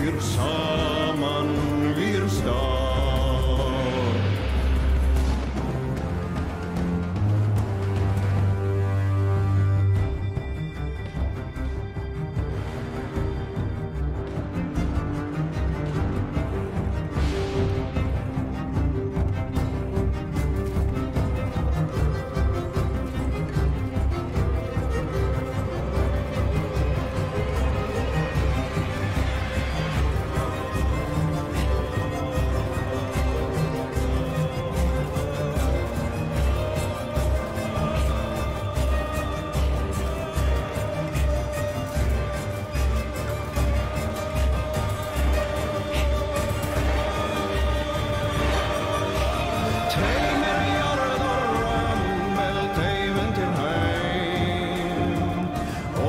flyr saman wir stad.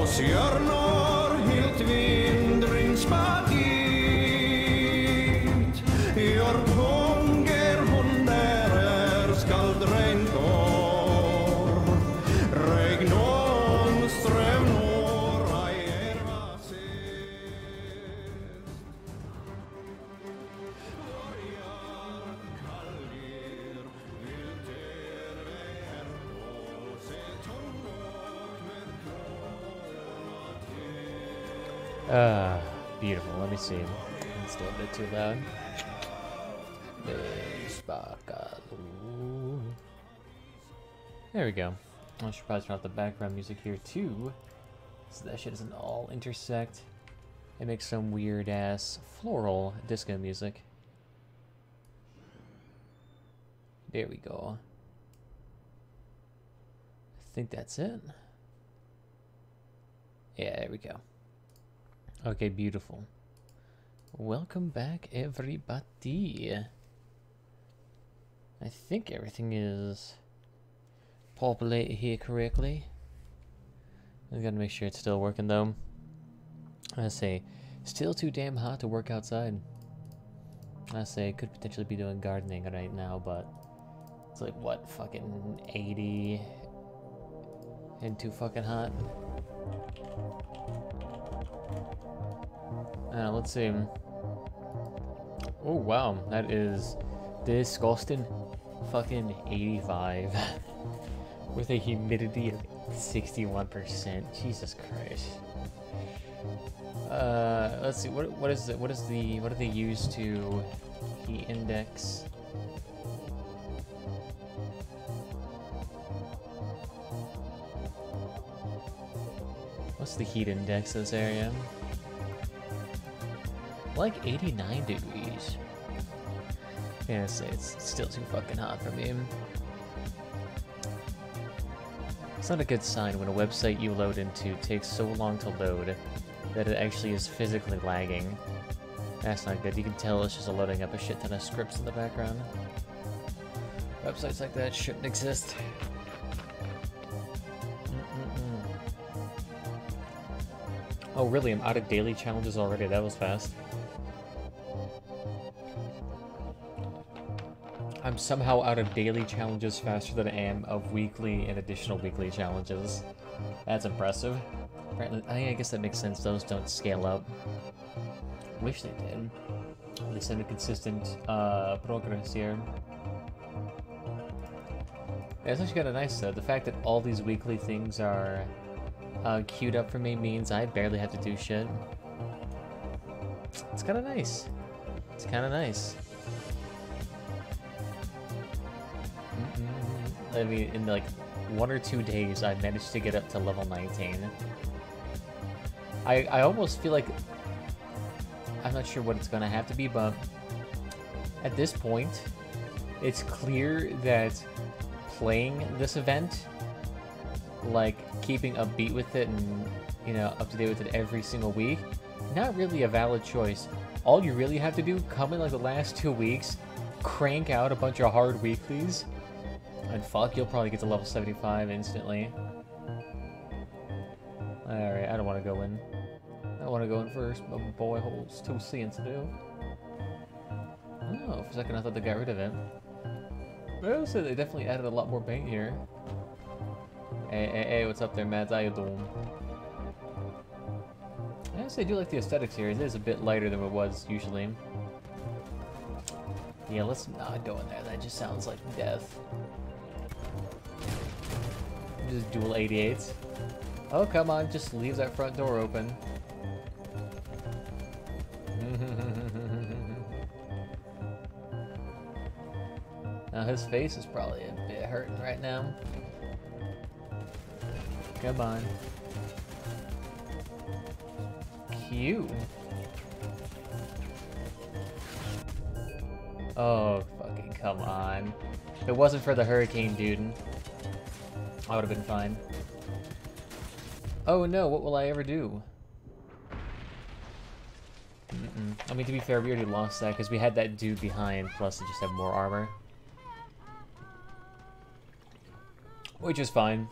Stjärnor helt vindringsbart gitt. Gör hunger hon där skaldregn går. Regn och ström några era sist. Vargar kallir vilt er på se tungok med Beautiful. Let me see. It's still a bit too loud. There we go. I should probably turn off the background music here too, so that shit doesn't all intersect and make some weird ass floral disco music. There we go. I think that's it. Yeah, there we go. Okay, beautiful. Welcome back, everybody. I think everything is populated here correctly. I gotta make sure it's still working though. I say, still too damn hot to work outside. I say, could potentially be doing gardening right now, but it's like, what, fucking 80 and too fucking hot? Let's see. Oh wow, that is disgusting. Fucking 85 with a humidity of 61%. Jesus Christ. Let's see. What is it? What do they use to heat index? What's the heat index of this area? Like 89 degrees. Yeah, it's still too fucking hot for me. It's not a good sign when a website you load into takes so long to load that it actually is physically lagging. That's not good. You can tell it's just loading up a shit ton of scripts in the background. Websites like that shouldn't exist. Oh really, I'm out of daily challenges already. That was fast. I'm somehow out of daily challenges faster than I am of weekly and additional weekly challenges. That's impressive. Apparently, I guess that makes sense. Those don't scale up. Wish they did. At least I'm a consistent progress here. Yeah, it's actually kind of nice though. The fact that all these weekly things are queued up for me means I barely have to do shit. It's kind of nice. It's kind of nice. I mean, in like 1 or 2 days, I managed to get up to level 19. I almost feel like I'm not sure what it's gonna have to be, but at this point, it's clear that playing this event, like keeping upbeat with it and, you know, up to date with it every single week, not really a valid choice. All you really have to do, come in like the last 2 weeks, crank out a bunch of hard weeklies, and fuck, you'll probably get to level 75 instantly. Alright, I don't want to go in. I want to go in first, but my boy holds 2 seeing to do. Oh, for a second I thought they got rid of it. But I would say they definitely added a lot more paint here. Hey, what's up there, Mads? How you doing? Yeah, Honestly, I do like the aesthetics here. It is a bit lighter than it was usually. Yeah, let's not go in there. That just sounds like death. Just dual 88s. Oh, come on. Just leave that front door open. Now his face is probably a bit hurting right now. Come on. Cute. Oh, fucking come on. If it wasn't for the hurricane, dude, I would have been fine. Oh no, what will I ever do? I mean, to be fair, we already lost that because we had that dude behind, plus it just had more armor. Which is fine.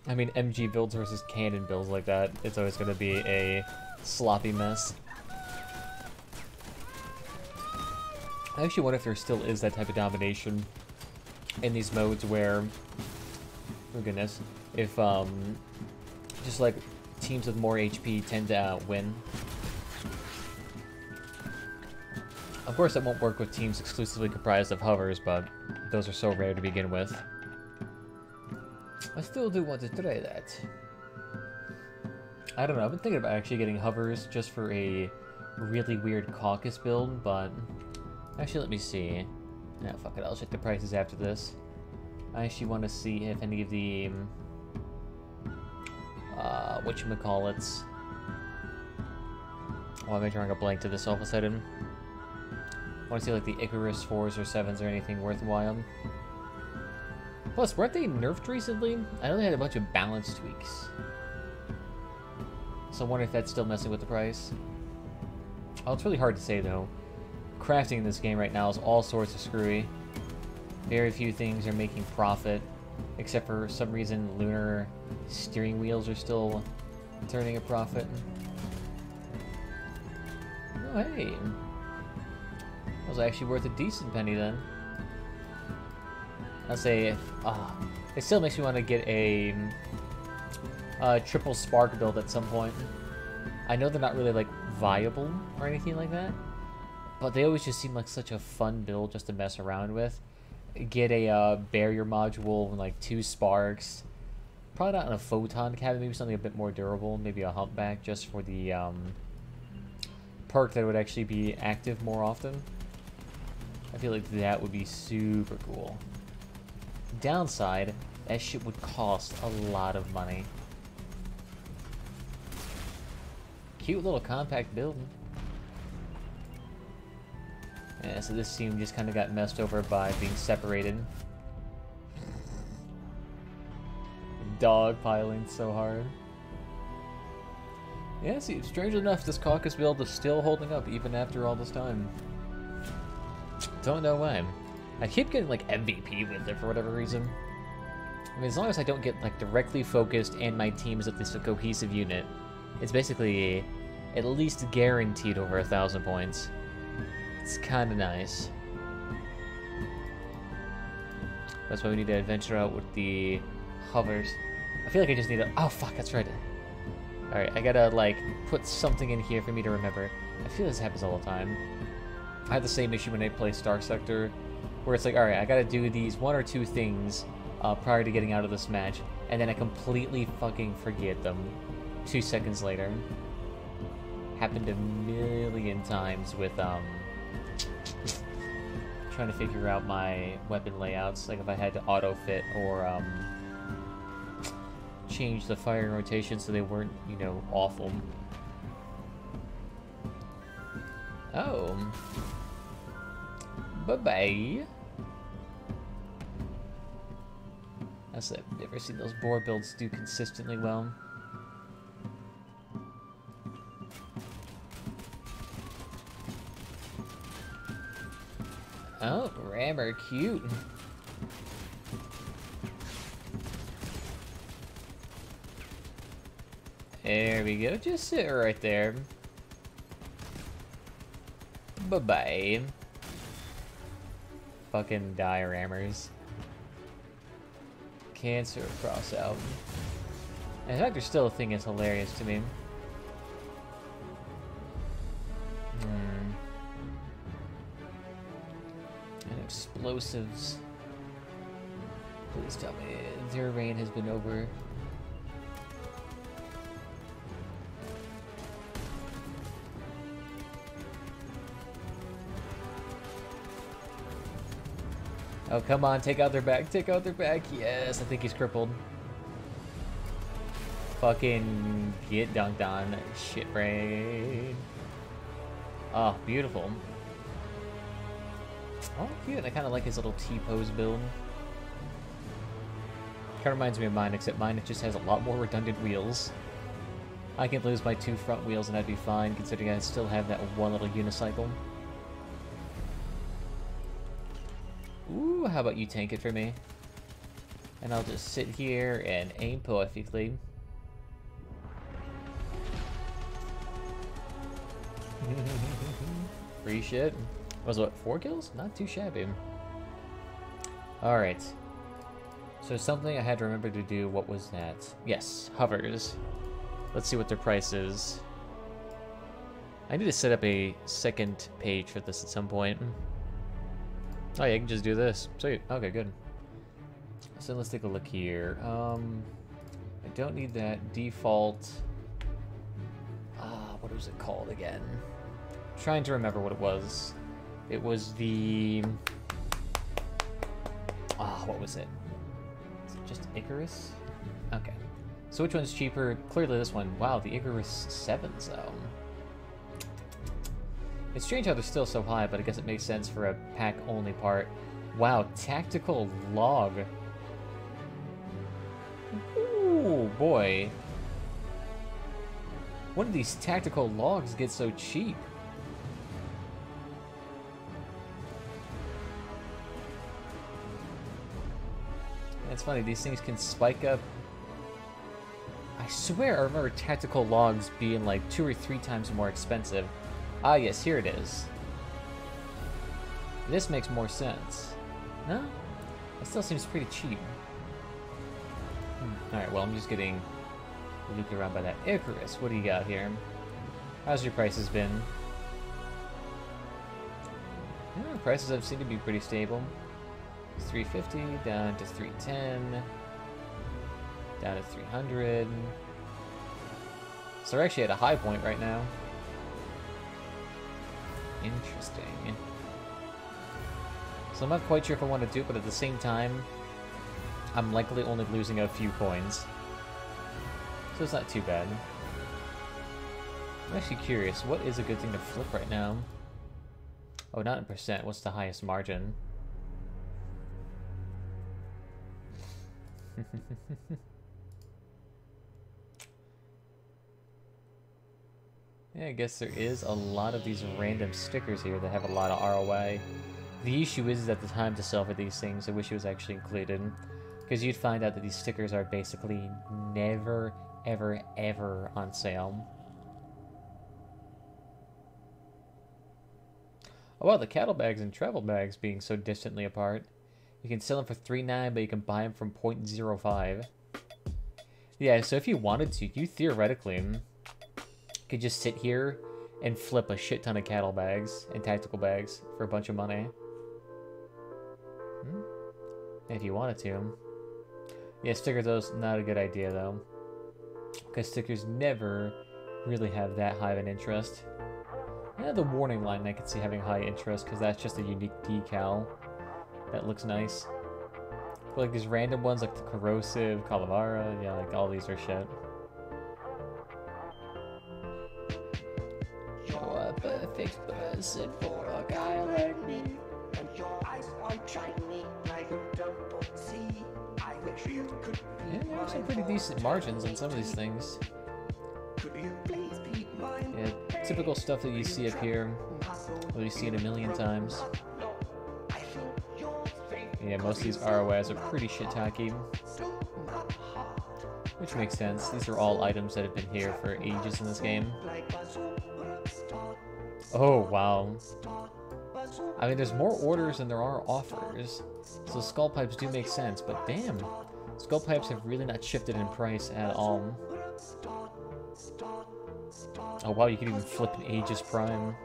I mean, MG builds versus cannon builds like that, it's always going to be a sloppy mess. I actually wonder if there still is that type of domination in these modes where, oh goodness, if just like teams with more HP tend to win. Of course, that won't work with teams exclusively comprised of hovers, but those are so rare to begin with. I still do want to try that. I don't know, I've been thinking about actually getting hovers just for a really weird caucus build, but actually let me see. Nah, fuck it, I'll check the prices after this. I actually want to see if any of the whatchamacallits. Why am I drawing a blank to this all of a sudden? I want to see like the Icarus 4s or 7s or anything worthwhile. Plus, weren't they nerfed recently? I know they had a bunch of balance tweaks. So I wonder if that's still messing with the price. Oh, it's really hard to say though. Crafting in this game right now is all sorts of screwy. Very few things are making profit, except for some reason lunar steering wheels are still turning a profit. Oh hey, that was actually worth a decent penny then. I'll say if, it still makes me want to get a triple spark build at some point. I know they're not really like viable or anything like that, but they always just seem like such a fun build just to mess around with. Get a barrier module and like 2 sparks. Probably not in a photon cabin, maybe something a bit more durable, maybe a humpback just for the perk that would actually be active more often. I feel like that would be super cool. Downside, that shit would cost a lot of money. Cute little compact build. Yeah, so this scene just kind of got messed over by being separated. Dog piling so hard. Yeah, see, strangely enough, this caucus build is still holding up even after all this time. Don't know why. I keep getting like MVP with it for whatever reason. I mean, as long as I don't get like directly focused and my team is at least a cohesive unit, it's basically at least guaranteed over 1,000 points. It's kind of nice. That's why we need to adventure out with the hovers. I feel like I just need to... Oh, fuck, that's right. Alright, I gotta, like, put something in here for me to remember. I feel this happens all the time. I have the same issue when I play Star Sector, where it's like, alright, I gotta do these 1 or 2 things prior to getting out of this match, and then I completely fucking forget them 2 seconds later. Happened a million times with, trying to figure out my weapon layouts, like if I had to auto-fit or, change the firing rotation so they weren't, you know, awful. Oh. Bye-bye. I've never seen those boar builds do consistently well. Oh, rammer, cute. There we go, just sit right there. Bye-bye. Fucking die, rammers. Cancer cross out. In fact, there's still a thing that's hilarious to me. explosives. Please tell me their reign has been over. Oh, come on, take out their back, take out their back. Yes, I think he's crippled. Fucking get dunked on, shit brain. Oh, beautiful. Oh, cute. I kind of like his little T-pose build. Kind of reminds me of mine, except mine it just has a lot more redundant wheels. I can lose my 2 front wheels and I'd be fine, considering I still have that one little unicycle. Ooh, how about you tank it for me? And I'll just sit here and aim perfectly. Free shit. Was what, 4 kills? Not too shabby. Alright. So something I had to remember to do, what was that? Yes, hovers. Let's see what their price is. I need to set up a second page for this at some point. Oh yeah, I can just do this. Sweet. Okay, good. So let's take a look here. I don't need that default. What was it called again? I'm trying to remember what it was. It was the. What was it? Is it just Icarus? Okay. So which one's cheaper? Clearly this one. Wow, the Icarus 7's though. It's strange how they're still so high, but I guess it makes sense for a pack-only part. Wow, tactical log. Ooh, boy. When did these tactical logs get so cheap? It's funny, these things can spike up. I swear I remember tactical logs being like 2 or 3 times more expensive. Ah, yes, here it is. This makes more sense. No? It still seems pretty cheap. Alright, well, I'm just getting looped around by that. Icarus, what do you got here? How's your prices been? Yeah, prices have seemed to be pretty stable. 350 down to 310, down to 300. So we're actually at a high point right now. Interesting. So I'm not quite sure if I want to do it, but at the same time, I'm likely only losing a few coins. So it's not too bad. I'm actually curious, what is a good thing to flip right now? Oh, not in percent. What's the highest margin? Yeah, I guess there is a lot of these random stickers here that have a lot of ROI. The issue is that the time to sell for these things, I wish it was actually included. Because you'd find out that these stickers are basically never, ever, ever on sale. Oh wow, the cattle bags and travel bags being so distantly apart. You can sell them for $3.9, but you can buy them from 0.05. Yeah, so if you wanted to, you theoretically could just sit here and flip a shit ton of cattle bags and tactical bags for a bunch of money. If you wanted to. Yeah, sticker those, not a good idea though. Because stickers never really have that high of an interest. Yeah, the warning line I could see having high interest because that's just a unique decal. That looks nice. But like these random ones like the corrosive, Calavera, yeah, like all these are shit. You're a perfect person for a guy like me. And your eyes are shiny like a double C. I wish you could. Yeah, there are some pretty decent margins on some of these things. Yeah, typical stuff that you see up here. Well, you see it a million times. Yeah, most of these ROIs are pretty shit-tacky. Which makes sense. These are all items that have been here for ages in this game. Oh, wow. I mean, there's more orders than there are offers. So skull pipes do make sense, but damn. Skull pipes have really not shifted in price at all. Oh wow, you can even flip an Aegis Prime.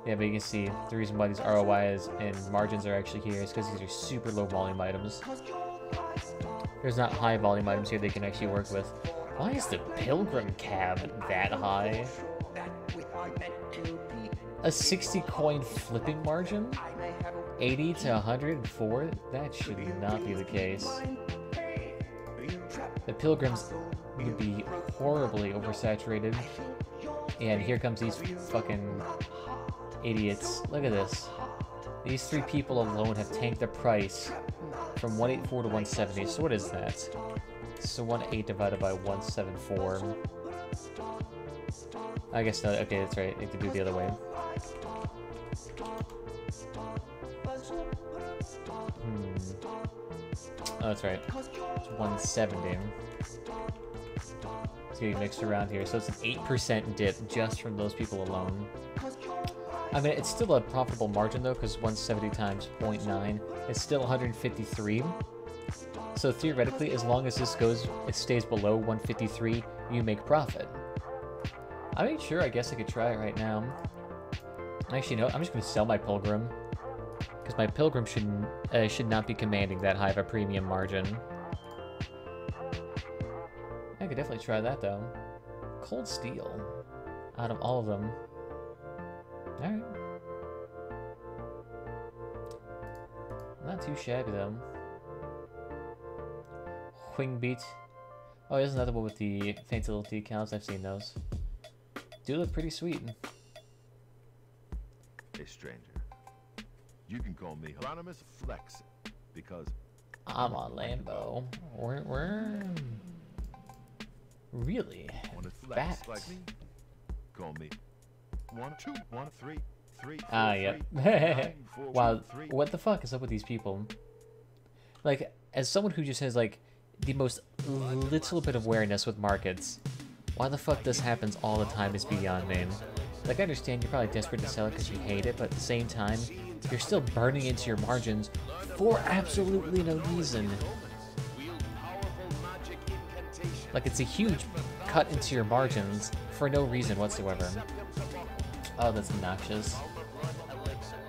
Yeah, but you can see the reason why these ROIs and margins are actually here is because these are super low volume items. There's not high volume items here they can actually work with. Why is the Pilgrim cab that high? A 60 coin flipping margin? 80 to 104? That should not be the case. The Pilgrims could be horribly oversaturated. And here comes these fucking idiots. Look at this. These 3 people alone have tanked the price from 184 to 170. So what is that? So 18 divided by 174. I guess not. Okay, that's right. I have to do it the other way. Oh, that's right. It's 170. It's getting mixed around here. So it's an 8% dip just from those people alone. I mean, it's still a profitable margin, though, because 170 times 0.9 is still 153. So theoretically, as long as this goes, it stays below 153, you make profit. I mean, sure, I guess I could try it right now. Actually, no, I'm just going to sell my Pilgrim. Because my Pilgrim should not be commanding that high of a premium margin. I could definitely try that, though. Cold Steel. Out of all of them. Alright. Not too shabby, though. Wingbeat. Oh, there's another one with the fancy little decals. I've seen those. Do look pretty sweet. Hey, stranger. You can call me Hieronymus Flex, because I'm on Lambo. We're really wanna flex fat. like me? Call me 1 2 1 3 3 4 Ah, yep. 3 9 4 Wow, 1 3. what the fuck is up with these people? Like, as someone who just has, like, the most little bit of awareness with markets, why the fuck this happens all the time is beyond me. Like, I understand you're probably desperate to sell it because you hate it, but at the same time, you're still burning into your margins for absolutely no reason. Like, it's a huge cut into your margins for no reason whatsoever. Oh, that's obnoxious.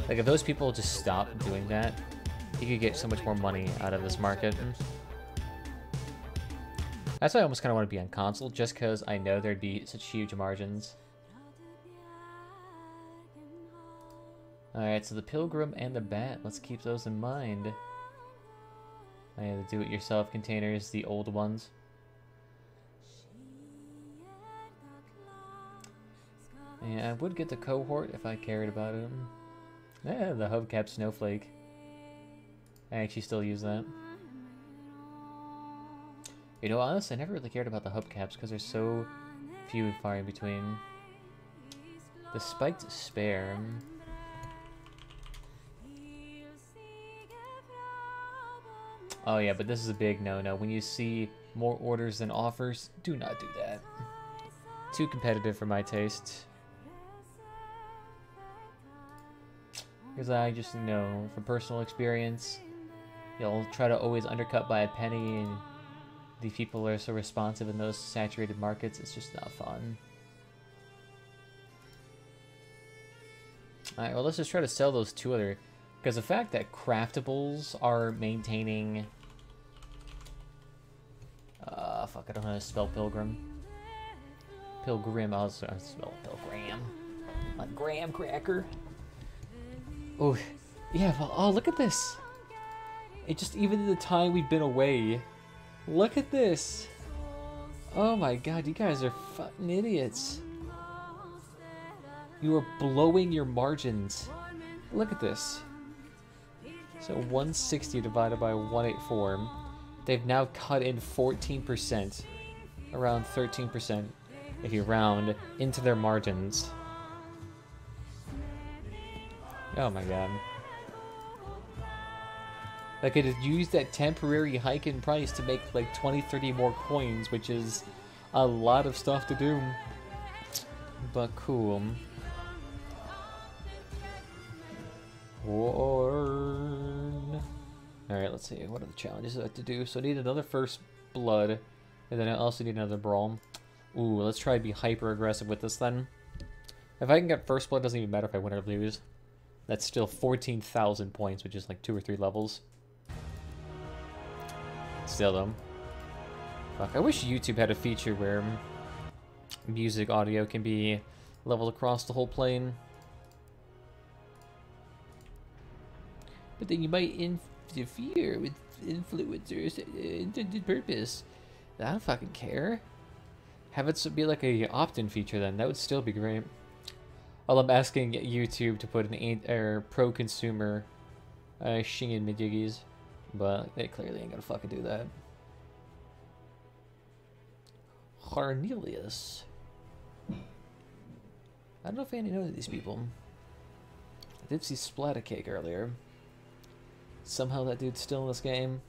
Like, if those people just stop doing that, you could get so much more money out of this market. That's why I almost kind of want to be on console, just because I know there'd be such huge margins. Alright, so the Pilgrim and the Bat, let's keep those in mind. I have the do-it-yourself containers, the old ones. Yeah, I would get the cohort if I cared about it. Yeah, the hubcap snowflake. I actually still use that. You know, honestly, I never really cared about the hubcaps because there's so few and far in between. The spiked spare. Oh yeah, but this is a big no-no. When you see more orders than offers, do not do that. Too competitive for my taste. Because I just know, from personal experience, you'll try to always undercut by a penny, and these people are so responsive in those saturated markets, it's just not fun. Alright, well, let's just try to sell those 2 other... Because the fact that craftables are maintaining... fuck, I don't know how to spell Pilgrim. Pilgrim, I'll spell Pilgrim. Like graham cracker. Oh, yeah, well, oh, look at this. It just, even in the time we've been away, look at this. Oh my god, you guys are fucking idiots. You are blowing your margins. Look at this. So 160 divided by 184. They've now cut in 14%, around 13% if you round, into their margins. Oh my god. Like, it had used that temporary hike in price to make like 20-30 more coins, which is a lot of stuff to do. But cool. Warn. Alright, let's see. What are the challenges I have to do? So I need another first blood. And then I also need another brawl. Ooh, let's try to be hyper aggressive with this then. If I can get first blood, doesn't even matter if I win or lose. That's still 14,000 points, which is like 2 or 3 levels. Still though. Fuck, I wish YouTube had a feature where music audio can be leveled across the whole plane. But then you might interfere with influencers' intended purpose. I don't fucking care. Have it be like a opt-in feature then. That would still be great. Well, I'm asking YouTube to put an pro-consumer Shingen Majiggies, but they clearly ain't gonna fucking do that. Cornelius. I don't know if any know these people. I did see Splattercake earlier. Somehow that dude's still in this game.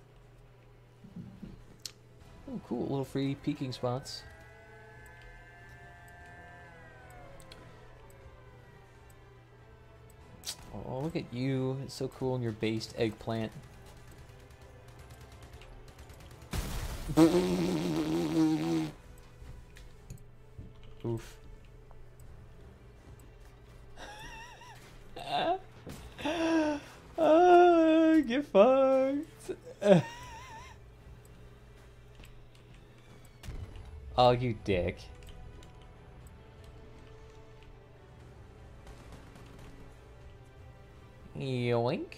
Oh, cool. Little free peeking spots. Oh, look at you. It's so cool in your based eggplant. Oof. Get fucked. Oh, you dick. Yoink.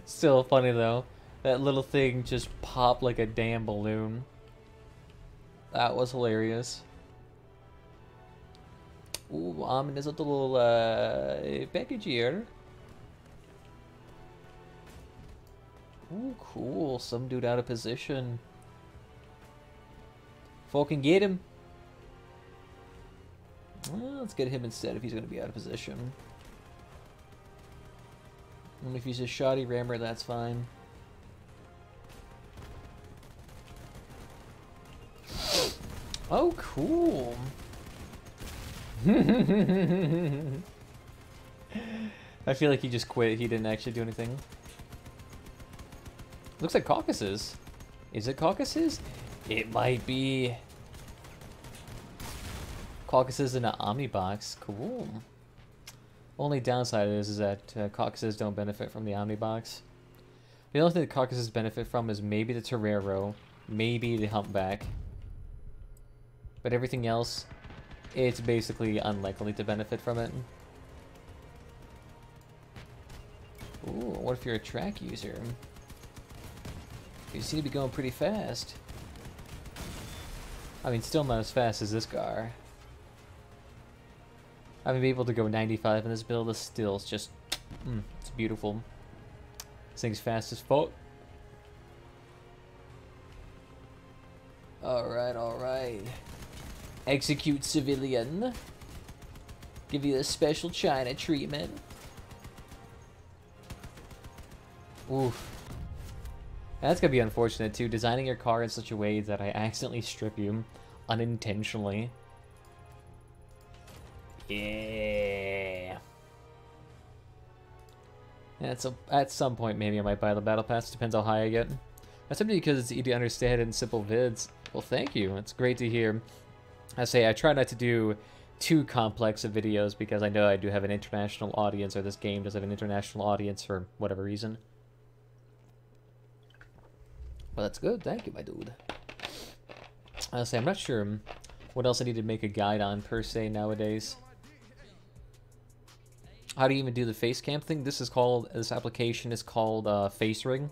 Still funny though. That little thing just popped like a damn balloon. That was hilarious. Ooh, there's a little package here. Ooh, cool. Some dude out of position. Fucking get him. Well, let's get him instead if he's going to be out of position. And if he's a shoddy rammer, that's fine. Oh, cool. I feel like he just quit. He didn't actually do anything. Looks like Caucasus. Is it Caucasus? It might be. Caucasus in an Omnibox. Cool. Only downside is that Caucasus don't benefit from the Omnibox. The only thing that Caucasus benefit from is maybe the Torero, maybe the Humpback. But everything else, it's basically unlikely to benefit from it. Ooh, what if you're a track user? You seem to be going pretty fast. I mean, still not as fast as this car. I mean, being able to go 95 in this build is still just, it's beautiful. This thing's fast as fuck. Alright, alright. Execute civilian. Give you a special China treatment. Oof. That's gonna be unfortunate too, designing your car in such a way that I accidentally strip you unintentionally. Yeah. Yeah, so at some point maybe I might buy the battle pass, depends how high I get. That's simply because it's easy to understand in simple vids. Well, thank you, it's great to hear. I say I try not to do too complex of videos because I know I do have an international audience, or this game does have an international audience for whatever reason. Well, that's good. Thank you, my dude. I'll say I'm not sure what else I need to make a guide on per se nowadays. How do you even do the face cam thing? This application is called FaceRig,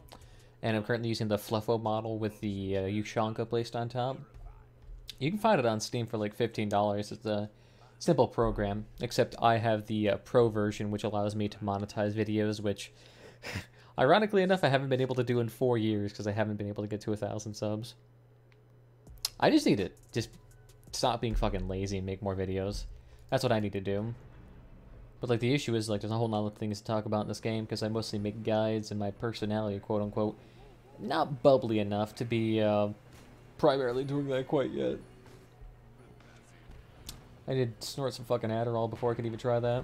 and I'm currently using the Fluffo model with the Ushanka placed on top. You can find it on Steam for like $15. It's a simple program, except I have the Pro version, which allows me to monetize videos, which ironically enough, I haven't been able to do in 4 years because I haven't been able to get to 1,000 subs. I just need to just stop being fucking lazy and make more videos. That's what I need to do. But like the issue is like there's a whole lot of things to talk about in this game because I mostly make guides and my personality, quote unquote, not bubbly enough to be primarily doing that quite yet. I need to snort some fucking Adderall before I could even try that.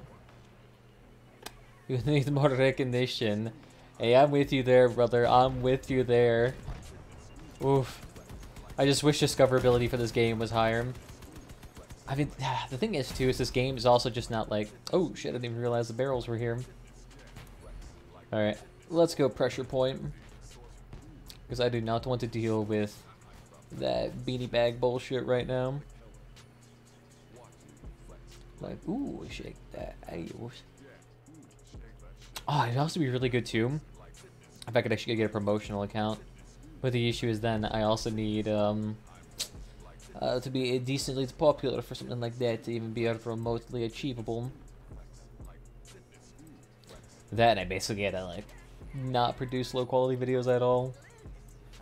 You need more recognition. Hey, I'm with you there, brother. I'm with you there. Oof. I just wish discoverability for this game was higher. I mean, the thing is, too, is this game is also just not like, oh shit, I didn't even realize the barrels were here. Alright, let's go pressure point. Because I do not want to deal with that beanie bag bullshit right now. Like, ooh, shake that. Oh, it'd also be really good, too, if I could actually get a promotional account. But the issue is then I also need, to be decently popular for something like that to even be remotely achievable. That I basically gotta like not produce low quality videos at all,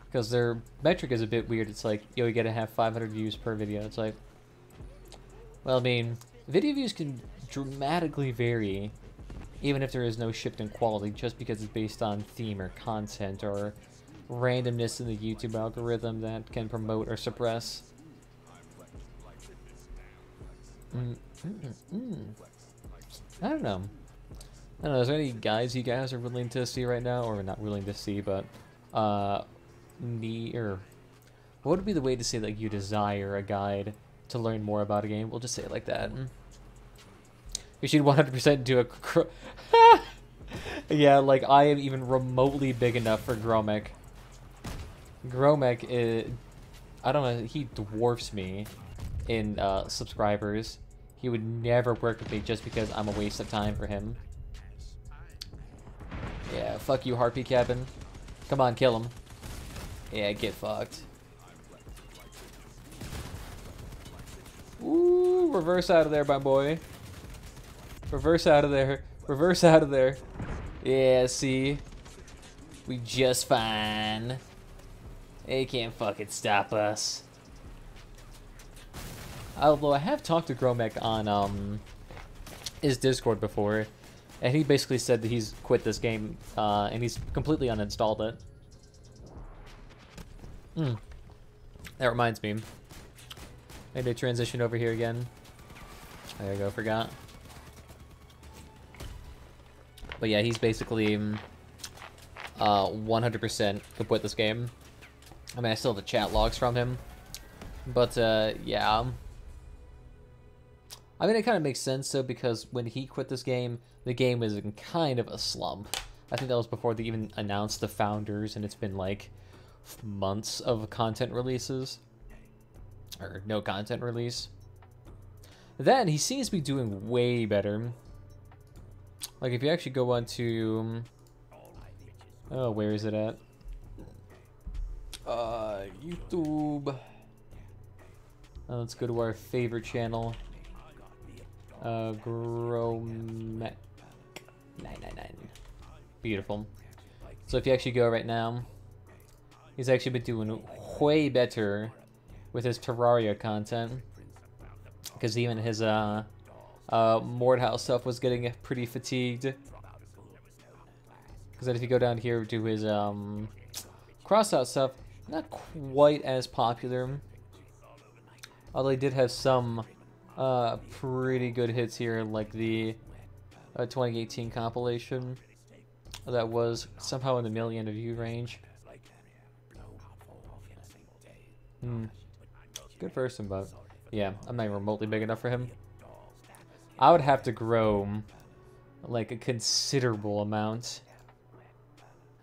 because their metric is a bit weird. It's like, yo, you gotta have 500 views per video. It's like, well, I mean, video views can dramatically vary even if there is no shift in quality, just because it's based on theme or content or randomness in the YouTube algorithm that can promote or suppress. I don't know. Is there any guys you guys are willing to see right now? Or not willing to see, but what would be the way to say that you desire a guide to learn more about a game? We'll just say it like that. You should 100% do a yeah, like I am even remotely big enough for Gromek. Gromek is, I don't know, he dwarfs me in subscribers. He would never work with me just because I'm a waste of time for him. Yeah, fuck you, Harpy Cabin. Come on, kill him. Yeah, get fucked. Ooh, reverse out of there, my boy. Reverse out of there. Reverse out of there. Yeah, see? We just fine. They can't fucking stop us. Although I have talked to Gromek on his Discord before, and he basically said that he's quit this game and he's completely uninstalled it. That reminds me. Maybe I transition over here again. There you go, forgot. But yeah, he's basically 100% quit this game. I mean, I still have the chat logs from him. But yeah. I mean, it kind of makes sense, though, because when he quit this game, the game was in kind of a slump. I think that was before they even announced the founders, and it's been, like, months of content releases. Or no content release. Then, he seems to be doing way better. Like, if you actually go on to... Oh, where is it at? YouTube. Let's go to our favorite channel. Gromek 999. Beautiful. So if you actually go right now, he's actually been doing way better with his Terraria content, because even his Mordhouse stuff was getting pretty fatigued. Because then if you go down here to his Crossout stuff, not quite as popular. Although he did have some pretty good hits here, like the 2018 compilation that was somehow in the million view range. Good person, but yeah, I'm not even remotely big enough for him. I would have to grow like a considerable amount.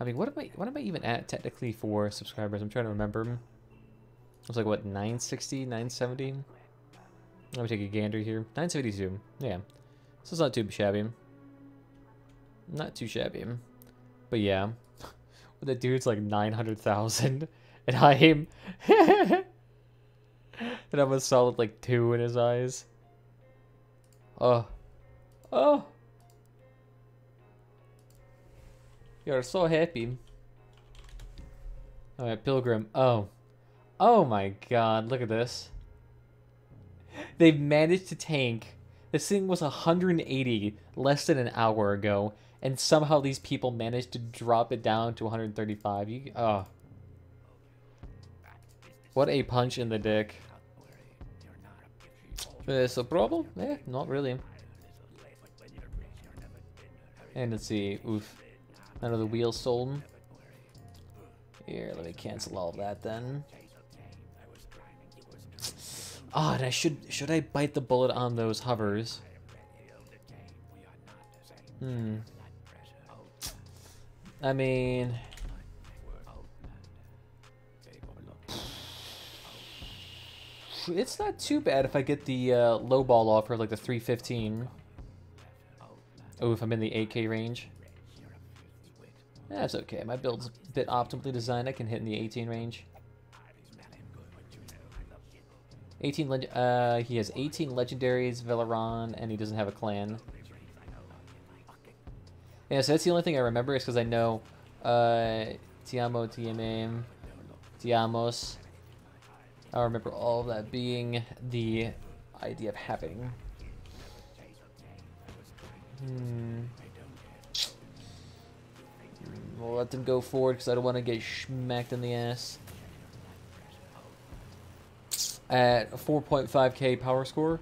I mean, what am I even at technically for subscribers? I'm trying to remember. It's like, what, 960, 970? Let me take a gander here. 972. Yeah. So it's not too shabby. Not too shabby. But yeah. That dude's like 900,000. And I'm... and I'm a solid like 2 in his eyes. Oh. Oh. You're so happy. Alright, Pilgrim. Oh. Oh my god, look at this. They've managed to tank. This thing was 180 less than an hour ago, and somehow these people managed to drop it down to 135. Oh. What a punch in the dick. Is a problem? Eh, not really. And let's see. Oof. None of the wheels stolen. Here, let me cancel all of that then. Oh, and should I bite the bullet on those hovers? I mean, it's not too bad if I get the low ball offer, like the 315. Oh, if I'm in the 8K range. That's okay. My build's a bit optimally designed. I can hit in the 18 range. 18 he has 18 legendaries, Velaron, and he doesn't have a clan. Yeah, so that's the only thing I remember is because I know Tiamo, TMA, Tiamos. I remember all of that being the idea of having. We'll let them go forward because I don't want to get smacked in the ass. At 4.5k power score,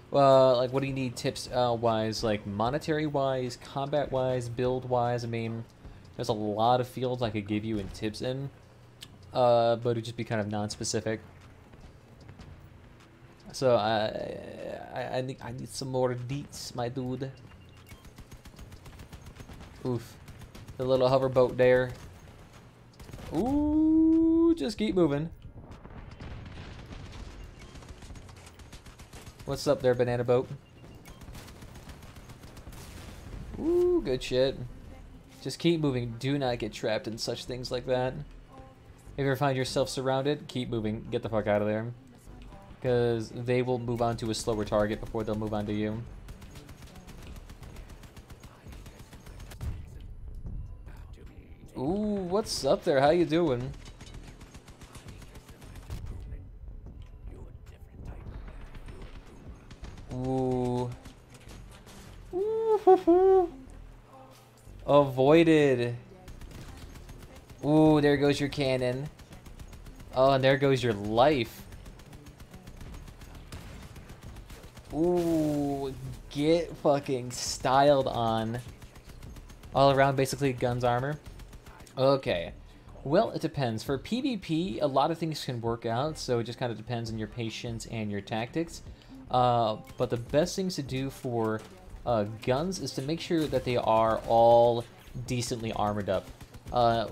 like, what do you need tips wise, like monetary wise, combat wise, build wise? I mean, there's a lot of fields I could give you and tips in, but it'd just be kind of non-specific. So I need some more deets, my dude. Oof, the little hover boat there. Ooh, just keep moving. What's up there, banana boat? Ooh, good shit. Just keep moving. Do not get trapped in such things like that. If you ever find yourself surrounded, keep moving. Get the fuck out of there. Because they will move on to a slower target before they'll move on to you. Ooh, what's up there? How you doing? Ooh. Ooh. Avoided. Ooh, there goes your cannon. Oh, and there goes your life. Ooh, get fucking styled on. All around, basically, guns armor. Okay. Well, it depends. For PvP, a lot of things can work out, so it just kind of depends on your patience and your tactics. But the best things to do for guns is to make sure that they are all decently armored up.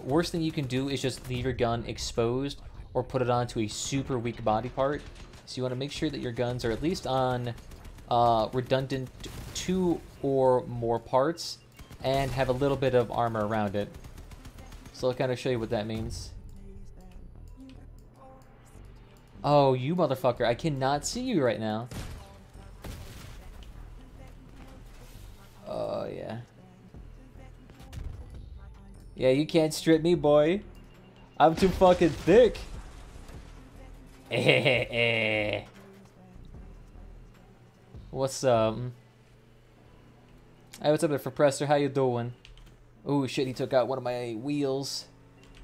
Worst thing you can do is just leave your gun exposed or put it onto a super weak body part. So you want to make sure that your guns are at least on redundant 2 or more parts and have a little bit of armor around it. So I'll kind of show you what that means. Oh, you motherfucker. I cannot see you right now. Oh, yeah. Yeah, you can't strip me, boy. I'm too fucking thick. What's up? Hey, what's up there, Professor? How you doing? Oh, shit, he took out one of my wheels.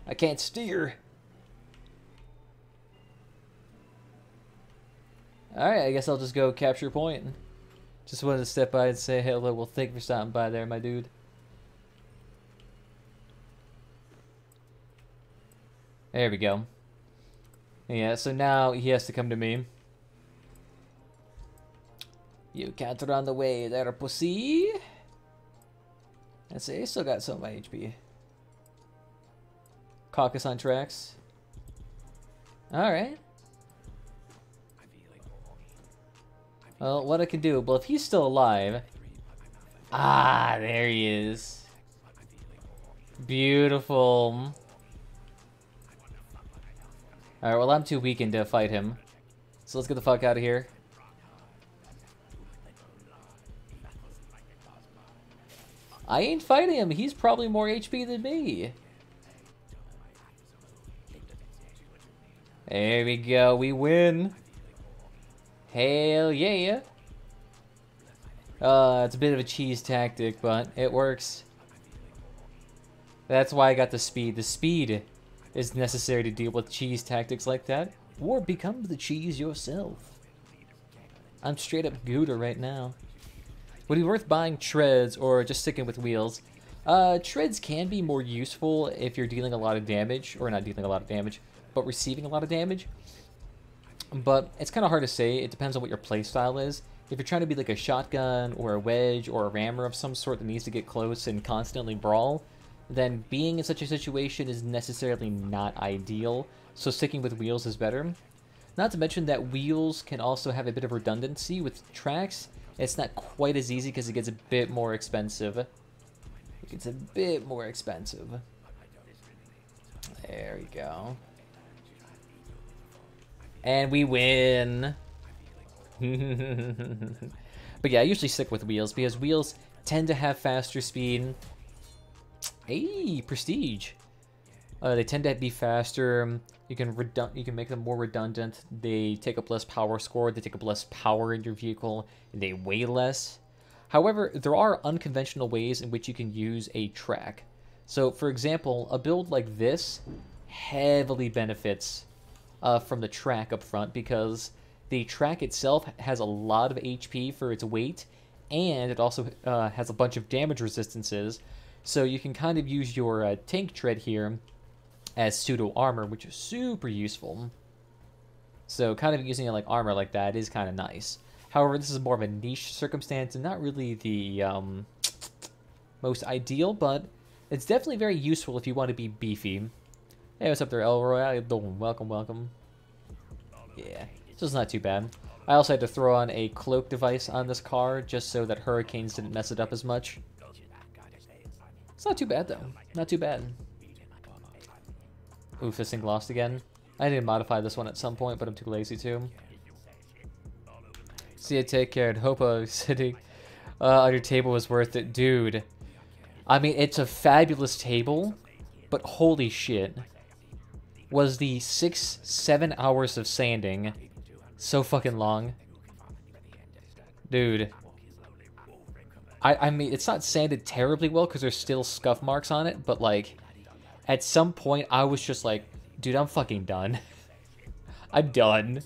I can't steer. Alright, I guess I'll just go capture point. Just wanted to step by and say hello. Well, thank you for stopping by there, my dude. There we go. Yeah, so now he has to come to me. You can't run away there, pussy. Let's see, he still got some of my HP. Caucus on tracks. Alright. Well, what I can do... Well, if he's still alive... Ah, there he is. Beautiful. Alright, well, I'm too weakened to fight him. So let's get the fuck out of here. I ain't fighting him. He's probably more HP than me. There we go. We win. Hell yeah. It's a bit of a cheese tactic, but it works. That's why I got the speed. The speed is necessary to deal with cheese tactics like that. Or become the cheese yourself. I'm straight up Gouda right now. Would it be worth buying treads or just sticking with wheels? Treads can be more useful if you're dealing a lot of damage, or not dealing a lot of damage, but receiving a lot of damage. But it's kind of hard to say. It depends on what your playstyle is. If you're trying to be like a shotgun or a wedge or a rammer of some sort that needs to get close and constantly brawl, then being in such a situation is necessarily not ideal. So sticking with wheels is better. Not to mention that wheels can also have a bit of redundancy with tracks. It's not quite as easy because it gets a bit more expensive. It gets a bit more expensive. There we go. And we win. But yeah, I usually stick with wheels because wheels tend to have faster speed. Hey, prestige. They tend to be faster. You can make them more redundant. They take up less power score. They take up less power in your vehicle. And they weigh less. However, there are unconventional ways in which you can use a track. So, for example, a build like this heavily benefits from the track up front because the track itself has a lot of HP for its weight, and it also has a bunch of damage resistances. So you can kind of use your tank tread here as pseudo armor, which is super useful. So kind of using it like armor like that is kind of nice. However, this is more of a niche circumstance and not really the most ideal, but it's definitely very useful if you want to be beefy. Hey, what's up there, Elroy? How you doing? Welcome, welcome. Yeah, so it's not too bad. I also had to throw on a cloak device on this car just so that hurricanes didn't mess it up as much. It's not too bad, though. Not too bad. Oof, this thing lost again. I need to modify this one at some point, but I'm too lazy to. See you, take care, and hope sitting on your table was worth it. Dude, I mean, it's a fabulous table, but holy shit. Was the 6-7 hours of sanding so fucking long? Dude. I mean, it's not sanded terribly well because there's still scuff marks on it, but like, at some point I was just like, dude, I'm fucking done. I'm done.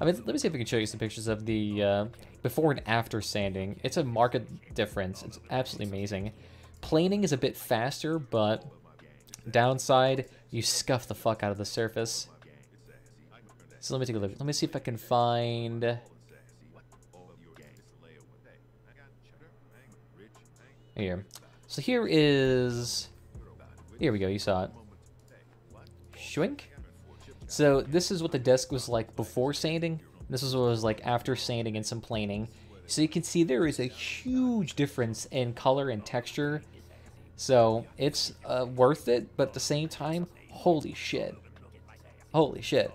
I mean, let me see if I can show you some pictures of the before and after sanding. It's a marked difference. It's absolutely amazing. Planing is a bit faster, but downside, you scuff the fuck out of the surface. So let me take a look. Let me see if I can find... Here. So here is... Here we go, you saw it. Shwink. So this is what the desk was like before sanding. This is what it was like after sanding and some planing. So you can see there is a huge difference in color and texture. So it's worth it, but at the same time, holy shit. Holy shit.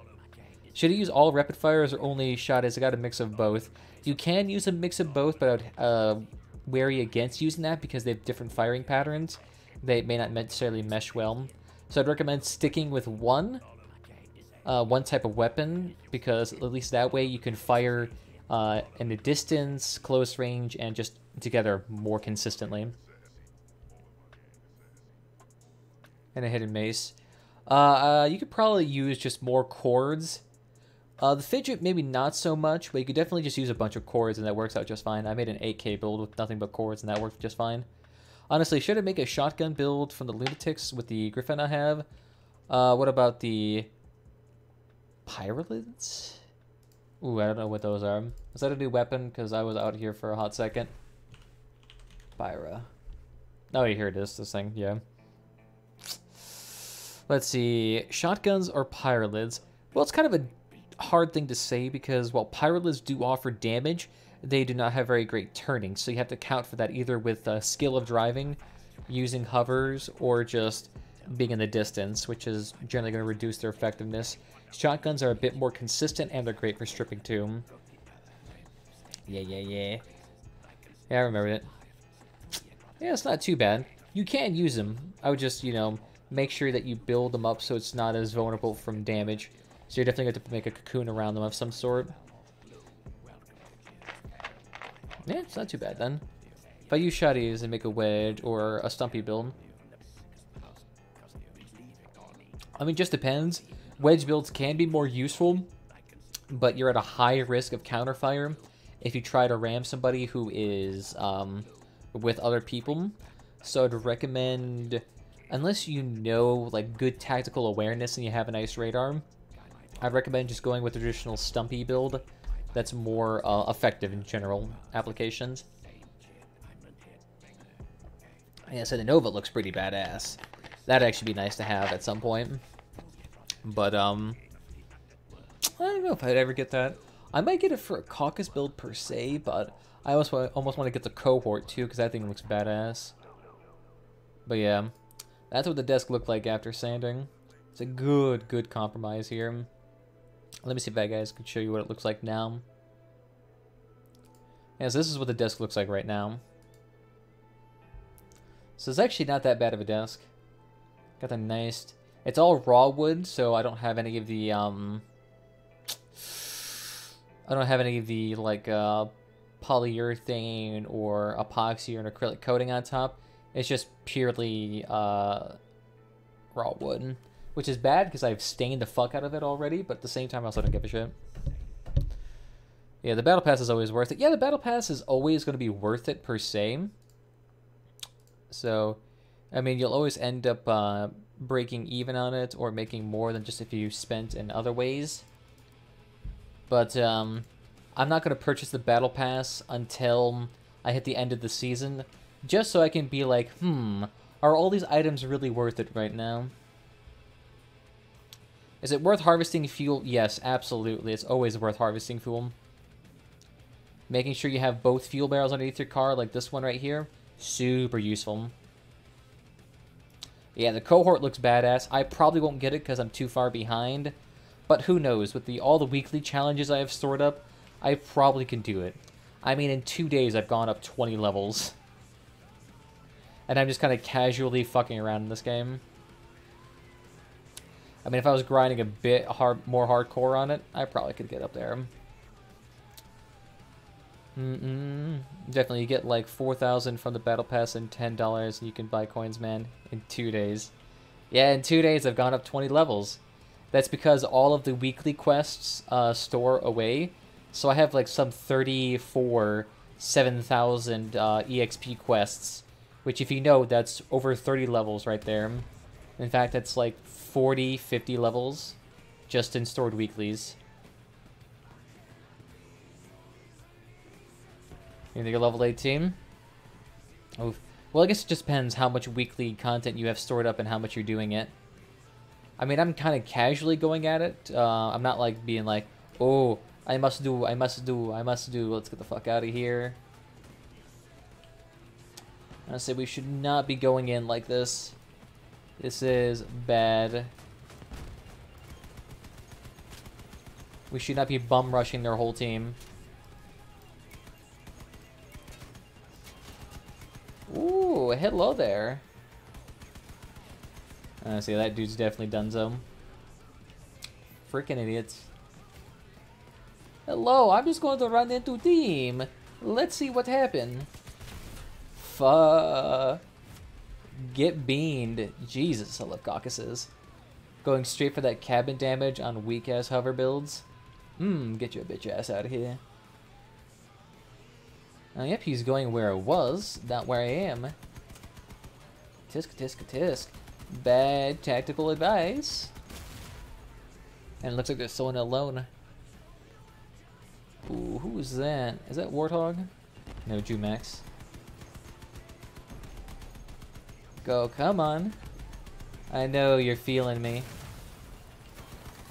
Should I use all rapid fires or only shotties? I got a mix of both. You can use a mix of both, but I'd wary against using that because they have different firing patterns. They may not necessarily mesh well. So I'd recommend sticking with one type of weapon, because at least that way you can fire in the distance, close range, and just together more consistently. And a hidden mace. You could probably use just more cords. The fidget, maybe not so much, but you could definitely just use a bunch of cords and that works out just fine. I made an 8K build with nothing but cords and that worked just fine. Honestly, should I make a shotgun build from the Lunatics with the Griffin I have? What about the Pyralids? Ooh, I don't know what those are. Is that a new weapon? Because I was out here for a hot second. Pyra. Oh, here it is, this thing, yeah. Let's see, shotguns or Pyralids? Well, it's kind of a hard thing to say because while Pyralids do offer damage, they do not have very great turning, so you have to account for that either with skill of driving, using hovers, or just being in the distance, which is generally going to reduce their effectiveness. Shotguns are a bit more consistent, and they're great for stripping too. Yeah. Yeah, I remember it. Yeah, it's not too bad. You can use them. I would just, you know, make sure that you build them up so it's not as vulnerable from damage. So you're definitely going to make a cocoon around them of some sort. Yeah, it's not too bad then. If I use shotties and make a wedge or a stumpy build. I mean, just depends. Wedge builds can be more useful, but you're at a high risk of counterfire if you try to ram somebody who is with other people. So I'd recommend, unless you know like good tactical awareness and you have a nice radar, I'd recommend just going with the traditional Stumpy build. That's more effective in general applications. Yeah, so the Nova looks pretty badass. That'd actually be nice to have at some point. But, I don't know if I'd ever get that. I might get it for a Caucus build per se, but I almost want to get the Cohort too, because that thing looks badass. But yeah, that's what the desk looked like after sanding. It's a good compromise here. Let me see if that guys could show you what it looks like now. Yeah, so this is what the desk looks like right now. So it's actually not that bad of a desk. Got the nice... It's all raw wood, so I don't have any of the, like, polyurethane or epoxy or an acrylic coating on top. It's just purely, raw wood. Which is bad, because I've stained the fuck out of it already, but at the same time, I also don't give a shit. Yeah, the Battle Pass is always worth it. Yeah, the Battle Pass is always going to be worth it, per se. So, I mean, you'll always end up, breaking even on it, or making more than just if you spent in other ways. But, I'm not going to purchase the Battle Pass until I hit the end of the season, just so I can be like, are all these items really worth it right now? Is it worth harvesting fuel? Yes, absolutely. It's always worth harvesting fuel. Making sure you have both fuel barrels underneath your car, like this one right here, super useful. Yeah, the Cohort looks badass. I probably won't get it because I'm too far behind. But who knows? With all the weekly challenges I have stored up, I probably can do it. I mean, in 2 days, I've gone up 20 levels. And I'm just kind of casually fucking around in this game. I mean, if I was grinding a bit more hardcore on it, I probably could get up there. Definitely, you get like 4,000 from the Battle Pass and $10, and you can buy coins, man, in 2 days. Yeah, in 2 days, I've gone up 20 levels. That's because all of the weekly quests store away. So I have like some 34 7,000 EXP quests, which if you know, that's over 30 levels right there. In fact, that's like 40, 50 levels just in stored weeklies. You think you're level 18? Oh, well, I guess it just depends how much weekly content you have stored up and how much you're doing it. I mean, I'm kind of casually going at it. I'm not like being like, oh, I must do, let's get the fuck out of here. I say we should not be going in like this. This is bad. We should not be bum rushing their whole team. Ooh, hello there. See, that dude's definitely donezo. Freaking idiots. Hello, I'm just going to run into team. Let's see what happened. Get beaned. Jesus, I love caucuses. Going straight for that cabin damage on weak-ass hover builds. Get your bitch ass out of here. Yep, he's going where I was, not where I am. Tisk, tisk, tisk. Bad tactical advice. And it looks like there's someone alone. Ooh, who is that? Is that Warthog? No, Jumax. Go, come on. I know you're feeling me.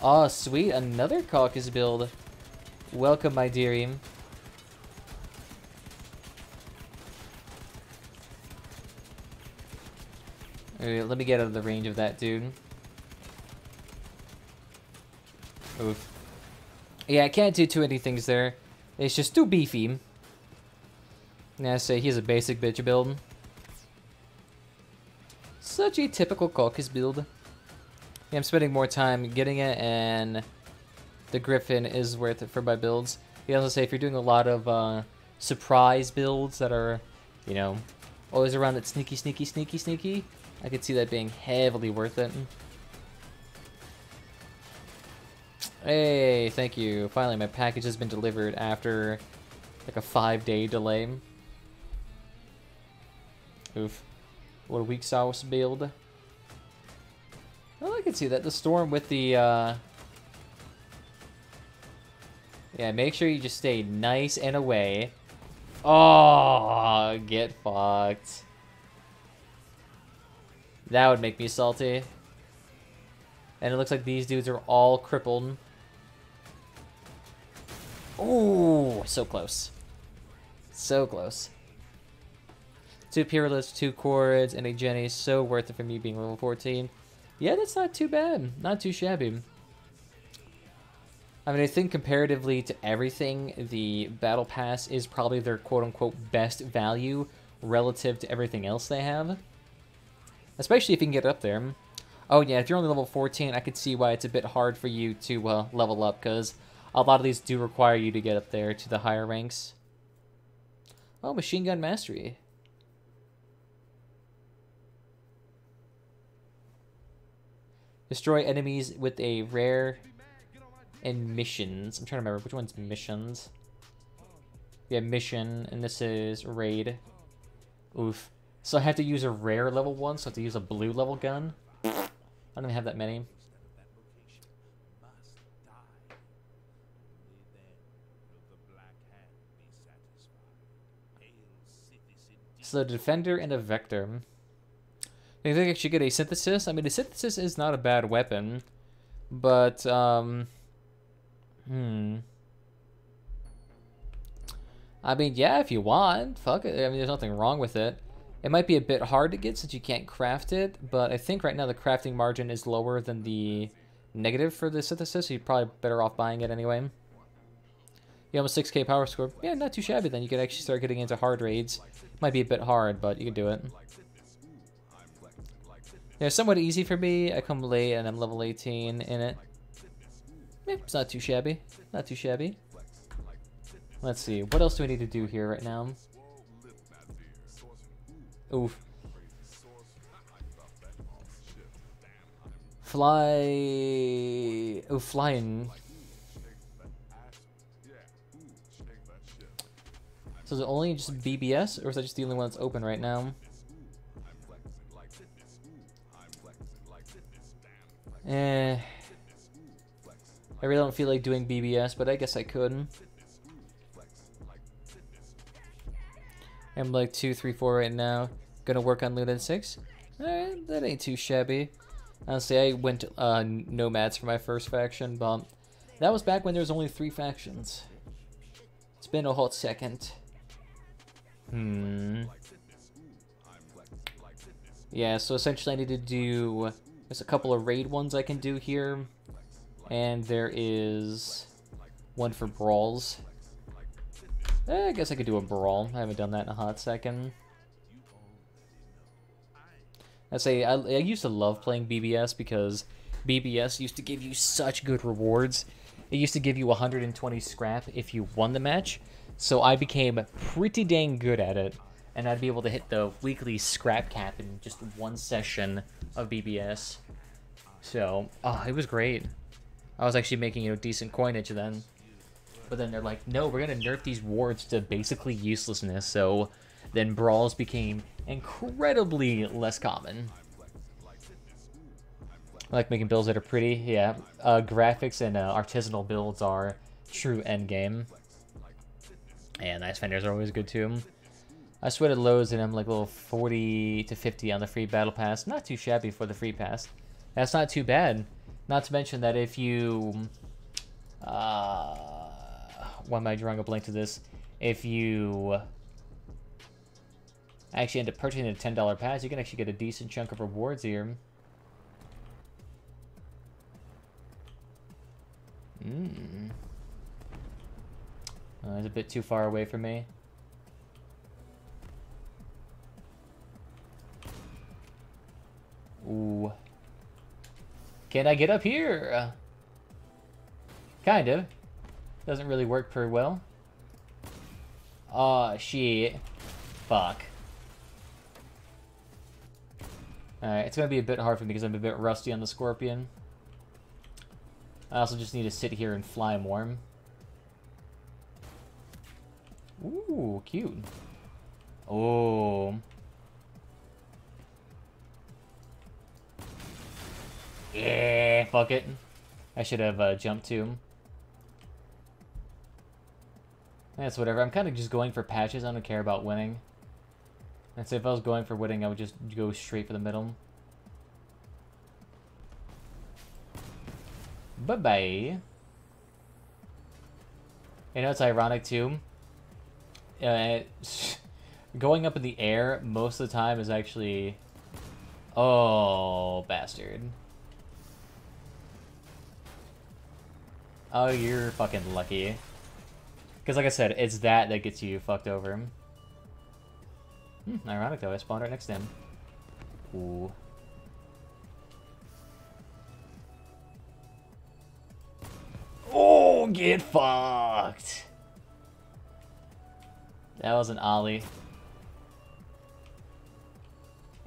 Oh, sweet, another Caucus build. Welcome, my dearie. Alright, let me get out of the range of that dude. Oof. Yeah, I can't do too many things there. It's just too beefy. Yeah, I say he's a basic bitch build. Such a typical Caucus build. Yeah, I'm spending more time getting it, and the Griffin is worth it for my builds. You also say if you're doing a lot of surprise builds that are, you know, always around that sneaky, sneaky, sneaky, sneaky, I could see that being heavily worth it. Hey, thank you. Finally, my package has been delivered after like a 5-day delay. Oof. What a weak sauce build. Well, I can see that. The storm with the Yeah, make sure you just stay nice and away. Oh, get fucked. That would make me salty. And it looks like these dudes are all crippled. Ooh, so close. So close. 2 Peerless, 2 Chords, and a Jenny. So worth it for me being level 14. Yeah, that's not too bad. Not too shabby. I mean, I think comparatively to everything, the Battle Pass is probably their quote-unquote best value relative to everything else they have. Especially if you can get up there. Oh yeah, if you're only level 14, I could see why it's a bit hard for you to level up, because a lot of these do require you to get up there to the higher ranks. Oh, Machine Gun Mastery. Destroy enemies with a rare and missions. I'm trying to remember which one's missions. Yeah, mission, and this is raid. Oof. So I have to use a rare level 1, so I have to use a blue level gun. I don't even have that many. So, Defender and a Vector. Do you think I should get a Synthesis? I mean, a Synthesis is not a bad weapon. But, I mean, yeah, if you want. Fuck it. I mean, there's nothing wrong with it. It might be a bit hard to get since you can't craft it, but I think right now the crafting margin is lower than the negative for the Synthesis, so you're probably better off buying it anyway. You almost 6k power score. Yeah, not too shabby then. You could actually start getting into hard raids. Might be a bit hard, but you can do it. Yeah, somewhat easy for me. I come late and I'm level 18 in it. Yeah, it's not too shabby. Not too shabby. Let's see. What else do we need to do here right now? Oof. Fly... Oh, flying. So is it only just BBS, or is that just the only one that's open right now? I really don't feel like doing BBS, but I guess I could. I'm like 2, 3, 4 right now. Gonna work on Luna 6. Alright, that ain't too shabby. Honestly, I went Nomads for my first faction, but that was back when there was only 3 factions. It's been a hot second. Yeah, so essentially I need to do... There's a couple of raid ones I can do here. And there is one for brawls. I guess I could do a brawl. I haven't done that in a hot second. I used to love playing BBS because BBS used to give you such good rewards. It used to give you 120 scrap if you won the match. So I became pretty dang good at it. And I'd be able to hit the weekly scrap cap in just one session of BBS. So, it was great. I was actually making, decent coinage then. But then they're like, no, we're going to nerf these wards to basically uselessness. So then brawls became incredibly less common. I like making builds that are pretty. Yeah, graphics and artisanal builds are true endgame. And nice fenders are always good too. I sweated loads and I'm like level 40 to 50 on the free battle pass. Not too shabby for the free pass. That's not too bad. Not to mention that if you... why am I drawing a blank to this? If you actually end up purchasing a $10 pass, you can actually get a decent chunk of rewards here. It's a bit too far away from me. Ooh. Can I get up here? Kind of. Doesn't really work very well. Oh, shit. Fuck. Alright, it's gonna be a bit hard for me because I'm a bit rusty on the Scorpion. I also just need to sit here and fly more. Ooh, cute. Oh. Yeah, fuck it. I should have jumped to him. That's whatever. I'm kind of just going for patches. I don't care about winning. And so if I was going for winning, I would just go straight for the middle. Bye-bye. You know, it's ironic, too. Going up in the air most of the time is actually... Oh, bastard. Oh, you're fucking lucky. Because like I said, it's that gets you fucked over. Ironic though, I spawned right next to him. Ooh. Oh, get fucked! That was an ollie.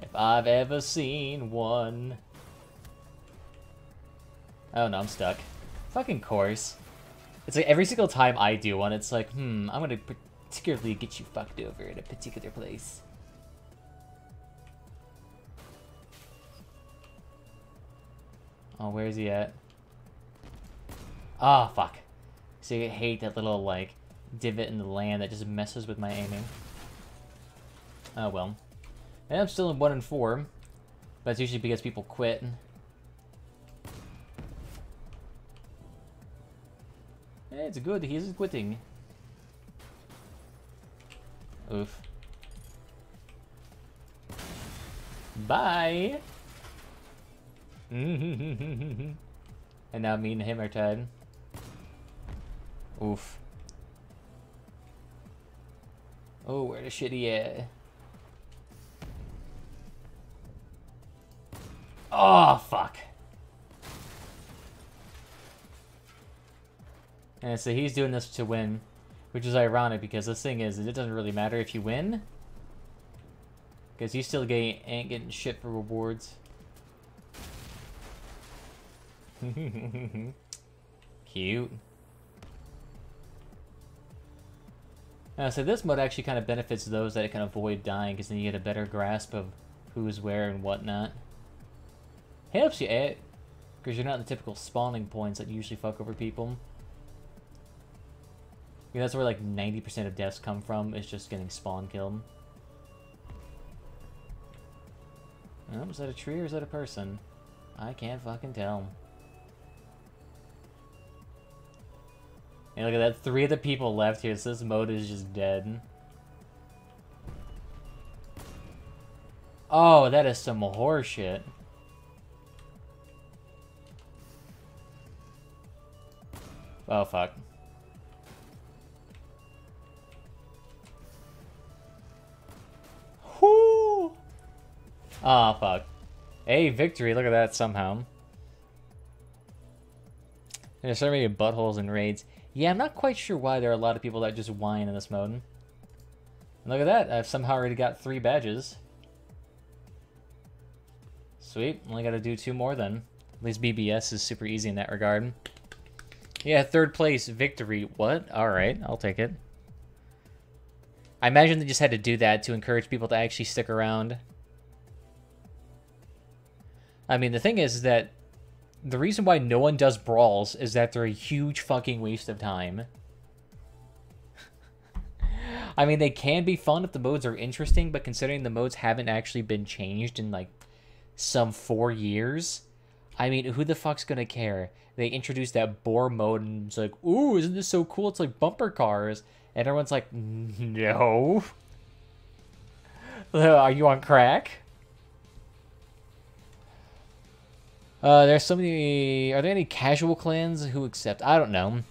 If I've ever seen one. Oh no, I'm stuck. Fucking course. It's like every single time I do one, it's like, I'm gonna particularly get you fucked over in a particular place. Oh, where is he at? Ah, oh, fuck. See, I hate that little, like, divot in the land that just messes with my aiming. Oh, well. And I'm still in 1 and 4. But that's usually because people quit. Hey, it's good. He isn't quitting. Oof. Bye! And now me and him are tied. Oof. Oh, where the shitty at? Oh, fuck. And so he's doing this to win, which is ironic because this thing is, it doesn't really matter if you win. Because you still ain't getting shit for rewards. Cute. So this mode actually kind of benefits those that can avoid dying, because then you get a better grasp of who's where and whatnot. Helps you, because you're not in the typical spawning points that usually fuck over people. Yeah, that's where like 90% of deaths come from, is just getting spawn killed. Oh, is that a tree or is that a person? I can't fucking tell. And look at that, 3 of the people left here, so this mode is just dead. Oh, that is some horseshit. Oh, fuck. Whoo! Oh, fuck. Hey, victory, look at that somehow. There's so many buttholes and raids. Yeah, I'm not quite sure why there are a lot of people that just whine in this mode. And look at that, I've somehow already got 3 badges. Sweet, only gotta do 2 more then. At least BBS is super easy in that regard. Yeah, 3rd place, victory. What? Alright, I'll take it. I imagine they just had to do that to encourage people to actually stick around. I mean, the thing is that the reason why no one does brawls is that they're a huge fucking waste of time. I mean, they can be fun if the modes are interesting, but considering the modes haven't actually been changed in, like, some 4 years, I mean, who the fuck's gonna care? They introduced that boar mode, and it's like, ooh, isn't this so cool? It's like bumper cars. And everyone's like, no. Are you on crack? There's so many... Are there any casual clans who accept? I don't know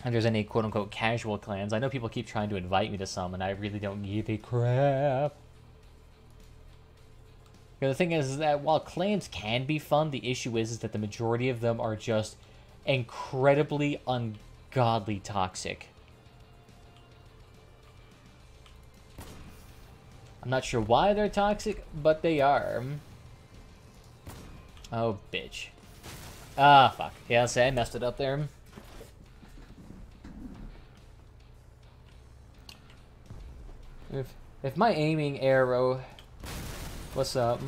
if there's any quote-unquote casual clans. I know people keep trying to invite me to some, and I really don't give a crap. The thing is that while clans can be fun, the issue is that the majority of them are just incredibly ungodly toxic. I'm not sure why they're toxic, but they are. Oh, bitch. Ah, fuck. Yeah, I'll say I messed it up there. If my aiming arrow... What's up?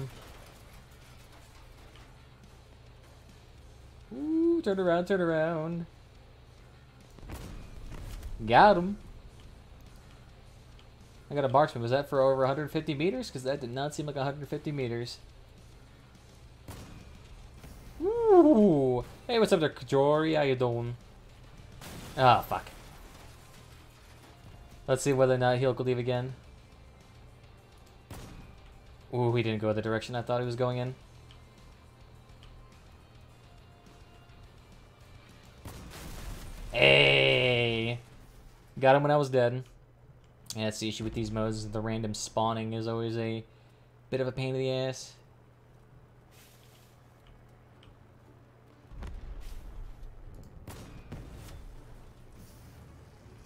Ooh, turn around, turn around. Got him. I got a marksman. Was that for over 150 meters? Because that did not seem like 150 meters. Ooh. Hey, what's up there, Jory? How you doing? Ah, fuck. Let's see whether or not he'll leave again. Ooh, he didn't go the direction I thought he was going in. Hey! Got him when I was dead. Yeah, that's the issue with these modes. The random spawning is always a bit of a pain in the ass.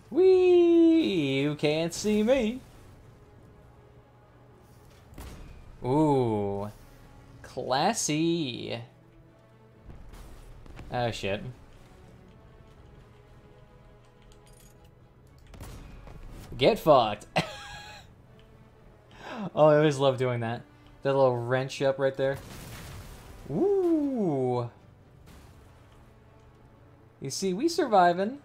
Whee! You can't see me. Ooh. Classy. Oh, shit. Get fucked. Oh, I always love doing that. That little wrench up right there. Ooh. You see, we surviving.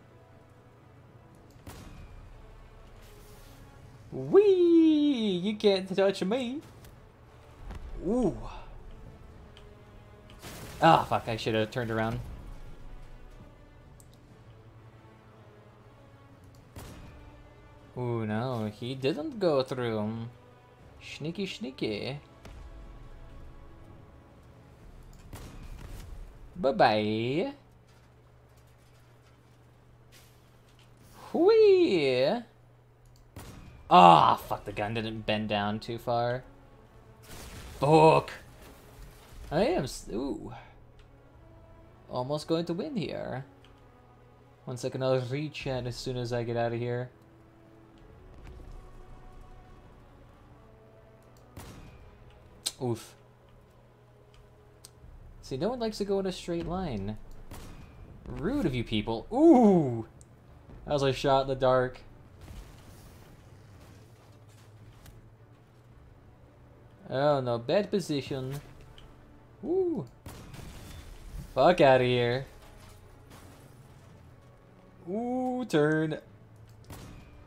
Whee! You can't touch me. Ooh. Ah, fuck. I should have turned around. Ooh, no. He didn't go through. Sneaky, sneaky. Bye-bye. Whee! Ah, oh, fuck, the gun didn't bend down too far. Fuck! I am, ooh. Almost going to win here. 1 second, I'll re-chat as soon as I get out of here. Oof. See, no one likes to go in a straight line. Rude of you people. Ooh! That was a shot in the dark. Oh no, bad position. Ooh. Fuck out of here. Ooh, turn.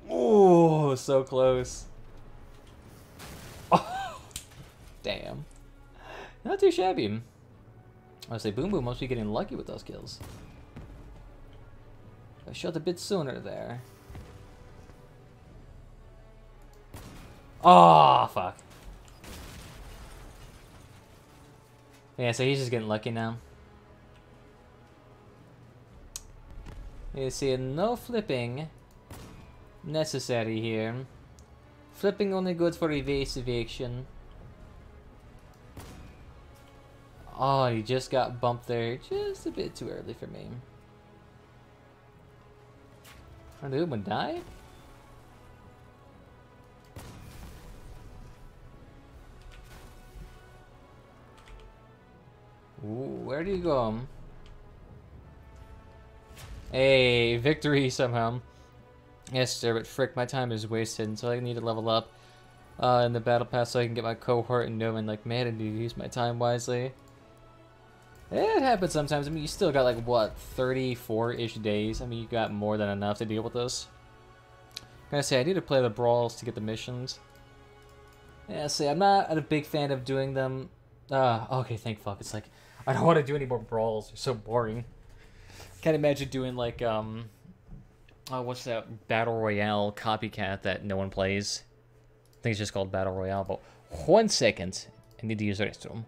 Ooh, so close. Oh, damn. Not too shabby. I would say Boom Boom must be getting lucky with those kills. I shot a bit sooner there. Oh, fuck. Yeah, so he's just getting lucky now. You see, no flipping necessary here. Flipping only good for evasive action. Oh, he just got bumped there. Just a bit too early for me. Did Uman die? Ooh, where do you go? Hey, victory somehow. Yes, sir, but frick, my time is wasted, so I need to level up in the battle pass so I can get my cohort and know and like, man, I need to use my time wisely. It happens sometimes. I mean, you still got like, what, 34-ish days? I mean, you got more than enough to deal with this. I'm gonna say, I need to play the brawls to get the missions. Yeah, see, I'm not a big fan of doing them. Okay, thank fuck. It's like, I don't want to do any more brawls. They're so boring. Can't imagine doing like, oh, what's that Battle Royale copycat that no one plays? I think it's just called Battle Royale, but 1 second. I need to use the restroom.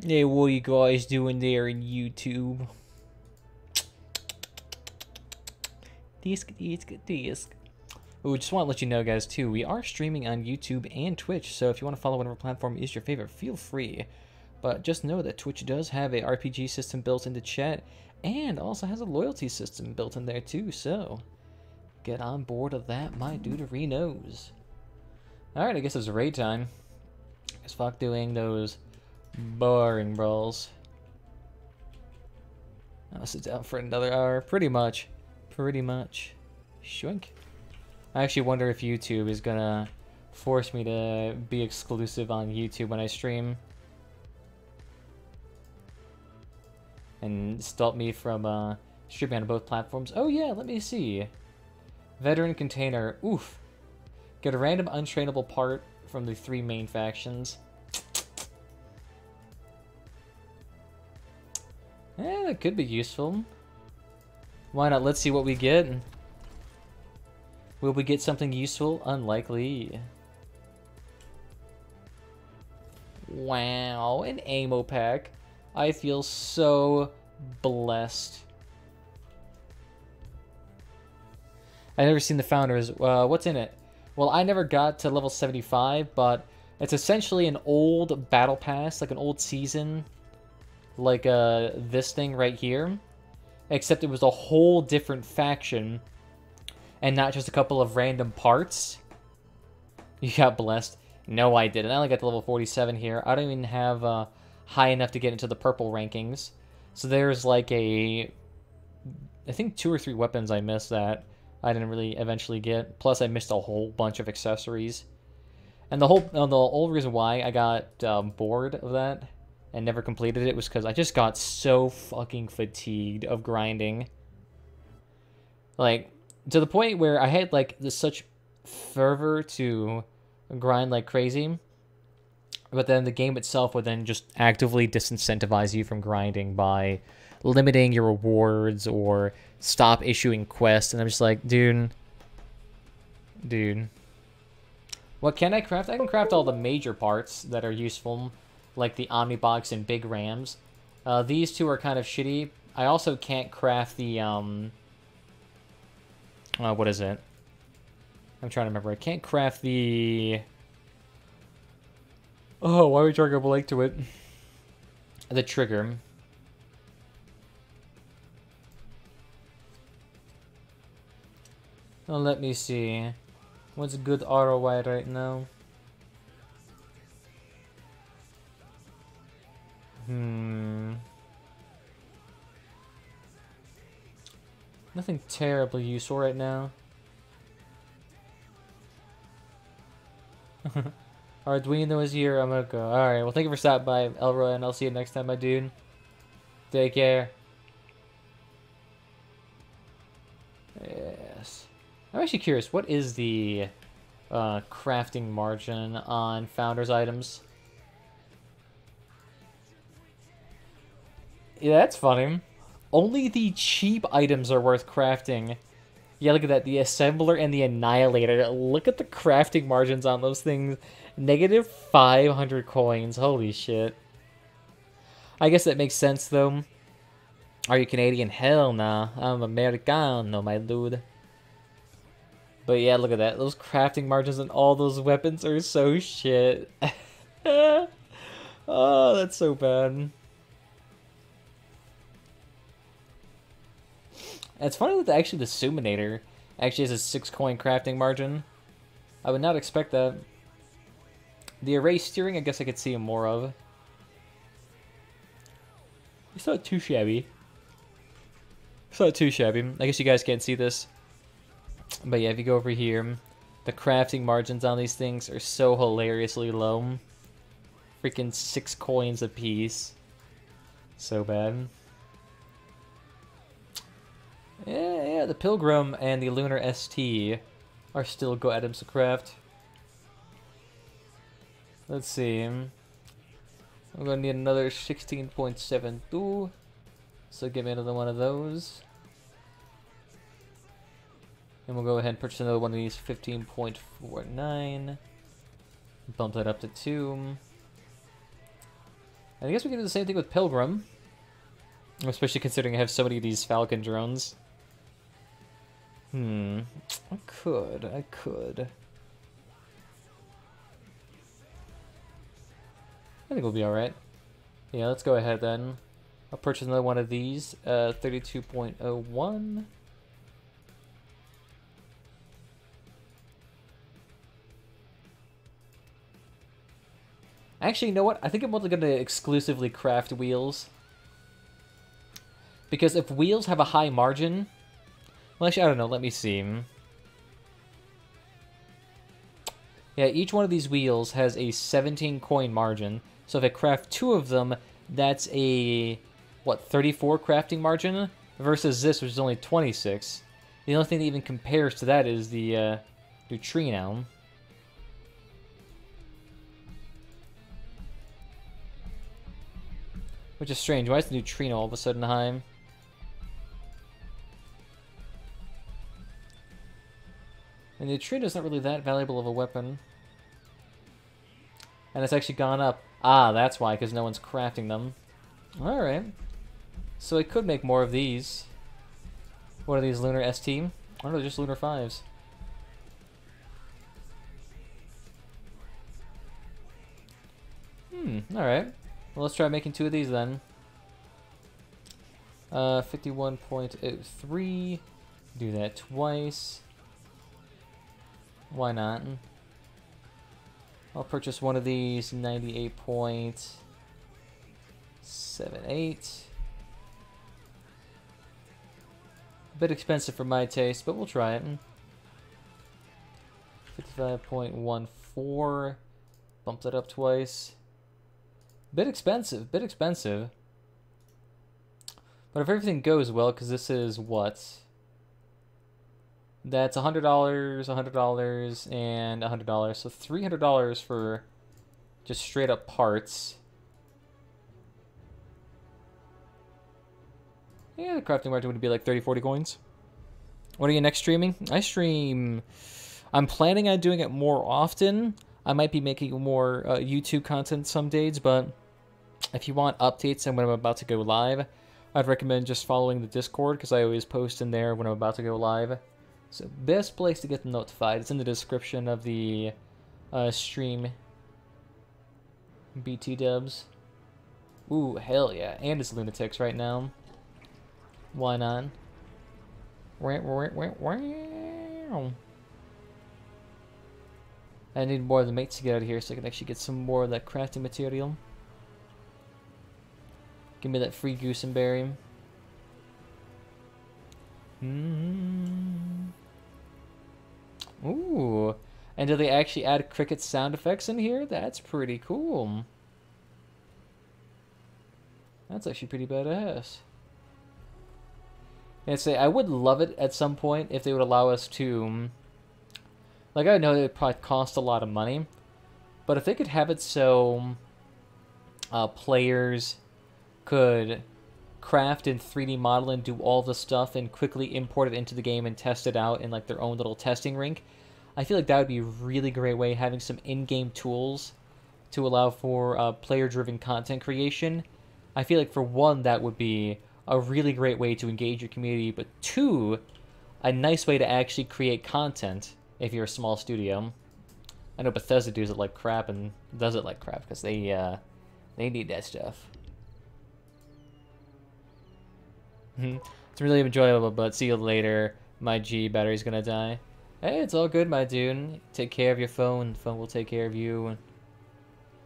Hey, what are you guys doing there in YouTube? Disc. Oh, just want to let you know, guys, too, we are streaming on YouTube and Twitch, so if you want to follow whatever platform is your favorite, feel free. But just know that Twitch does have a RPG system built into chat, and also has a loyalty system built in there, too, so get on board of that, my duderinos. Alright, I guess it's raid time. Because fuck doing those boring brawls. I'll sit down for another hour, pretty much. Shwink. I actually wonder if YouTube is gonna force me to be exclusive on YouTube when I stream. And stop me from streaming on both platforms. Oh yeah, let me see. Veteran container. Oof. Get a random untrainable part from the 3 main factions. Yeah, that could be useful. Why not? Let's see what we get. Will we get something useful? Unlikely. Wow, an ammo pack. I feel so blessed. I've never seen the Founders. What's in it? Well, I never got to level 75, but it's essentially an old battle pass, like an old season, like this thing right here, except it was a whole different faction, and not just a couple of random parts. You got blessed. No, I didn't. I only got to level 47 here. I don't even have high enough to get into the purple rankings. So there's like I think 2 or 3 weapons I missed that I didn't really eventually get. Plus, I missed a whole bunch of accessories. And the whole reason why I got bored of that and never completed it was because I just got so fucking fatigued of grinding. Like, to the point where I had like such fervor to grind like crazy, but then the game itself would then just actively disincentivize you from grinding by limiting your rewards or stop issuing quests, and I'm just like, dude. What can I craft? I can craft all the major parts that are useful, like the Omnibox and Big Rams. These 2 are kind of shitty. I also can't craft the, what is it? I'm trying to remember. I can't craft the... Oh, why are we drawing a blank to it? The trigger. Oh, let me see. What's good ROI right now? Nothing terribly useful right now. Arduino is here. I'm gonna go. Alright, well, thank you for stopping by, Elroy, and I'll see you next time, my dude. Take care. Yes. I'm actually curious, what is the crafting margin on Founders items? Yeah, that's funny. Only the cheap items are worth crafting. Yeah, look at that. The Assembler and the Annihilator. Look at the crafting margins on those things. Negative 500 coins. Holy shit. I guess that makes sense, though. Are you Canadian? Hell nah. I'm Americano, my dude. But yeah, look at that. Those crafting margins on all those weapons are so shit. Oh, that's so bad. It's funny that actually the Suminator actually has a 6 coin crafting margin. I would not expect that. The Array Steering, I guess I could see more of. It's not too shabby. It's not too shabby. I guess you guys can't see this. But yeah, if you go over here, the crafting margins on these things are so hilariously low. Freaking 6 coins a piece. So bad. Yeah, the Pilgrim and the Lunar ST are still good items to craft. Let's see. I'm gonna need another 16.72. So give me another one of those. And we'll go ahead and purchase another one of these, 15.49. Bump that up to 2. And I guess we can do the same thing with Pilgrim. Especially considering I have so many of these Falcon drones. I could. I think we'll be alright. Yeah, let's go ahead then. I'll purchase another one of these. 32.01. Actually, you know what? I think I'm only going to exclusively craft wheels. Because if wheels have a high margin... Well, actually, I don't know. Let me see. Yeah, each one of these wheels has a 17 coin margin. So if I craft 2 of them, that's a, what, 34 crafting margin? Versus this, which is only 26. The only thing that even compares to that is the neutrino. Which is strange. Why is the neutrino all of a sudden high? And the neutrino is not really that valuable of a weapon. And it's actually gone up. Ah, that's why, because no one's crafting them. Alright. So I could make more of these. What are these, Lunar ST? Oh no, they're just Lunar 5s. Alright. Well, let's try making 2 of these then. 51.03. Do that twice. Why not? I'll purchase one of these, 98.78. A bit expensive for my taste, but we'll try it. 55.14. Bump that up twice. Bit expensive, bit expensive. But if everything goes well, because this is what? That's $100, $100, and $100. So $300 for just straight up parts. Yeah, the crafting margin would be like 30, 40 coins. What are you next streaming? I stream... I'm planning on doing it more often. I might be making more YouTube content some days, but if you want updates on when I'm about to go live, I'd recommend just following the Discord, because I always post in there when I'm about to go live. So best place to get notified, it's in the description of the stream. BT dubs. Ooh, hell yeah. And it's Lunatics right now. Why not? I need more of the mates to get out of here so I can actually get some more of that crafting material. Give me that free goosenberry. Ooh. And do they actually add cricket sound effects in here? That's pretty cool. That's actually pretty badass. And say, I would love it at some point if they would allow us to... Like, I know it would probably cost a lot of money, but if they could have it so players could craft in 3D model and do all the stuff and quickly import it into the game and test it out in like their own little testing rink, I feel like that would be a really great way, having some in-game tools to allow for player-driven content creation. I feel like for one, that would be a really great way to engage your community, but two, a nice way to actually create content if you're a small studio. I know Bethesda does it like crap and does it like crap because they need that stuff. It's really enjoyable, but see you later. My G battery's gonna die. Hey, it's all good, my dude. Take care of your phone. The phone will take care of you.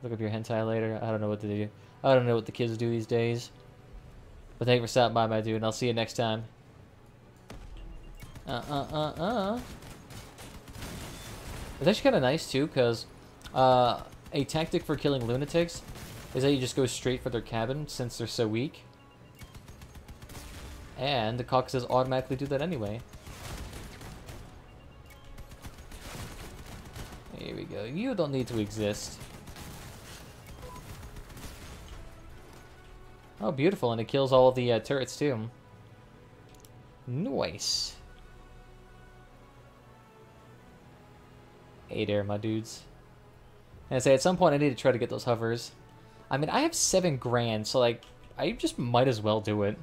Look up your hentai later. I don't know what to do. I don't know what the kids do these days. But thank you for stopping by, my dude, and I'll see you next time. It's actually kind of nice, too, because a tactic for killing lunatics is that you just go straight for their cabin, since they're so weak. And the caucuses automatically do that anyway. Here we go. You don't need to exist. Oh, beautiful, and it kills all of the turrets, too. Nice. Hey there, my dudes. And I say, at some point I need to try to get those hovers. I mean, I have 7 grand, so like, I just might as well do it.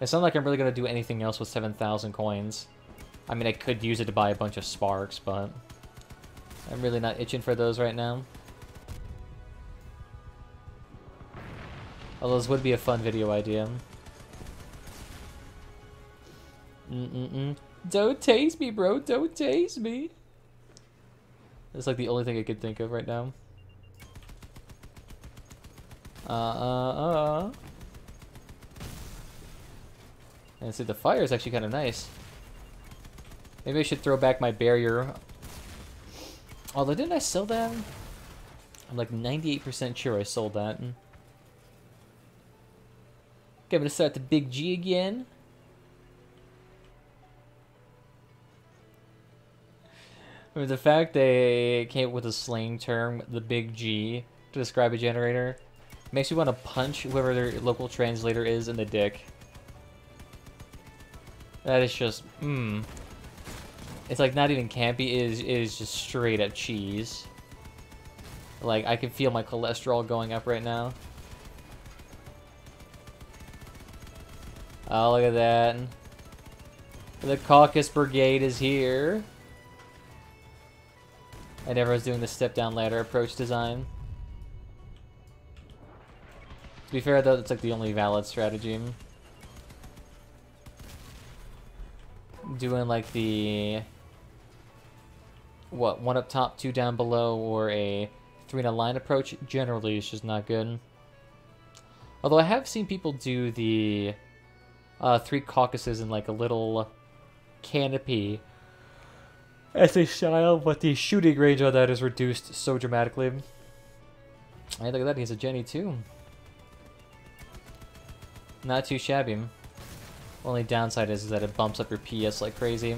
It's not like I'm really gonna do anything else with 7,000 coins. I mean, I could use it to buy a bunch of sparks, but I'm really not itching for those right now. Although this would be a fun video idea. Don't taste me, bro. Don't taste me. That's like the only thing I could think of right now. And see, the fire is actually kind of nice. Maybe I should throw back my barrier. Although, didn't I sell that? I'm like 98% sure I sold that. Okay, I'm gonna start the big G again. I mean, the fact they came up with a slang term, the big G, to describe a generator, makes me want to punch whoever their local translator is in the dick. That is just, It's like not even campy, it is just straight up cheese. Like, I can feel my cholesterol going up right now. Oh, look at that. The Caucus Brigade is here. And everyone's doing the step-down ladder approach design. To be fair, though, it's like the only valid strategy. Doing like the... what, 1 up top, 2 down below, or a 3 in a line approach, generally is just not good. Although I have seen people do the 3 caucuses in like a little canopy as a style, but the shooting range on that is reduced so dramatically. Hey, look at that, he's a Jenny too. Not too shabby. Only downside is that it bumps up your PS like crazy.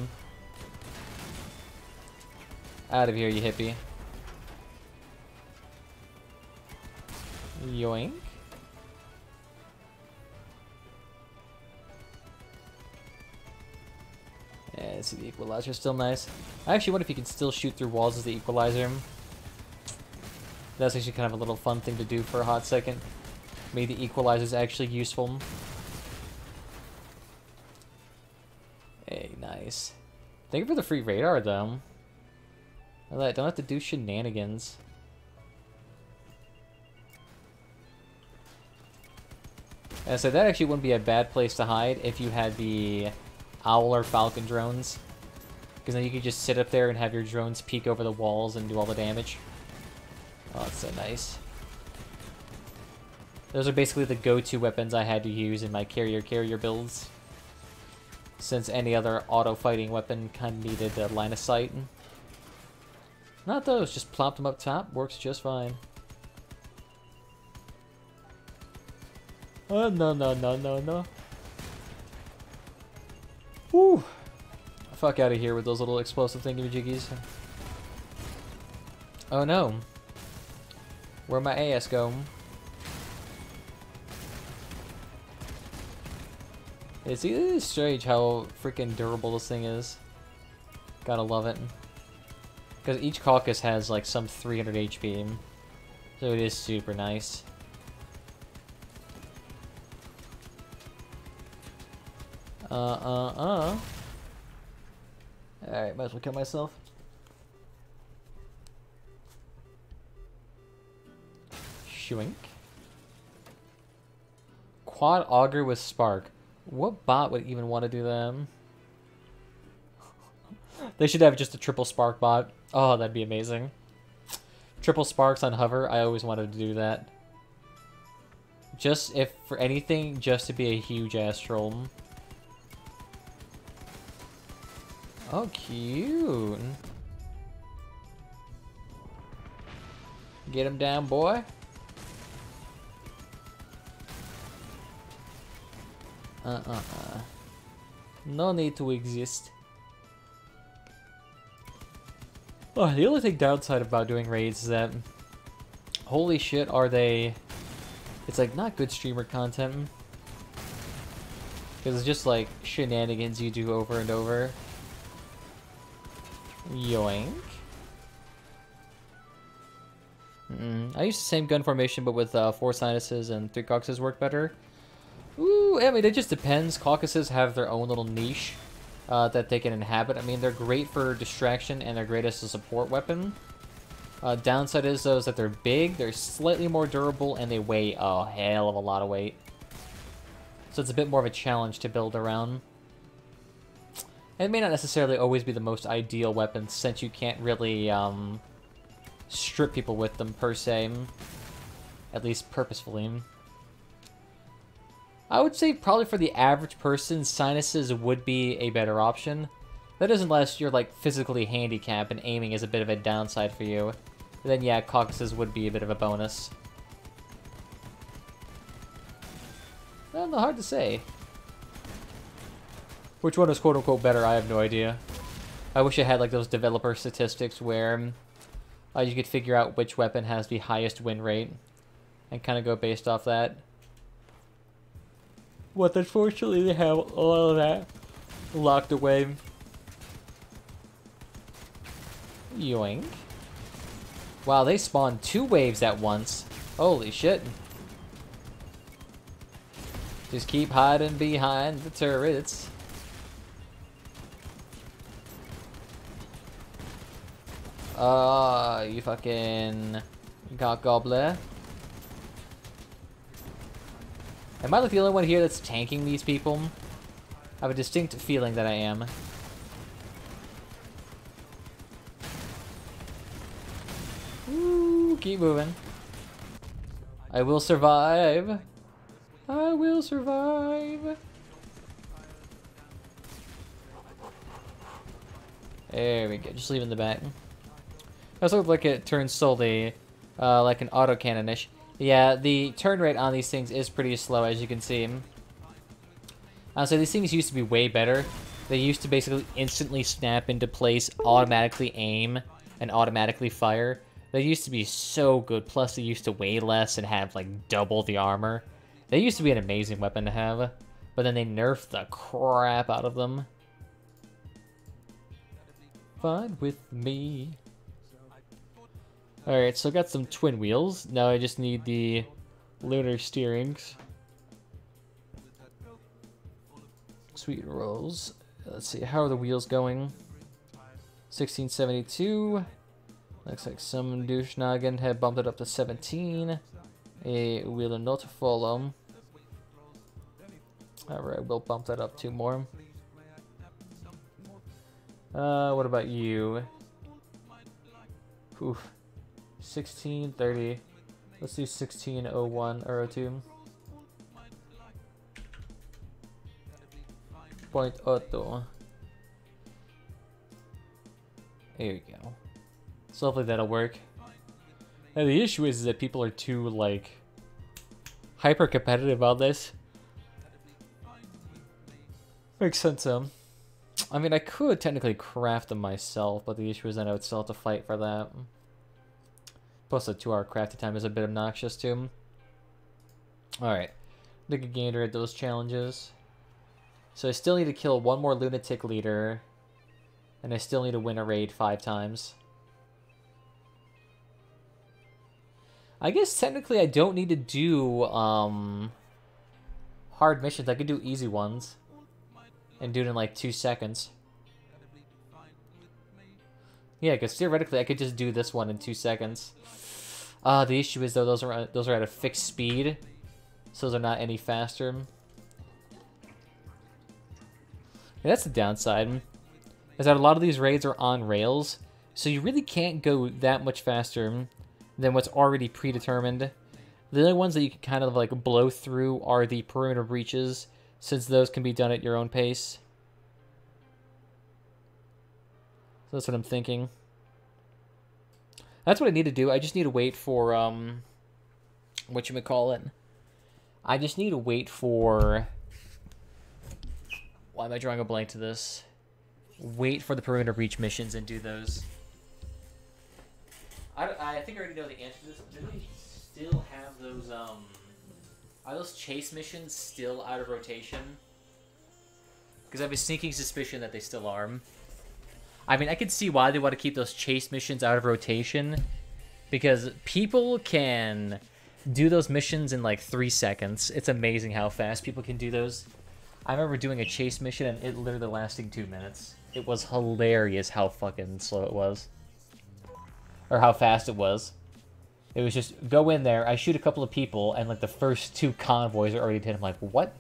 Out of here, you hippie. Yoink. Yeah, see, the equalizer's still nice. I actually wonder if you can still shoot through walls as the equalizer. That's actually kind of a little fun thing to do for a hot second. Maybe the equalizer's actually useful. Hey, nice. Thank you for the free radar, though. I don't have to do shenanigans. And so that actually wouldn't be a bad place to hide if you had the Owl or Falcon drones. Because then you could just sit up there and have your drones peek over the walls and do all the damage. Oh, that's so nice. Those are basically the go-to weapons I had to use in my carrier builds. Since any other auto-fighting weapon kind of needed a line of sight. Not those, just plop them up top, works just fine. Oh, no. Whew. Fuck out of here with those little explosive thingamajiggies. Oh no. Where'd my AS go? It is strange how freaking durable this thing is. Gotta love it. Because each caucus has like some 300 HP. So it is super nice. Alright, might as well kill myself. Shwink. Quad Auger with Spark. What bot would even want to do that? They should have just a triple Spark bot. Oh, that'd be amazing. Triple Sparks on hover, I always wanted to do that. Just, if for anything, just to be a huge ass troll. Oh, cute. Get him down, boy. No need to exist. Oh, the only thing downside about doing raids is that, holy shit, are they... It's like not good streamer content. Because it's just like shenanigans you do over and over. Yoink. I use the same gun formation, but with 4 sinuses and 3 caucuses work better. Ooh, I mean, it just depends. Caucuses have their own little niche that they can inhabit. I mean, they're great for distraction, and they're great as a support weapon. Downside is, though, is that they're big, they're slightly more durable, and they weigh a hell of a lot of weight. So it's a bit more of a challenge to build around. And it may not necessarily always be the most ideal weapon, since you can't really strip people with them, per se. At least purposefully. I would say probably for the average person, sinuses would be a better option. That is unless you're like physically handicapped and aiming is a bit of a downside for you. Then yeah, caucuses would be a bit of a bonus. Well, not hard to say. Which one is quote-unquote better, I have no idea. I wish I had like those developer statistics where you could figure out which weapon has the highest win rate and kind of go based off that. But unfortunately, they have a lot of that locked away. Yoink. Wow, they spawned 2 waves at once. Holy shit. Just keep hiding behind the turrets. You fucking cock gobbler. Am I like the only one here that's tanking these people? I have a distinct feeling that I am. Ooh, keep moving. I will survive. I will survive. There we go. Just leaving the back. It also looks like it turns solely like an autocannon-ish. Yeah, the turn rate on these things is pretty slow, as you can see. So these things used to be way better. They used to basically instantly snap into place, automatically aim, and automatically fire. They used to be so good, plus they used to weigh less and have like double the armor. They used to be an amazing weapon to have, but then they nerfed the crap out of them. Fine with me. Alright, so I got some twin wheels. Now I just need the lunar steerings. Sweet rolls. Let's see, how are the wheels going? 1672. Looks like some douche noggin had bumped it up to 17. A wheeler not to follow. Alright, we'll bump that up 2 more. What about you? Oof. 1630. Let's do 1601 or 02. Point auto. There you go. So hopefully that'll work. Now the issue is that people are too like hyper competitive on this. Makes sense though. I mean, I could technically craft them myself, but the issue is that I would still have to fight for that. Plus the 2-hour crafting time is a bit obnoxious too. Alright. I think I gained at those challenges. So I still need to kill 1 more lunatic leader. And I still need to win a raid 5 times. I guess technically I don't need to do hard missions. I could do easy ones. And do it in like 2 seconds. Yeah, because theoretically I could just do this one in 2 seconds. The issue is though those are at a fixed speed, so those are not any faster. Yeah, that's the downside. Is that a lot of these raids are on rails, so you really can't go that much faster than what's already predetermined. The only ones that you can kind of like blow through are the perimeter breaches, since those can be done at your own pace. So that's what I'm thinking. That's what I need to do. I just need to wait for, whatchamacallit. I just need to wait for... Why am I drawing a blank to this? Wait for the perimeter breach missions and do those. I think I already know the answer to this. Do they still have those, are those chase missions still out of rotation? Because I have a sneaking suspicion that they still are. I mean, I can see why they want to keep those chase missions out of rotation, Because people can do those missions in like 3 seconds. It's amazing how fast people can do those. I remember doing a chase mission and it literally lasting 2 minutes. It was hilarious how fucking slow it was. Or how fast it was. It was just, go in there, I shoot a couple of people, and like the first 2 convoys are already dead. I'm like, what?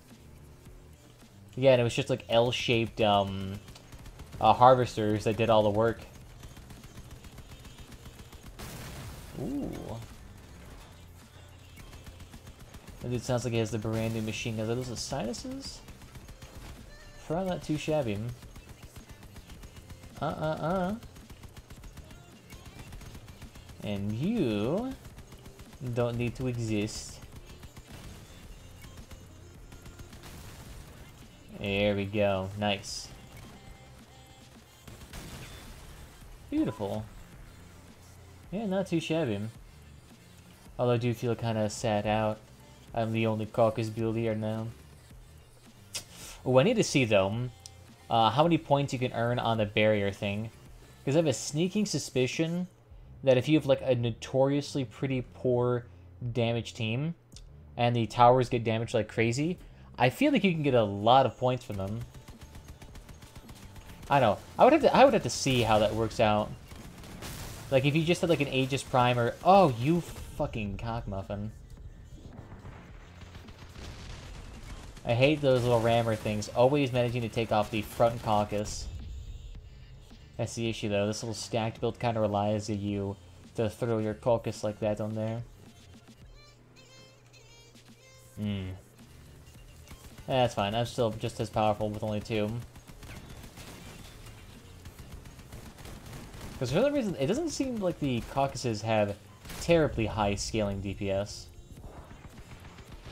Yeah, and it was just like L-shaped harvesters that did all the work. Ooh. That dude sounds like he has the brand new machine guns. Are those the sinuses? Probably not too shabby. And you don't need to exist. There we go. Nice. Beautiful. Yeah, not too shabby. Although I do feel kind of sad out. I'm the only caucus build here now. Oh, I need to see, though, how many points you can earn on the barrier thing. Because I have a sneaking suspicion that if you have, like, a notoriously pretty poor damage team, and the towers get damaged like crazy, I feel like you can get a lot of points from them. I don't know. I would have to see how that works out. Like, if you just had, like, an Aegis Prime or... Oh, you fucking cockmuffin. I hate those little rammer things. Always managing to take off the front caucus. That's the issue, though. This little stacked build kind of relies on you to throw your caucus like that on there. That's fine. I'm still just as powerful with only 2. Because for some reason, it doesn't seem like the caucuses have terribly high scaling DPS.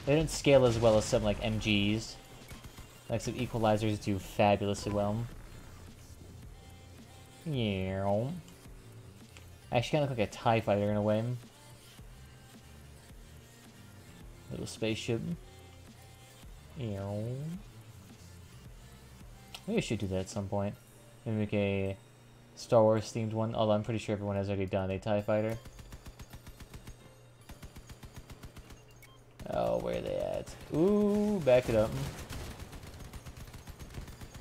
They don't scale as well as some, like, MGs. Like, some equalizers do fabulously well. Yeah. Actually, kind of look like a TIE fighter in a way. Little spaceship. Yeah. Maybe I should do that at some point. Maybe make a Star Wars themed one. Although I'm pretty sure everyone has already done a TIE fighter. Oh, where are they at? Ooh, back it up.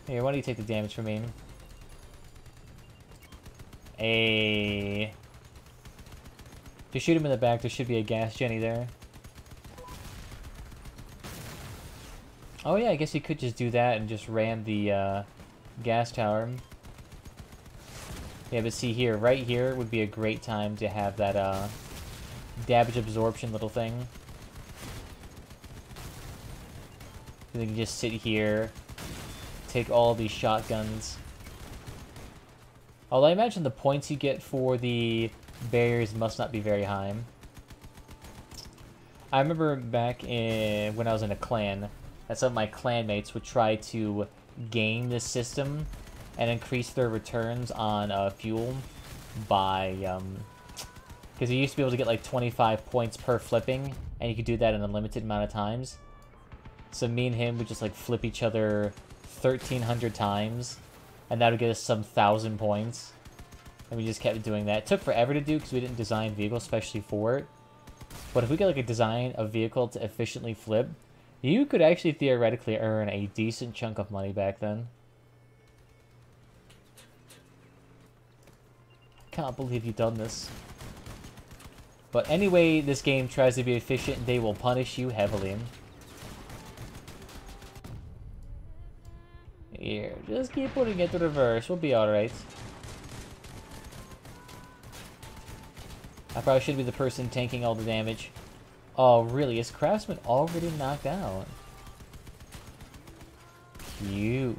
Here, why don't you take the damage from me? To shoot him in the back, there should be a gas Jenny there. Oh yeah, I guess you could just do that and just ram the gas tower. Yeah, but see here, right here would be a great time to have that damage absorption little thing. And then you can just sit here, take all these shotguns. Although I imagine the points you get for the barriers must not be very high. I remember back when I was in a clan, that some of my clanmates would try to game this system and increase their returns on fuel by... because you used to be able to get like 25 points per flipping, and you could do that an unlimited amount of times. So me and him would just like flip each other 1,300 times, and that would get us some 1,000 points. And we just kept doing that. It took forever to do because we didn't design vehicles especially for it. But if we could like design a vehicle to efficiently flip, you could actually theoretically earn a decent chunk of money back then. Can't believe you've done this. But anyway, this game tries to be efficient, they will punish you heavily. Here, just keep putting it to reverse, we'll be alright. I probably should be the person tanking all the damage. Oh, really? Is Craftsman already knocked out? Cute.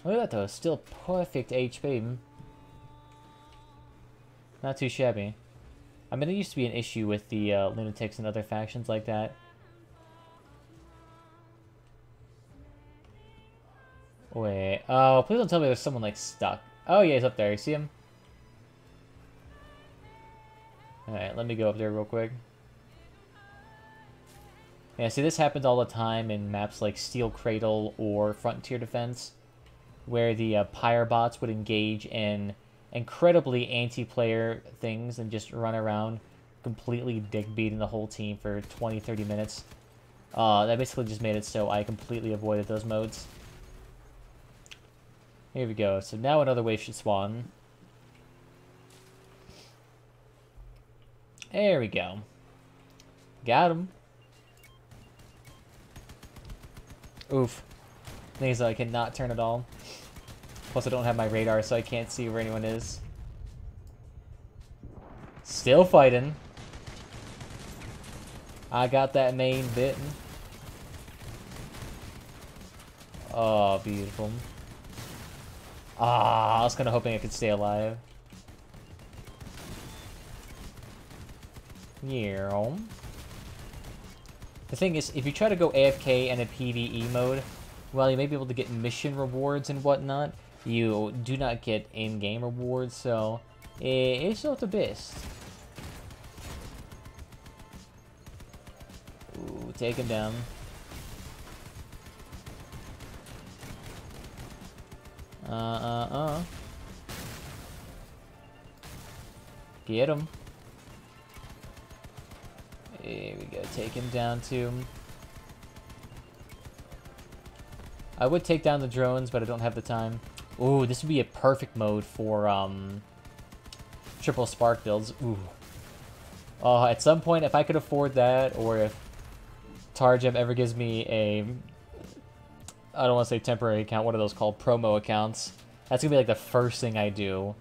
Look at that though, still perfect HP. Not too shabby. I mean, it used to be an issue with the lunatics and other factions like that. Wait, oh, please don't tell me there's someone like stuck. Oh yeah, he's up there, you see him? Alright, let me go up there real quick. Yeah, see, this happens all the time in maps like Steel Cradle or Frontier Defense, where the pyre bots would engage in incredibly anti-player things and just run around completely dick beating the whole team for 20-30 minutes. That basically just made it so I completely avoided those modes. Here we go. So now another wave should spawn. There we go. Got him. Oof. Thing is, I cannot turn at all. Plus, I don't have my radar, so I can't see where anyone is. Still fighting. I got that main bitten. Oh, beautiful. Ah, I was kind of hoping I could stay alive. Yeah. The thing is, if you try to go AFK in a PvE mode, while you may be able to get mission rewards and whatnot, you do not get in-game rewards, so it's not the best. Ooh, take him down. Get him. Here we go, take him down too. I would take down the drones, but I don't have the time. Ooh, this would be a perfect mode for triple spark builds. Ooh. At some point, if I could afford that, or if Targem ever gives me a, I don't want to say temporary account, what are those called? Promo accounts. That's gonna be like the first thing I do.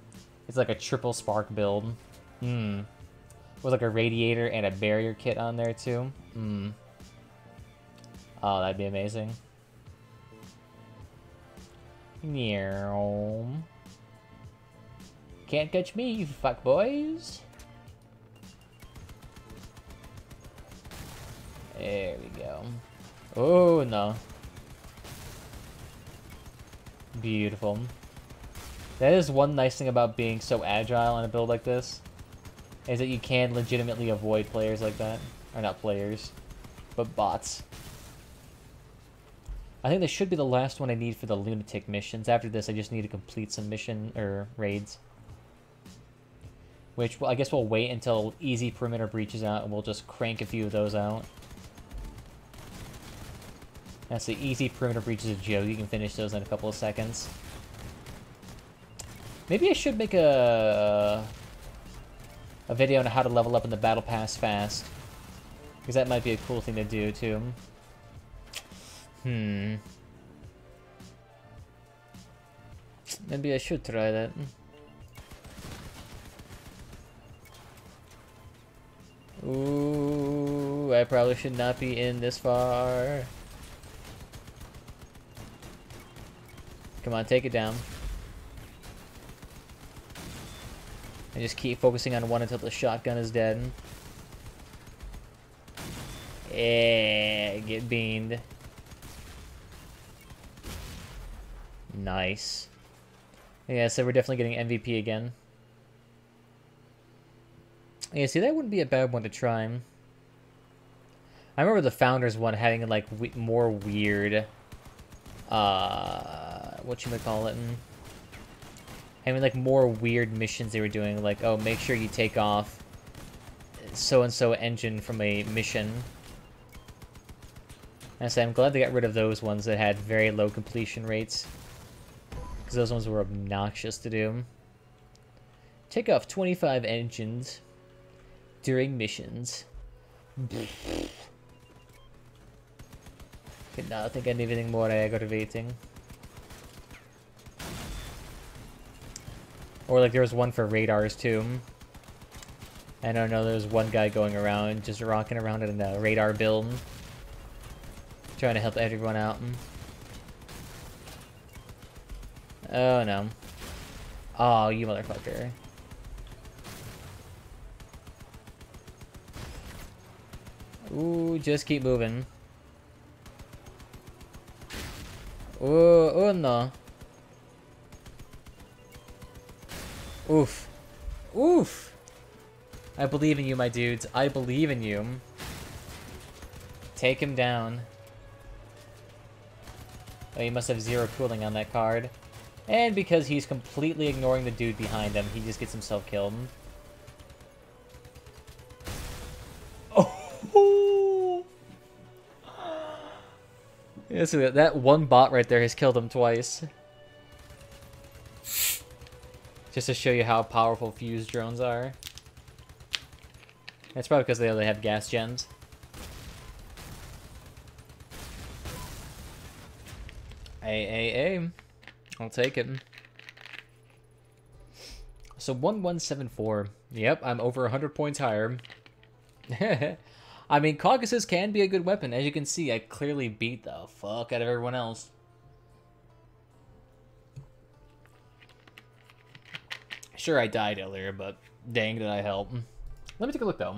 It's like a triple spark build. With like a radiator and a barrier kit on there too. Oh, that'd be amazing. Can't catch me, you fuck boys. There we go. Oh no. Beautiful. That is one nice thing about being so agile on a build like this, is that you can legitimately avoid players like that. Or not players, but bots. I think this should be the last one I need for the lunatic missions. After this, I just need to complete some mission or raids. Which, well, I guess we'll wait until easy perimeter breaches out, and we'll just crank a few of those out. That's the easy perimeter breaches of Joe. You can finish those in a couple of seconds. Maybe I should make a video on how to level up in the battle pass fast, because that might be a cool thing to do too. Maybe I should try that. Ooh, I probably should not be in this far. Come on, take it down. And just keep focusing on one until the shotgun is dead. Yeah, get beamed. Nice. Yeah, so we're definitely getting MVP again. Yeah, see, that wouldn't be a bad one to try. I remember the Founders one having, like, more weird, whatchamacallit, having, like, more weird missions they were doing, like, oh, make sure you take off so-and-so engine from a mission. And so I'm glad they got rid of those ones that had very low completion rates, because those ones were obnoxious to do. Take off 25 engines during missions. Could not think of anything more aggravating. Or like there was one for radars too. I don't know, there was one guy going around, just rocking around in a radar build, trying to help everyone out. Oh no. Oh, you motherfucker. Ooh, just keep moving. Oh no. Oof. Oof! I believe in you, my dudes. I believe in you. Take him down. Oh, you must have 0 cooling on that card. And because he's completely ignoring the dude behind him, he just gets himself killed. Oh! Yeah, so that one bot right there has killed him twice. Just to show you how powerful fuse drones are. That's probably because they only have gas gens. Hey. I'll take it. So 1174. Yep, I'm over 100 points higher. I mean, Caucasus can be a good weapon. As you can see, I clearly beat the fuck out of everyone else. Sure, I died earlier, but dang, did I help. Let me take a look, though.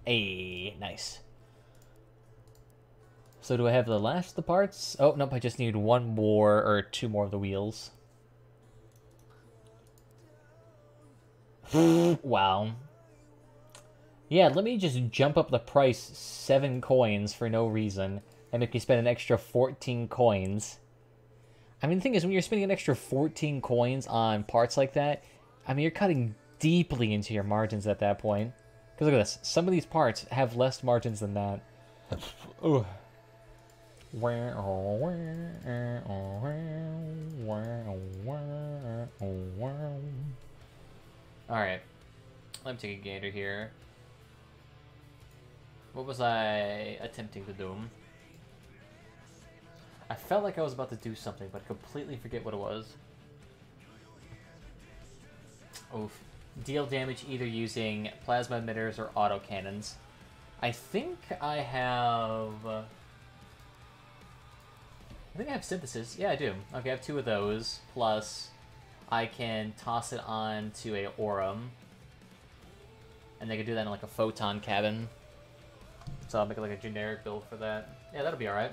Hey, nice. So do I have the last of the parts? Oh, nope, I just need one more, or two more of the wheels. Wow. Yeah, let me just jump up the price 7 coins for no reason, and make you spend an extra 14 coins. I mean, the thing is, when you're spending an extra 14 coins on parts like that, I mean, you're cutting deeply into your margins at that point. Because look at this, some of these parts have less margins than that. Ugh. Alright, let me take a gator here. What was I attempting to do? I felt like I was about to do something, but completely forget what it was. Oof. Deal damage either using plasma emitters or autocannons. I think I have synthesis. Yeah, I do. Okay, I have 2 of those. Plus, I can toss it on to a Aurum. And they can do that in like a photon cabin. So I'll make like a generic build for that. Yeah, that'll be alright.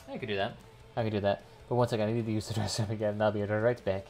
I could do that. But one second, I need to use the restroom again, and I'll be right back.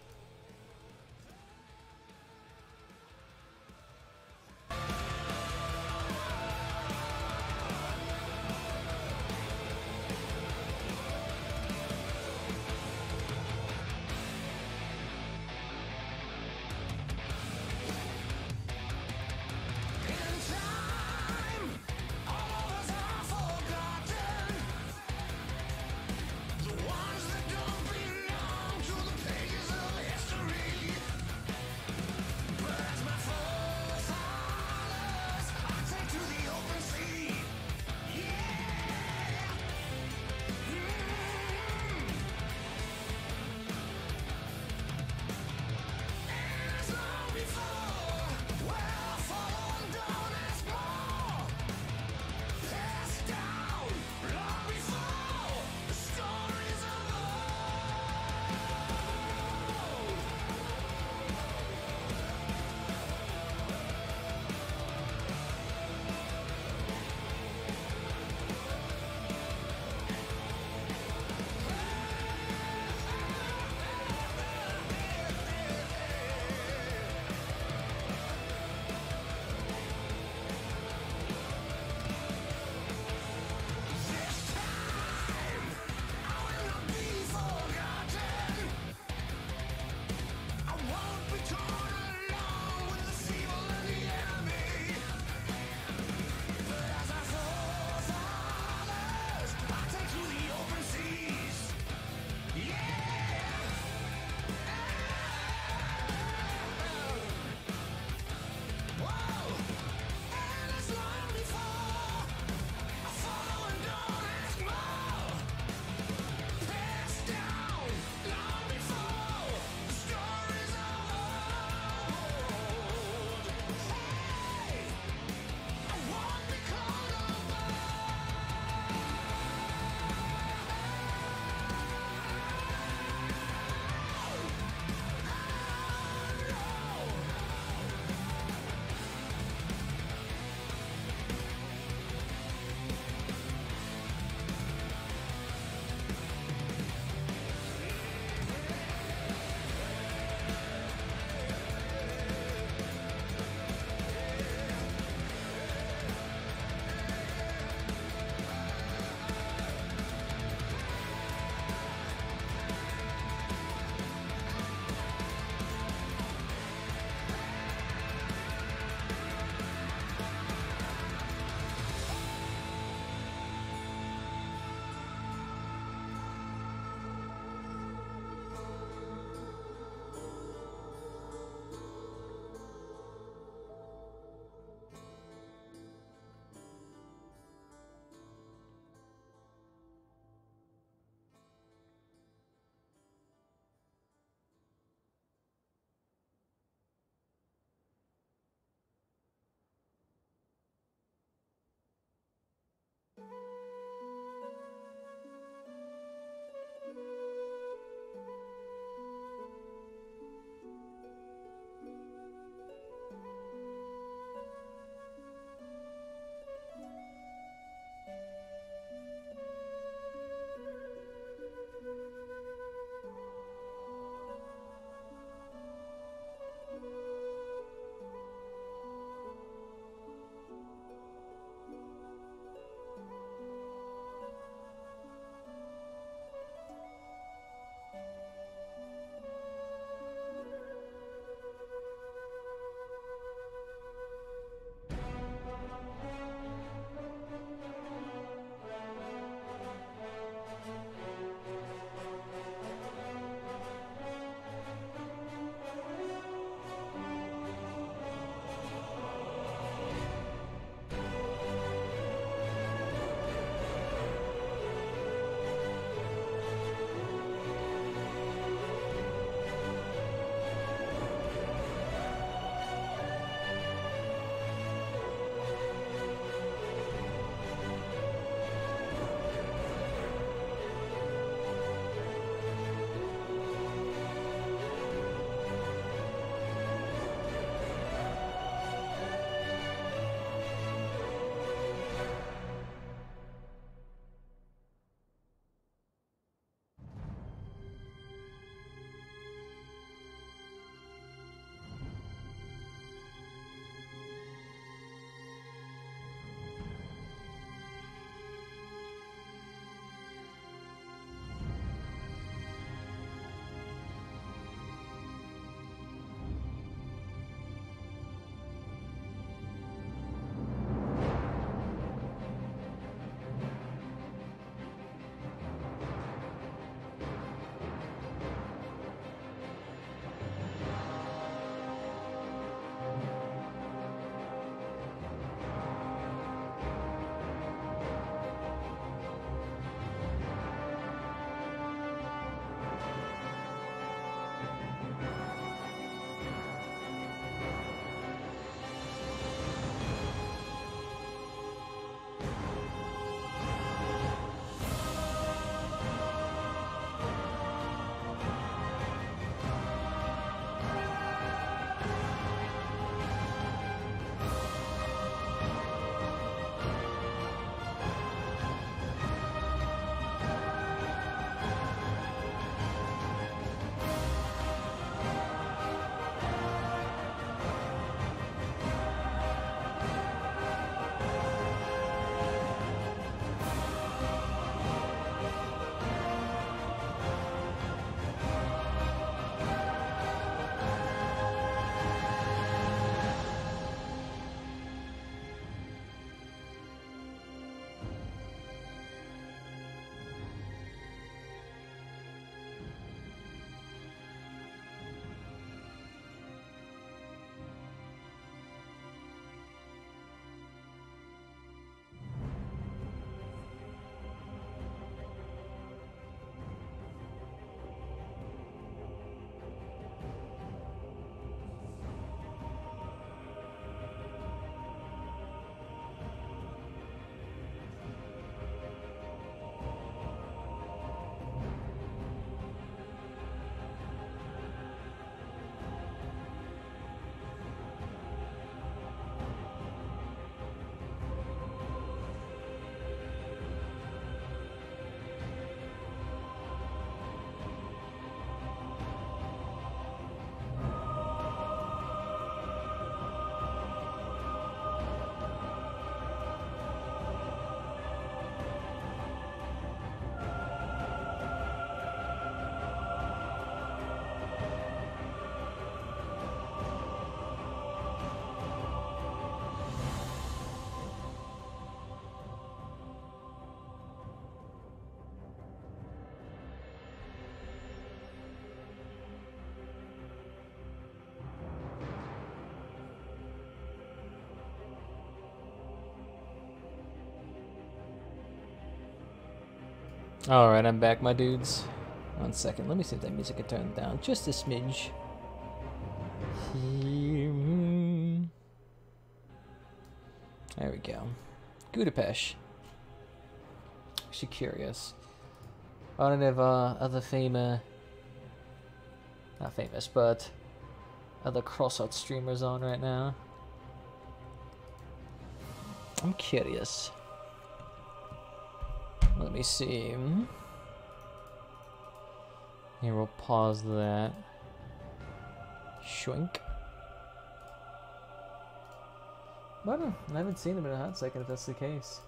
Alright, I'm back, my dudes. 1 second, let me see if that music can turn down just a smidge. There we go. Budapest. Actually curious. I don't have other famous, not famous, but other crossout streamers on right now. I'm curious. Let me see. Here, we'll pause that. Shwink. I don't know. I haven't seen them in a hot second if that's the case.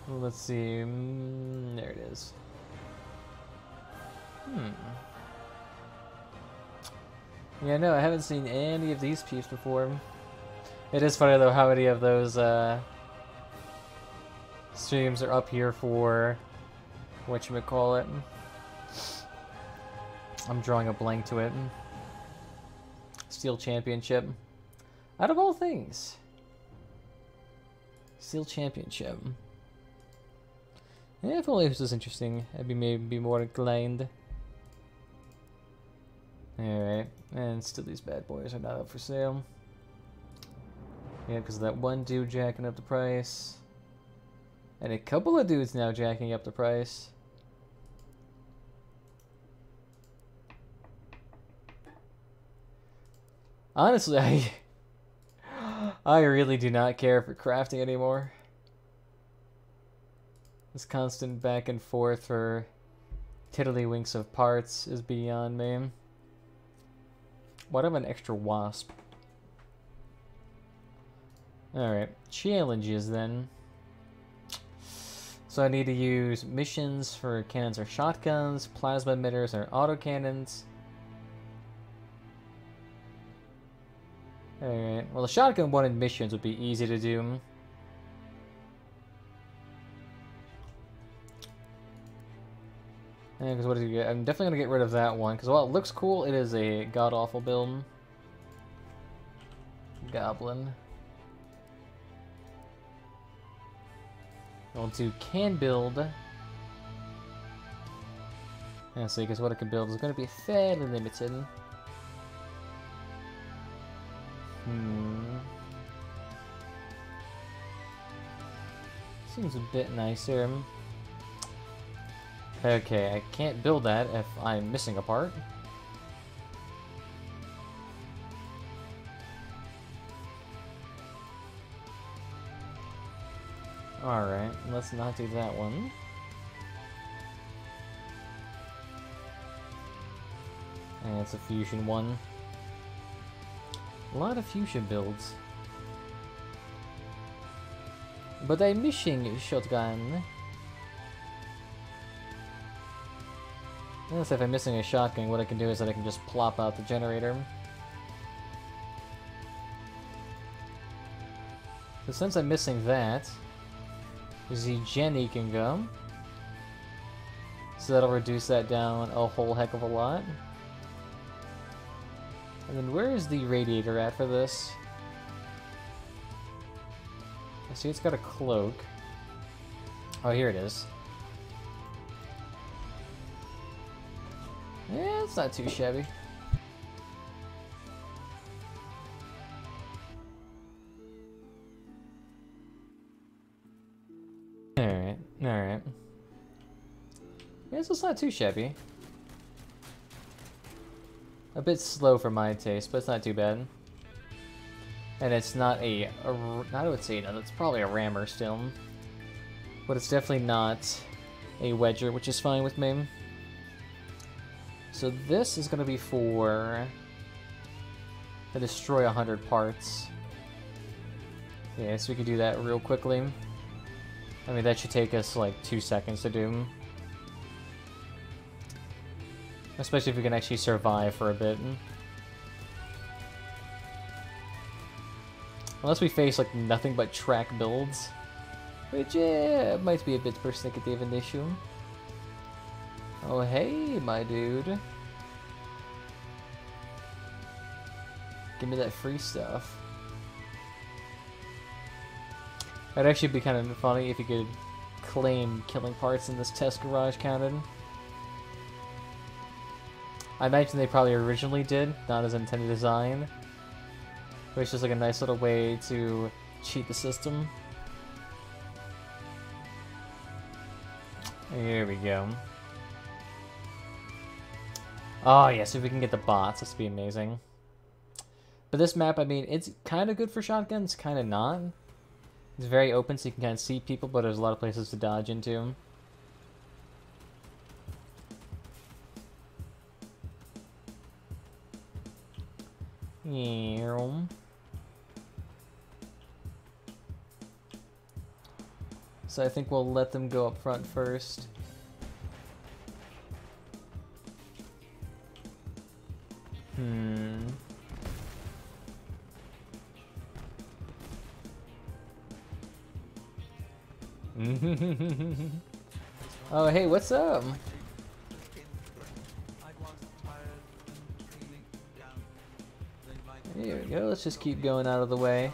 Well, let's see. There it is. Yeah, no, I haven't seen any of these peeps before. It is funny though how many of those streams are up here for whatchamacallit. I'm drawing a blank to it. Steel Championship. Out of all things. Steel Championship. Yeah, if only this was interesting, I'd be maybe more inclined. Alright, and still these bad boys are not up for sale. Yeah, because of that one dude jacking up the price. And a couple of dudes now jacking up the price. Honestly, I really do not care for crafting anymore. This constant back and forth for tiddlywinks of parts is beyond me. What of an extra wasp? Alright, challenges then. So I need to use missions for cannons or shotguns, plasma emitters or autocannons. Alright, well the shotgun one in missions would be easy to do. Yeah, because what did you get? I'm definitely going to get rid of that one, because while it looks cool, it is a god-awful build. Goblin. We'll do can build. Yeah, see, because what it can build is going to be fairly limited. Seems a bit nicer. Okay, I can't build that if I'm missing a part. Alright, let's not do that one. And it's a fusion one. A lot of fusion builds. But I'm missing shotgun. Unless if I'm missing a shotgun, what I can do is that I can just plop out the generator. So since I'm missing that, the Jenny can go. So that'll reduce that down a whole heck of a lot. And then where is the radiator at for this? I see it's got a cloak. Oh, here it is. Yeah, it's not too shabby. Alright, alright. Yeah, so it's not too shabby. A bit slow for my taste, but it's not too bad. And it's not I would say, no, it's probably a rammer still. But it's definitely not a wedger, which is fine with me. So this is going to be for to destroy 100 parts. Yeah, so we can do that real quickly. I mean, that should take us like 2 seconds to do. Especially if we can actually survive for a bit. Unless we face like nothing but track builds. Which, yeah, might be a bit persnicative an issue. Oh, hey, my dude. Give me that free stuff. That'd actually be kind of funny if you could claim killing parts in this test garage counted. I imagine they probably originally did, not as intended design. But it's just like a nice little way to cheat the system. Here we go. Oh yes, if we can get the bots, this would be amazing. But this map, I mean, it's kind of good for shotguns, kind of not. It's very open, so you can kind of see people, but there's a lot of places to dodge into. Yeah. So I think we'll let them go up front first. Oh, hey, what's up? Here we go, let's just keep going out of the way.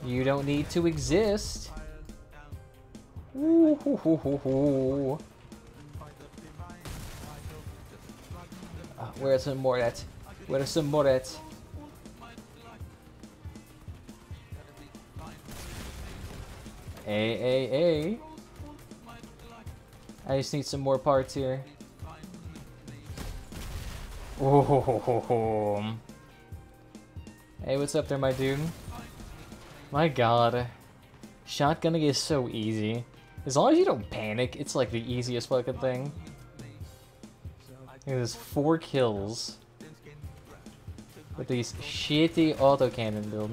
You don't need to exist. Ooh, hoo, hoo, hoo, hoo. Where's some more at? Where's some more at? Hey. I just need some more parts here. Oh. Hey, what's up there, my dude? My god. Shotgunning is so easy. As long as you don't panic, it's like the easiest fucking thing. There's 4 kills with these shitty autocannon build.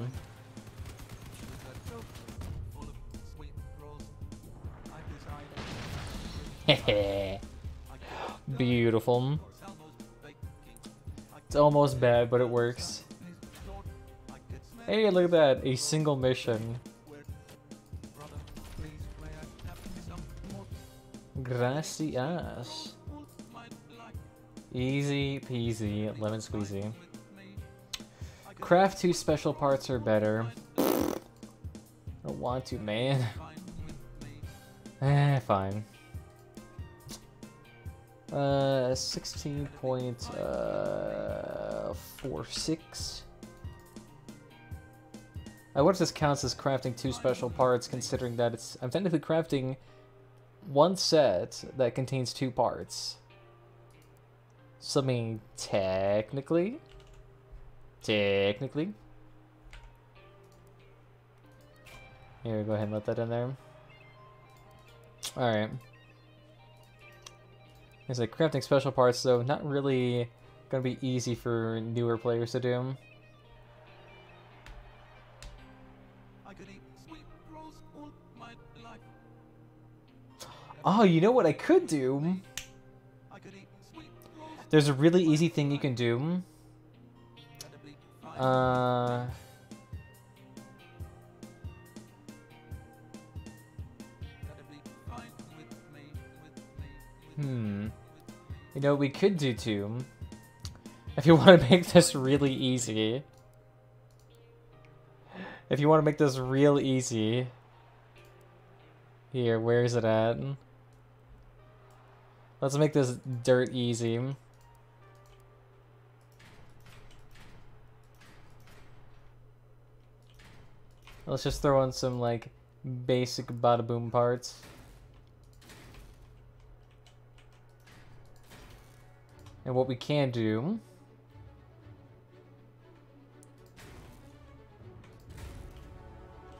Beautiful. It's almost bad, but it works. Hey, look at that. A single mission. Gracias. Easy peasy, lemon squeezy. Craft 2 special parts are better. I don't want to, man. Fine. 16.46. I wonder if this counts as crafting 2 special parts, considering that I'm technically crafting 1 set that contains 2 parts. So I mean, technically. Here, go ahead and let that in there. Alright. It's like crafting special parts, though, not really gonna be easy for newer players to do. Oh, you know what I could do? There's a really easy thing you can do. You know what we could do too? If you want to make this really easy. If you want to make this real easy. Here, where is it at? Let's make this dirt easy. Let's just throw in some, like, basic bada boom parts. And what we can do...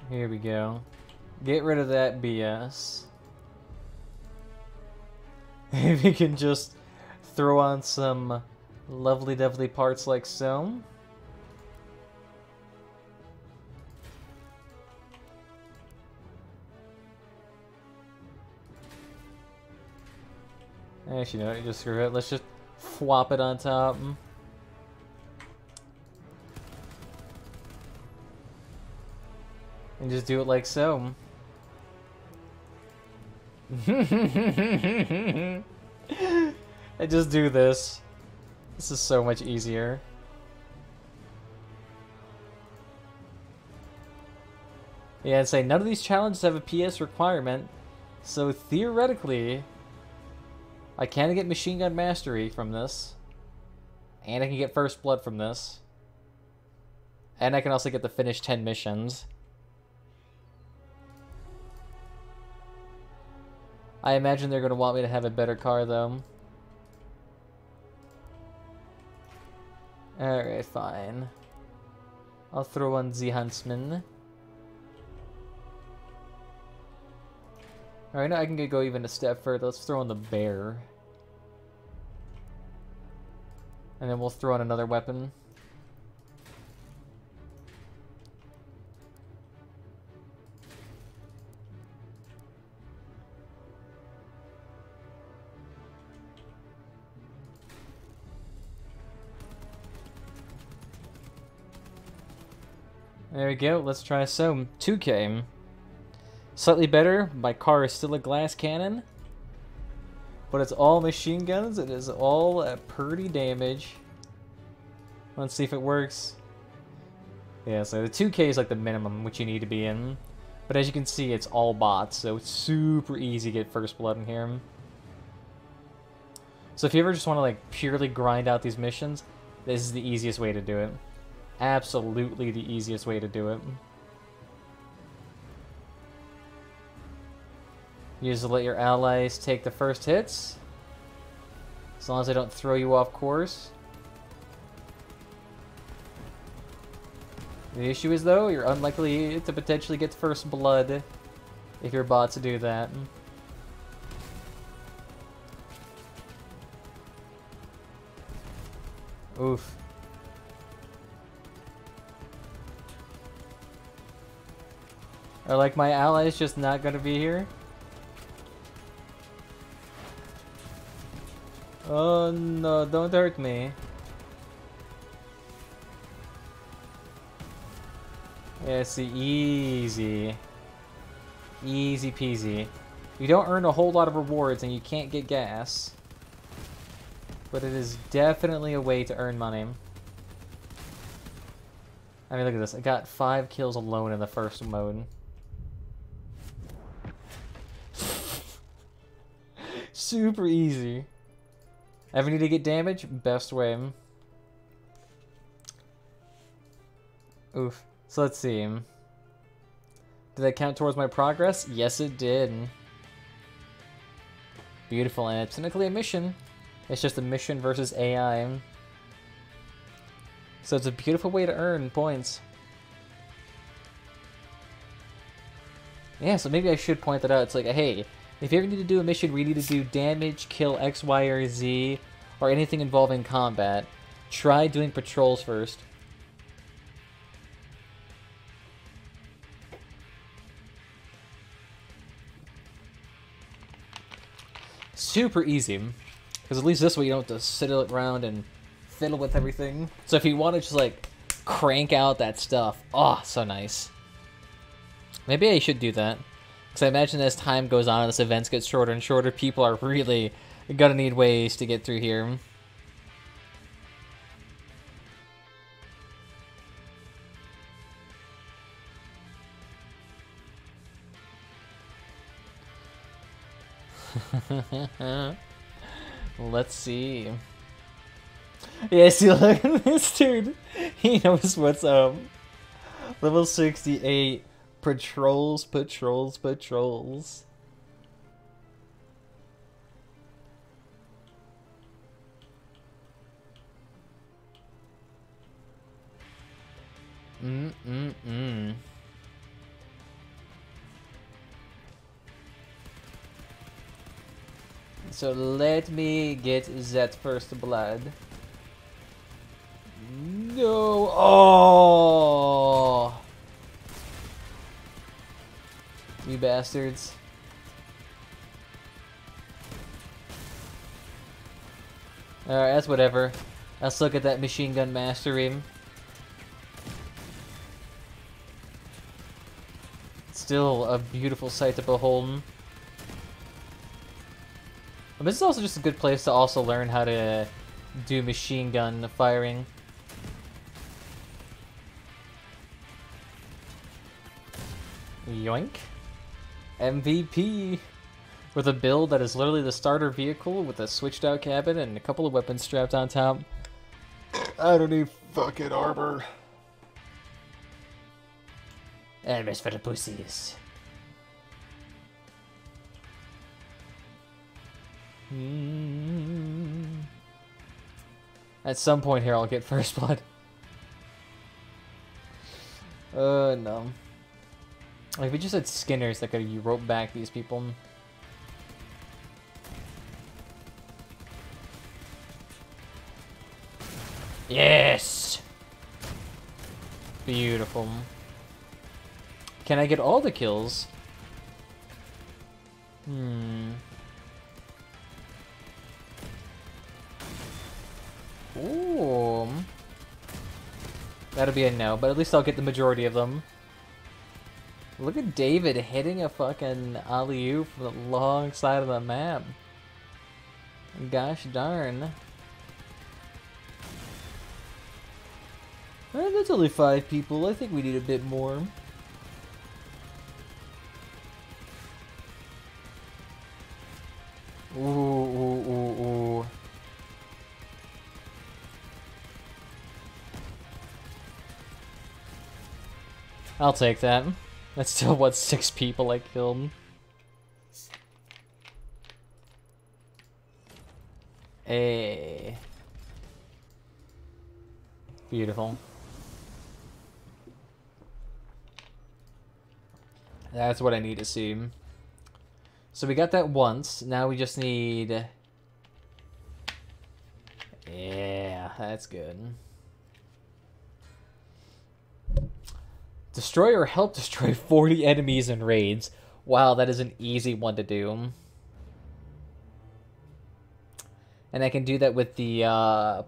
Here we go. Get rid of that BS. If you can just throw on some lovely dovely parts like so. Actually, no, just screw it. Let's just flop it on top. And just do it like so. I just do this. This is so much easier. Yeah, I'd say none of these challenges have a PS requirement, so theoretically, I can get Machine Gun Mastery from this, and I can get First Blood from this, and I can also get the finish 10 missions. I imagine they're going to want me to have a better car, though. Alright, fine. I'll throw on the Huntsman. Alright, now I can go even a step further. Let's throw on the Bear. And then we'll throw on another weapon. There we go, let's try some 2K. Slightly better, my car is still a glass cannon. But it's all machine guns, it is all at pretty damage. Let's see if it works. Yeah, so the 2K is like the minimum which you need to be in. But as you can see, it's all bots, so it's super easy to get First Blood in here. So if you ever just want to like purely grind out these missions, this is the easiest way to do it. Absolutely the easiest way to do it. You just let your allies take the first hits. As long as they don't throw you off course. The issue is, though, you're unlikely to potentially get First Blood if your bots do that. Oof. Are like my allies just not gonna be here? Oh no, don't hurt me. Yeah, see, easy. Easy peasy. You don't earn a whole lot of rewards and you can't get gas. But it is definitely a way to earn money. I mean, look at this. I got 5 kills alone in the first mode. Super easy. Ever need to get damage? Best way. Oof. So let's see. Did that count towards my progress? Yes, it did. Beautiful, and it's technically a mission. It's just a mission versus AI. So it's a beautiful way to earn points. Yeah, so maybe I should point that out. It's like, hey, if you ever need to do a mission where you need to do damage, kill X, Y, or Z, or anything involving combat, try doing patrols first. Super easy, because at least this way you don't have to sit around and fiddle with everything. So if you want to just like crank out that stuff, oh, so nice. Maybe I should do that. Because I imagine as time goes on and this events get shorter and shorter, people are really gonna need ways to get through here. Let's see. Yeah, see, look at this dude. He knows what's up. Level 68. Patrols, patrols, patrols. So let me get that First Blood. No! Oh! You bastards. Alright, that's whatever. Let's look at that Machine Gun Mastery. Still a beautiful sight to behold. But this is also just a good place to also learn how to do machine gun firing. Yoink. MVP! With a build that is literally the starter vehicle with a switched out cabin and a couple of weapons strapped on top. I don't need fucking armor. Armor's for the pussies. At some point here, I'll get first blood. No. Like, we just had Skinners that could rope back these people. Yes! Beautiful. Can I get all the kills? Ooh. That'll be a no, but at least I'll get the majority of them. Look at David hitting a fucking alley-oop from the long side of the map. Gosh darn. That's only 5 people. I think we need a bit more. Ooh, ooh, ooh, ooh. I'll take that. That's still, what, 6 people I killed. Hey. Beautiful. That's what I need to see. So we got that once. Now we just need... Yeah, that's good. Destroy or help destroy 40 enemies in raids. Wow, that is an easy one to do. And I can do that with the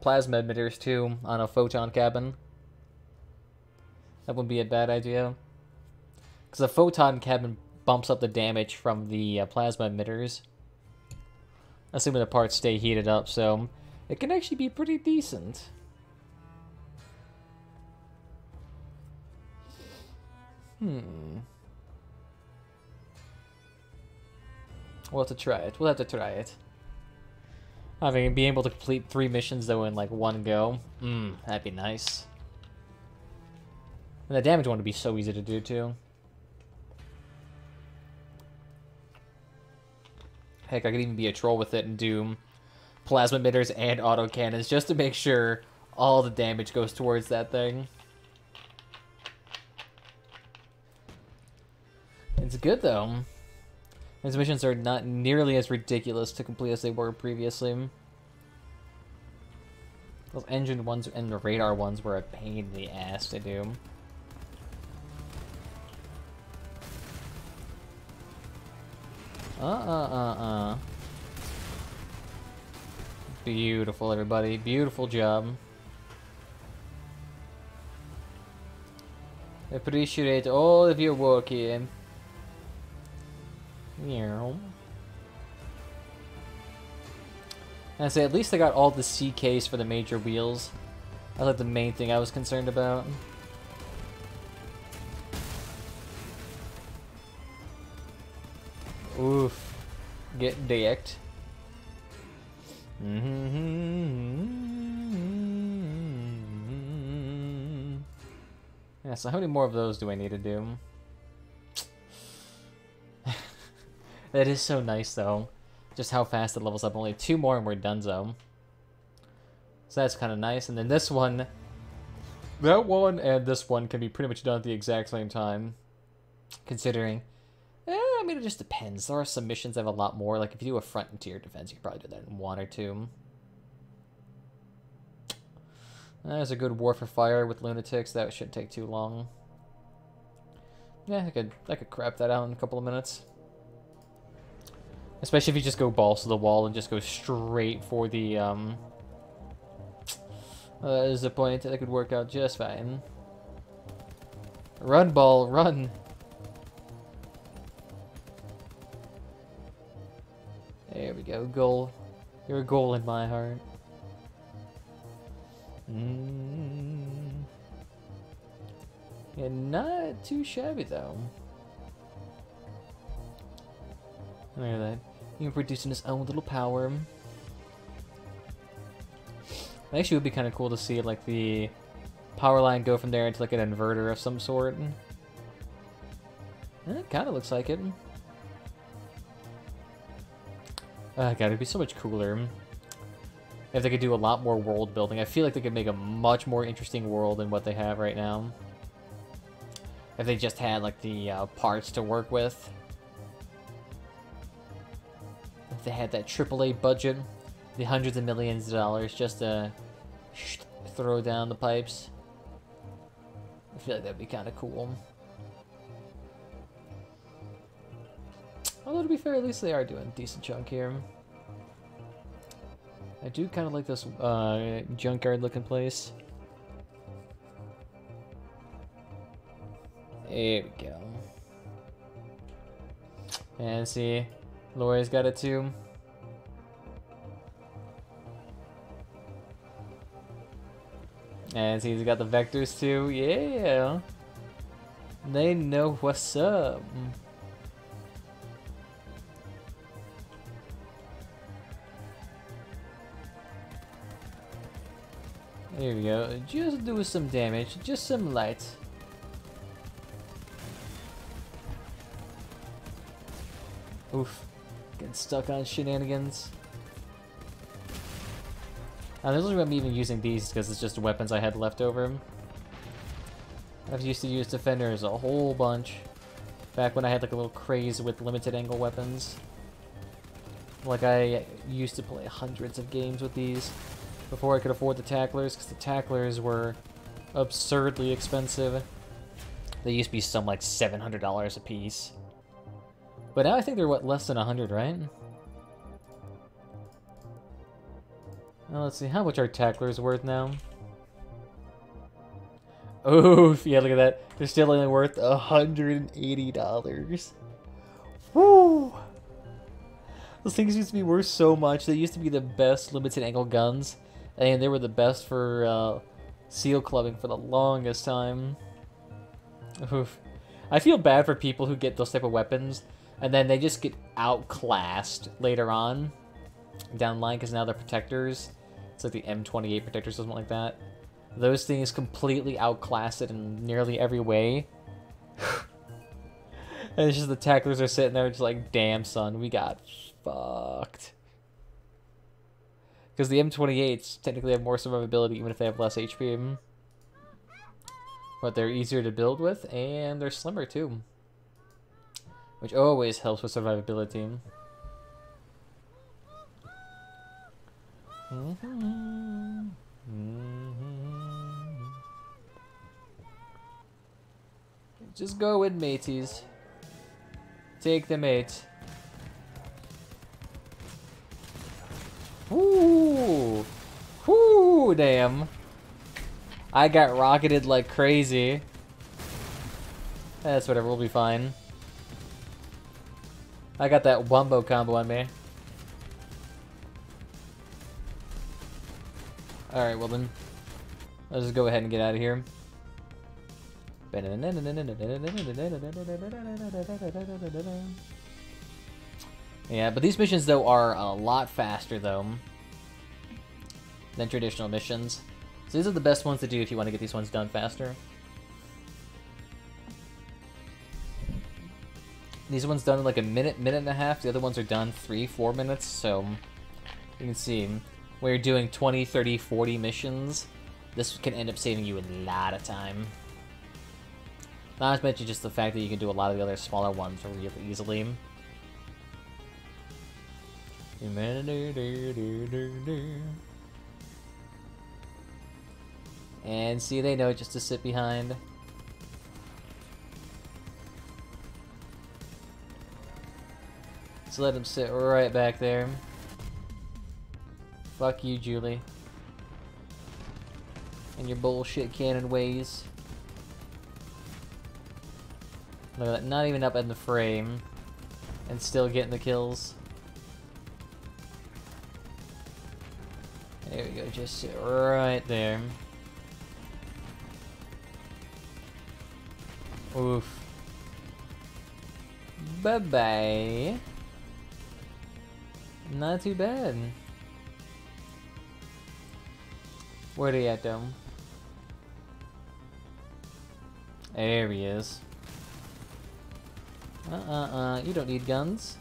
plasma emitters too, on a photon cabin. That wouldn't be a bad idea. Because the photon cabin bumps up the damage from the plasma emitters. Assuming the parts stay heated up, so it can actually be pretty decent. We'll have to try it. We'll have to try it. I mean, being able to complete 3 missions, though, in, like, one go. That'd be nice. And the damage one would be so easy to do, too. Heck, I could even be a troll with it and do plasma emitters and autocannons just to make sure all the damage goes towards that thing. It's good, though. These missions are not nearly as ridiculous to complete as they were previously. Those engine ones and the radar ones were a pain in the ass to do. Beautiful, everybody. Beautiful job. Appreciate all of your work here. Yeah. And I say, at least I got all the CKs for the major wheels. That's like the main thing I was concerned about. Oof. Get decked. Yeah, so how many more of those do I need to do? That is so nice, though. Just how fast it levels up. Only 2 more and we're donezo. So that's kind of nice. And then this one... That one and this one can be pretty much done at the exact same time. Considering... I mean, it just depends. There are some missions that have a lot more. Like, if you do a frontier defense, you can probably do that in 1 or 2. There's a good war for fire with lunatics. That shouldn't take too long. Yeah, I could crap that out in a couple of minutes. Especially if you just go balls to the wall and just go straight for the, there's a point that could work out just fine. Run, ball, run! There we go, goal. You're a goal in my heart. And not too shabby though. Look at that. Even producing his own little power. It actually would be kind of cool to see like the power line go from there into like an inverter of some sort. It kind of looks like it. God, it'd be so much cooler if they could do a lot more world building. I feel like they could make a much more interesting world than what they have right now. If they just had like the parts to work with. If they had that AAA budget, the hundreds of millions of dollars just to throw down the pipes. I feel like that'd be kind of cool. Although to be fair, at least they are doing a decent chunk here. I do kind of like this junkyard looking place. There we go. And see, Laura's got it too. And see, he's got the vectors too. Yeah. They know what's up. There we go. Just do some damage. Just some light. Oof. Getting stuck on shenanigans. There's only me even using these because it's just weapons I had left over. I've used to use defenders a whole bunch. Back when I had like a little craze with limited angle weapons. Like I used to play hundreds of games with these before I could afford the tacklers, because the tacklers were absurdly expensive. They used to be some like $700 a piece. But now I think they're what, less than 100, right? Well, let's see, how much are tacklers worth now? Oh, yeah, look at that. They're still only worth $180. Woo! Those things used to be worth so much. They used to be the best limited angle guns. And they were the best for seal clubbing for the longest time. Oof. I feel bad for people who get those type of weapons and then they just get outclassed later on down the line because now they're protectors. It's like the M28 protectors or something like that. Those things completely outclass it in nearly every way. And it's just the tacklers are sitting there just like, damn son, we got fucked. Because the M28s technically have more survivability even if they have less HP. But they're easier to build with, and they're slimmer too. Which always helps with survivability. Just go with mateys. Take the mate. Whoo! Whoo, damn. I got rocketed like crazy. That's whatever, we'll be fine. I got that wombo combo on me. Alright, well then. Let's just go ahead and get out of here. Yeah, but these missions though are a lot faster though than traditional missions. So these are the best ones to do if you want to get these ones done faster. These ones done in like a minute, minute and a half. The other ones are done 3-4 minutes. So you can see when you're doing 20, 30, 40 missions, this can end up saving you a lot of time. Not to mention just the fact that you can do a lot of the other smaller ones really easily. And see, they know just to sit behind. So let him sit right back there. Fuck you, Julie. And your bullshit cannon ways. Look at that, not even up in the frame. And still getting the kills. There we go, just sit right there. Oof. Bye-bye. Not too bad. Where are you at, though? There he is. You don't need guns.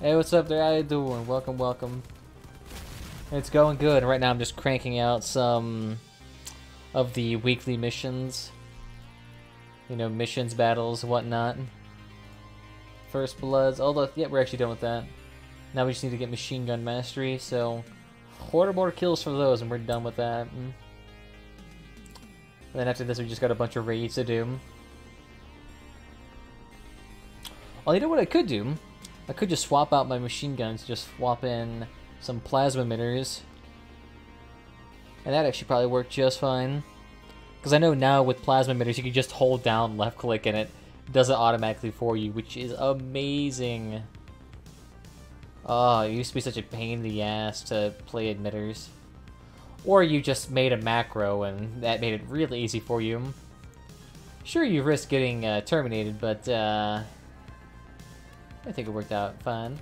Hey, what's up there? How you doing? Welcome, welcome. It's going good. Right now I'm just cranking out some of the weekly missions. You know, missions, battles, whatnot. First Bloods. Although, yeah, we're actually done with that. Now we just need to get Machine Gun Mastery, so 4 more kills for those and we're done with that. And then after this we just got a bunch of raids to do. Oh, you know what I could do? I could just swap out my machine guns, just swap in some plasma emitters. And that actually probably worked just fine. Because I know now with plasma emitters you can just hold down left click and it does it automatically for you, which is amazing. Oh, it used to be such a pain in the ass to play emitters. Or you just made a macro and that made it really easy for you. Sure, you risk getting terminated, but I think it worked out fine.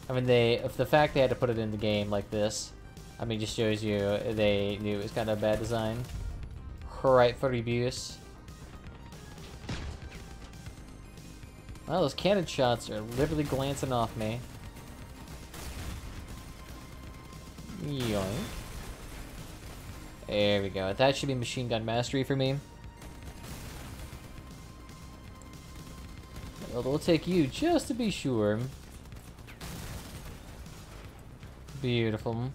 I mean, if the fact they had to put it in the game like this, I mean, just shows you they knew it was kind of a bad design. Right for abuse. Well, those cannon shots are literally glancing off me. Yoink. There we go. That should be Machine Gun Mastery for me. It'll take you just to be sure. Beautiful.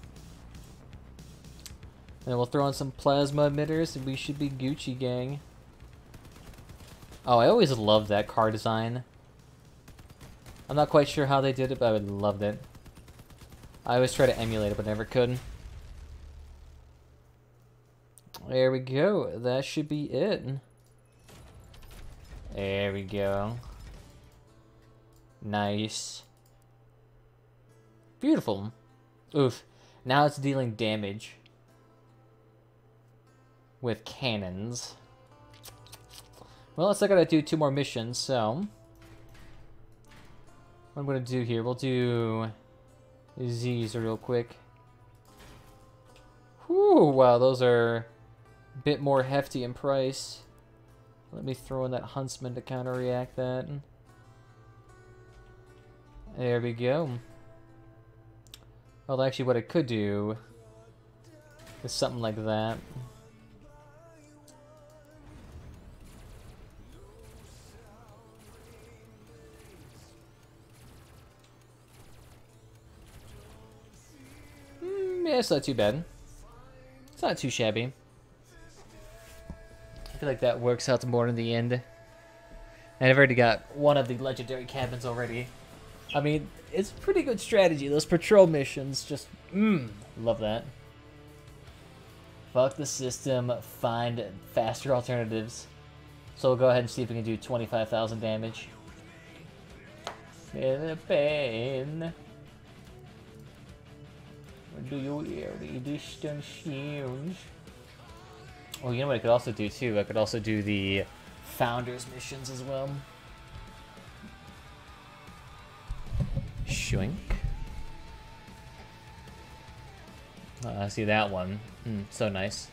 And we'll throw in some plasma emitters and we should be Gucci gang. Oh, I always loved that car design. I'm not quite sure how they did it, but I loved it. I always try to emulate it, but never could. There we go. That should be it. There we go. Nice. Beautiful. Oof. Now it's dealing damage with cannons. Well, I still gotta do 2 more missions, so what I'm gonna do here, we'll do these real quick. Whew, wow, those are a bit more hefty in price. Let me throw in that Huntsman to counter-react that. There we go. Well, actually, what I could do is something like that. Yeah, it's not too bad. It's not too shabby. I feel like that works out more in the end. And I've already got one of the legendary cabins already. I mean, it's a pretty good strategy. Those patrol missions, just, love that. Fuck the system, find faster alternatives. So we'll go ahead and see if we can do 25,000 damage. Feel the pain. Do you hear the distant sounds? Oh, you know what I could also do too? I could also do the Founders missions as well. Shoink. I see that one. So nice.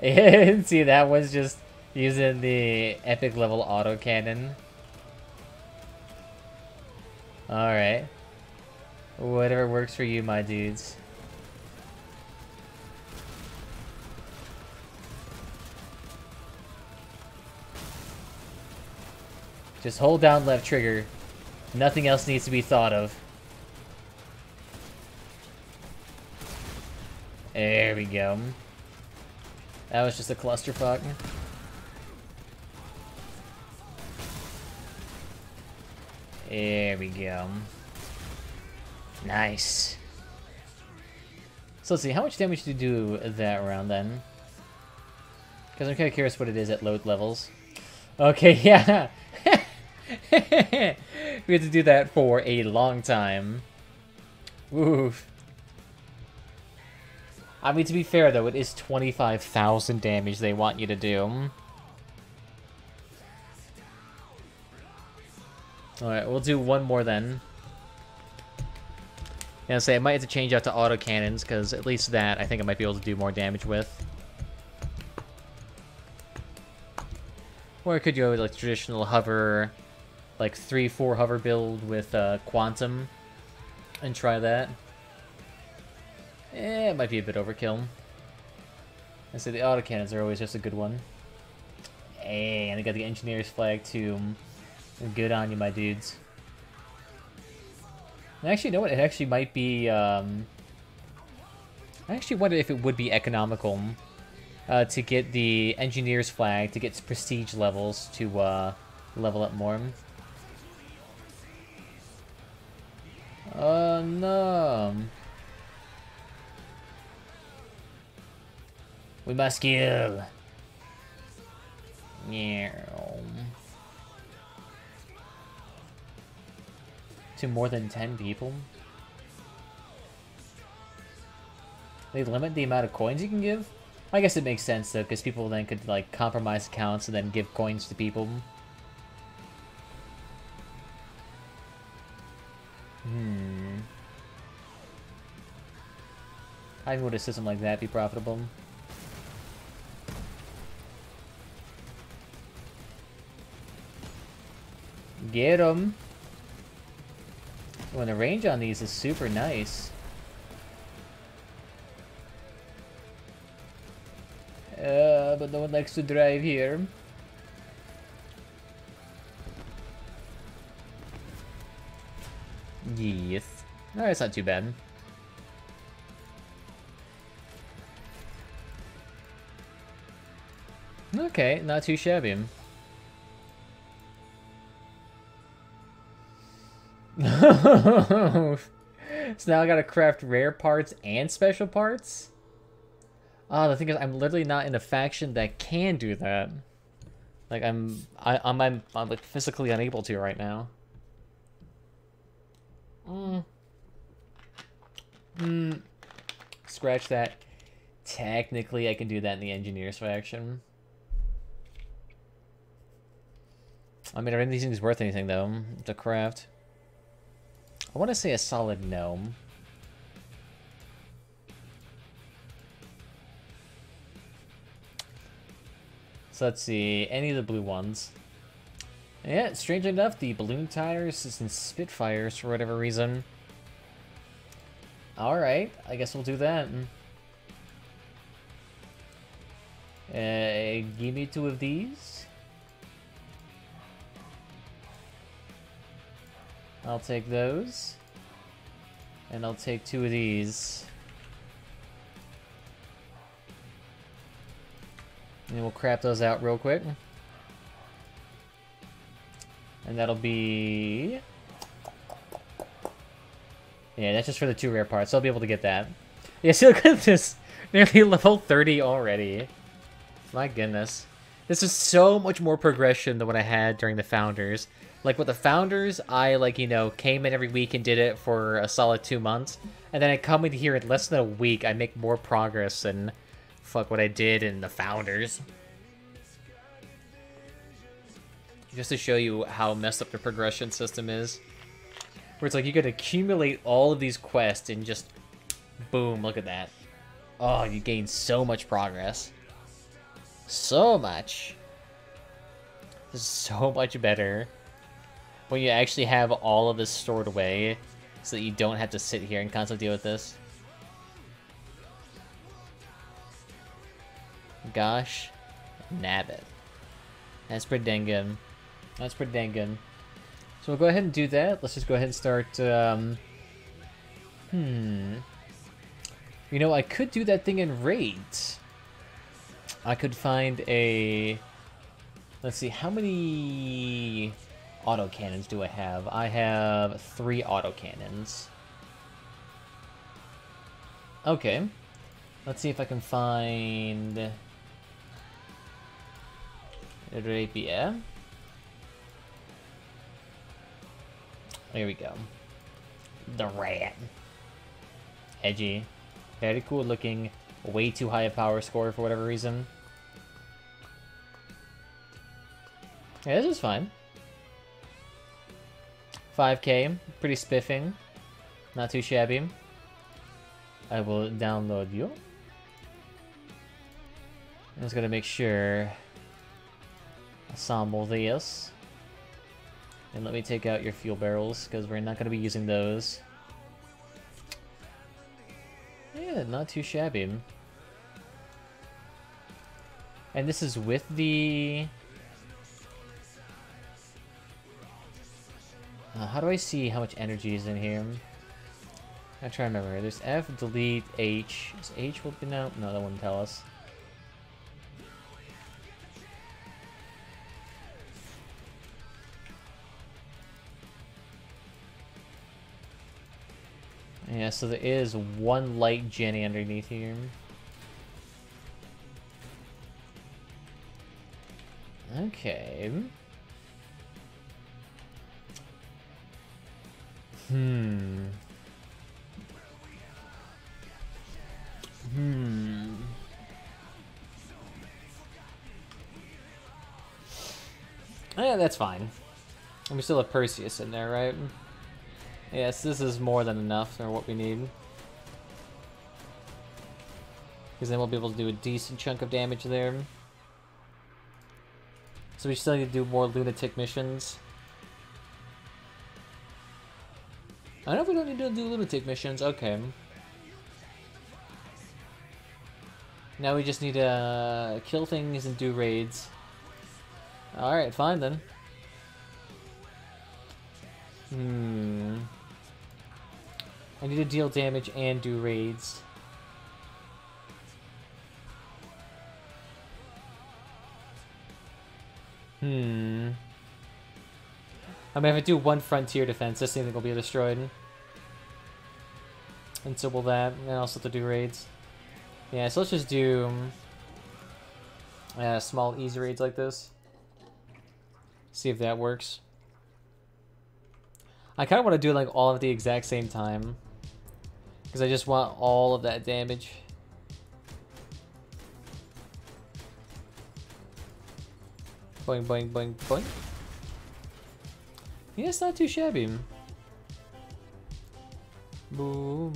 See, that one's just using the epic level autocannon. Alright. Whatever works for you, my dudes. Just hold down left trigger. Nothing else needs to be thought of. There we go. That was just a clusterfuck. There we go. Nice. So let's see, how much damage did you do that round then? Because I'm kind of curious what it is at load levels. Okay, yeah. We had to do that for a long time. Oof. I mean, to be fair, though, it is 25,000 damage they want you to do. Alright, we'll do one more then. Yeah, say I might have to change out to autocannons, because at least that I think I might be able to do more damage with. Or I could go with like traditional hover, like 3-4 hover build with quantum, and try that. It might be a bit overkill. I say the autocannons are always just a good one. Hey, and I got the engineer's flag too. Good on you, my dudes. Actually, you know what? It actually might be. I actually wonder if it would be economical to get the engineer's flag to get prestige levels to level up more. Oh no! We must kill. Yeah. To more than 10 people? They limit the amount of coins you can give? I guess it makes sense though, because people then could like compromise accounts and then give coins to people. How would a system like that be profitable? Get 'em! When the range on these is super nice. But no one likes to drive here. Yes. Alright, it's not too bad. Okay, not too shabby. So now I gotta craft rare parts and special parts? Oh, the thing is, I'm literally not in a faction that can do that. Like, I'm like physically unable to right now. Scratch that. Technically, I can do that in the Engineers faction. I mean, are any of these things worth anything, though, to craft? I want to say a solid gnome. So let's see, any of the blue ones. Yeah, strangely enough, the balloon tires is in Spitfires for whatever reason. Alright, I guess we'll do that. Give me 2 of these. I'll take those. And I'll take 2 of these. And we'll crap those out real quick. And that'll be... Yeah, that's just for the 2 rare parts, so I'll be able to get that. Yeah, see, look at this! Nearly level 30 already. My goodness. This is so much more progression than what I had during the Founders. Like, with the Founders, I, like, you know, came in every week and did it for a solid 2 months. And then I come in here in less than a week, I make more progress than... Fuck what I did in the Founders. Just to show you how messed up the progression system is. Where it's like you could accumulate all of these quests and just... Boom, look at that. Oh, you gain so much progress. So much. This is so much better. When you actually have all of this stored away. So that you don't have to sit here and constantly deal with this. Gosh, nabbit. That's pretty dang good. That's pretty dang good. So we'll go ahead and do that. Let's just go ahead and start, You know, I could do that thing in raids. I could find a... Let's see, how many autocannons do I have? I have 3 autocannons. Okay. Let's see if I can find... Rapier. There we go. The rat. edgy. Very cool looking. Way too high a power score for whatever reason. Yeah, this is fine. 5k, pretty spiffing. Not too shabby. I will download you. I'm just gonna make sure. Assemble this. And let me take out your fuel barrels, because we're not gonna be using those. Yeah, not too shabby. And this is with the... how do I see how much energy is in here? I'm trying to remember. There's F, delete, H. Is H will be now? No, that wouldn't tell us. Yeah, so there is one light Jenny underneath here. Okay. Yeah, that's fine. And we still have Perseus in there, right? Yes, this is more than enough for what we need. Because then we'll be able to do a decent chunk of damage there. So we still need to do more lunatic missions. I know if we don't need to do lunatic missions, okay. Now we just need to kill things and do raids. Alright, fine then. I need to deal damage and do raids. I mean, if I do one frontier defense, this thing will be destroyed. And so will that, and also to do raids. Yeah, so let's just do small easy raids like this. See if that works. I kind of want to do like all at the exact same time. Because I just want all of that damage. Boing, boing, boing, boing. Yeah, it's not too shabby. Boom.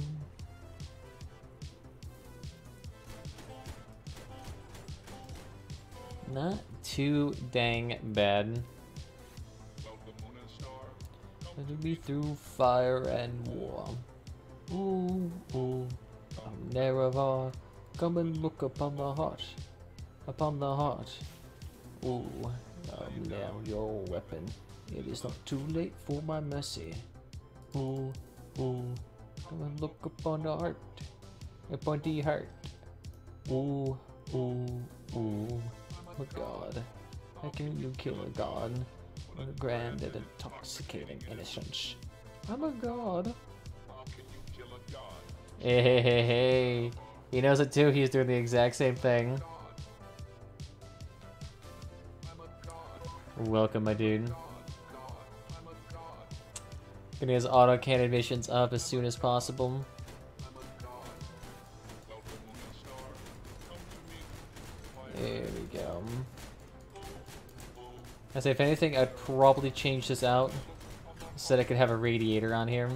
Not too dang bad. Let me through fire and war. Ooh, ooh. I'm Nerevar. Come and look upon the heart. Upon the heart. Ooh, I'm now your weapon. It is not too late for my mercy. Ooh, ooh. Come and look upon the heart. Upon the heart. Ooh, ooh, ooh. I'm a god. How can you kill a god? A grand and intoxicating innocence. I'm a god. Hey, hey, hey, hey. He knows it too. He's doing the exact same thing. Welcome, my dude. Getting his auto cannon missions up as soon as possible. There we go. I say, if anything, I'd probably change this out so that I could have a radiator on here.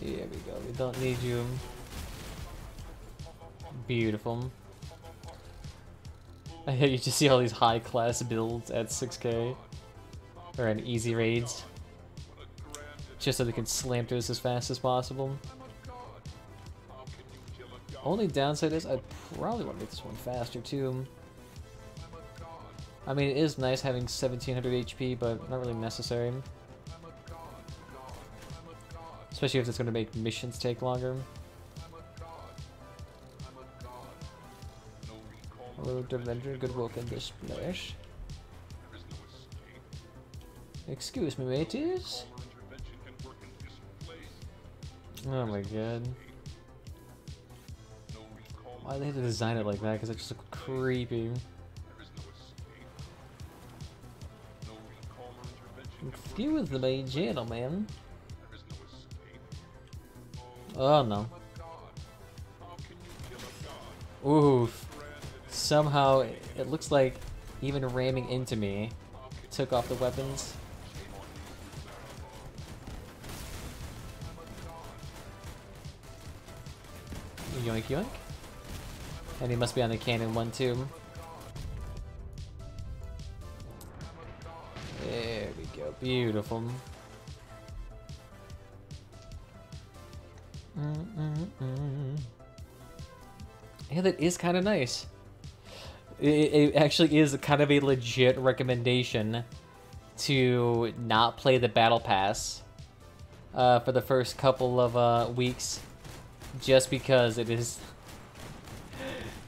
There we go. We don't need you. Beautiful. You just see all these high class builds at 6k. Or in easy raids. Just so they can slam through this as fast as possible. Only downside is I'd probably want to make this one faster too. I mean, it is nice having 1700 HP, but not really necessary. Especially if it's going to make missions take longer. Hello, Avenger. Good work in this place. Excuse me, mateys. Oh my god. Why they have to design it like that? Because it just looks creepy. Excuse me, gentlemen. Oh no. Oof. Somehow, it looks like even ramming into me took off the weapons. Yoink yoink. And he must be on the cannon one too. There we go. Beautiful. Yeah, that is kind of nice. It actually is kind of a legit recommendation to not play the battle pass for the first couple of weeks, just because it is.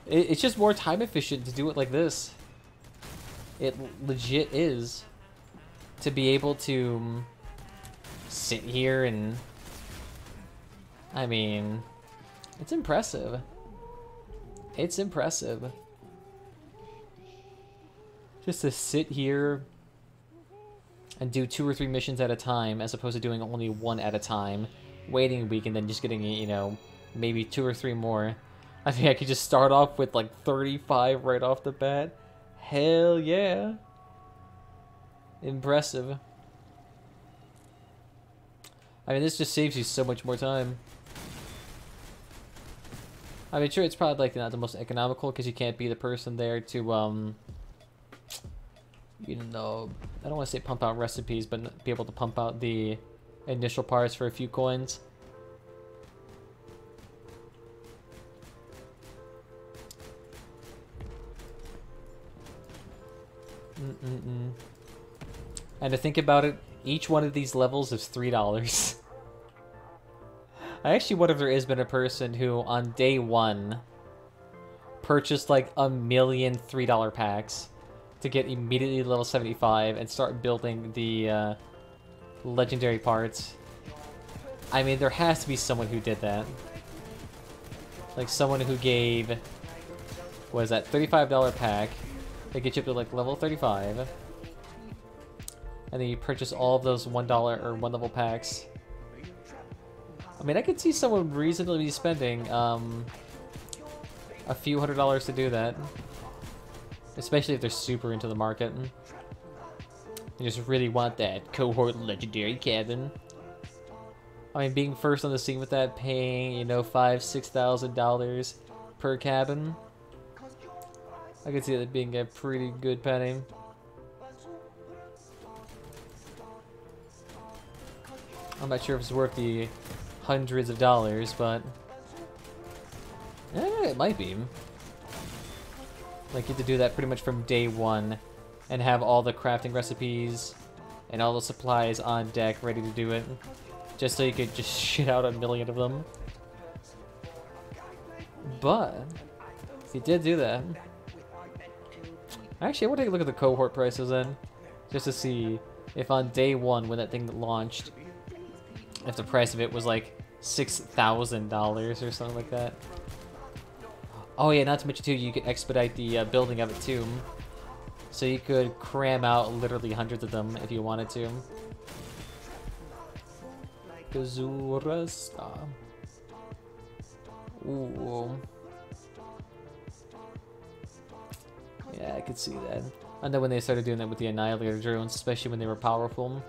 It's just more time efficient to do it like this. It legit is, to be able to sit here and, I mean, it's impressive. It's impressive. Just to sit here and do 2 or 3 missions at a time, as opposed to doing only 1 at a time, waiting a week and then just getting, you know, maybe 2 or 3 more. I think I could just start off with like 35 right off the bat. Hell yeah. Impressive. I mean, this just saves you so much more time. I mean, sure, it's probably like not the most economical because you can't be the person there to, you know, I don't want to say pump out recipes, but be able to pump out the initial parts for a few coins. And to think about it, each one of these levels is $3. I actually wonder if there has been a person who, on day 1, purchased like a million $3 packs to get immediately level 75 and start building the legendary parts. I mean, there has to be someone who did that. Like someone who gave, what is that, $35 pack. They get you up to like level 35. And then you purchase all of those $1 or 1 level packs. I mean, I could see someone reasonably spending a few $100s to do that. Especially if they're super into the market. You just really want that cohort legendary cabin. I mean, being first on the scene with that, paying, you know, $5,000, $6,000 per cabin. I could see that being a pretty good penny. I'm not sure if it's worth the hundreds of dollars, but it might be. Like, you get to do that pretty much from day 1 and have all the crafting recipes and all the supplies on deck ready to do it, just so you could just shit out a million of them. But if you did do that, actually I want to take a look at the cohort prices then, just to see if on day 1 when that thing launched, if the price of it was like $6,000 or something like that. Oh yeah, not to mention too, you could expedite the building of it too. So you could cram out literally hundreds of them if you wanted to. Kazurasta. Ooh. Yeah, I could see that. And then when they started doing that with the Annihilator drones, especially when they were powerful,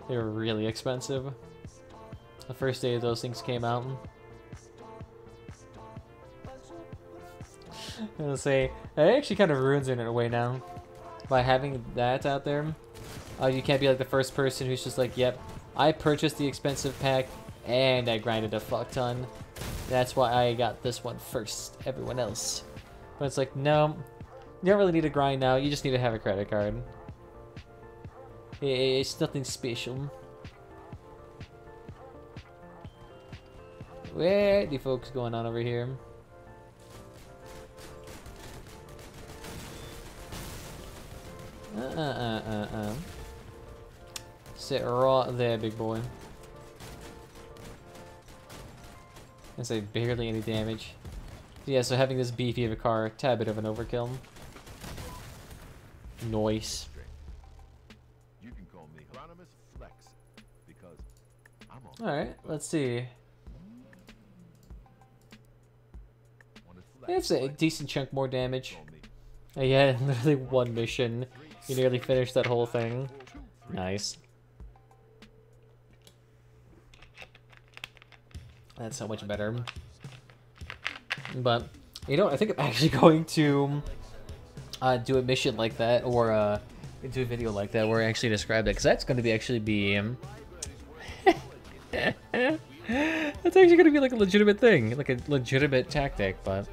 they were really expensive. The first day those things came out. I'm gonna say, it actually kind of ruins it in a way now. By having that out there, you can't be like the first person who's just like, yep, I purchased the expensive pack and I grinded a fuck ton. That's why I got this one first, everyone else. But it's like, no, you don't really need to grind now, you just need to have a credit card. It's nothing special. Where the folks going on over here? Sit right there, big boy. I say barely any damage. Yeah, so having this beefy of a car, tad bit of an overkill. Noise. You can call me Hieronymus Flex. Alright, let's see. Wanna flex? It's a decent chunk more damage. Call me. Yeah, literally one mission. You nearly finished that whole thing. Nice. That's so much better. But, you know, I think I'm actually going to do a mission like that, or do a video like that where I actually describe that, because that's going to be actually be... that's actually going to be like a legitimate thing, like a legitimate tactic, but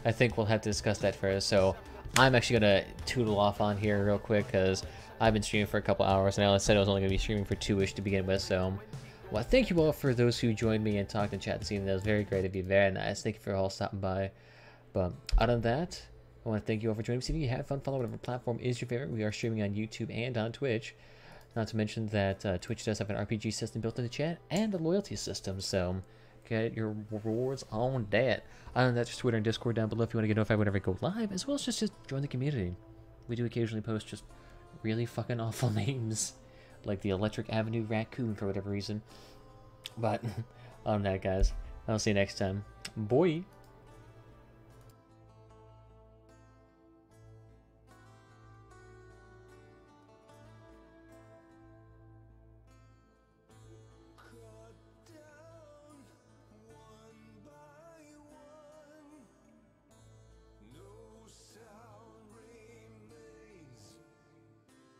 I think we'll have to discuss that first. So I'm actually going to tootle off on here real quick, because I've been streaming for a couple hours, and I said I was only going to be streaming for 2-ish to begin with, so... Well, thank you all for those who joined me and talked in chat this evening. That was very great of you. Very nice. Thank you for all stopping by. But other than that, I want to thank you all for joining me. See if you have fun, follow whatever platform is your favorite. We are streaming on YouTube and on Twitch. Not to mention that Twitch does have an RPG system built into chat and a loyalty system. So get your rewards on that. Other than that, just Twitter and Discord down below if you want to get notified whenever I go live, as well as just join the community. We do occasionally post just really fucking awful names, like the Electric Avenue Raccoon for whatever reason. But other than that, guys, I'll see you next time. Boy.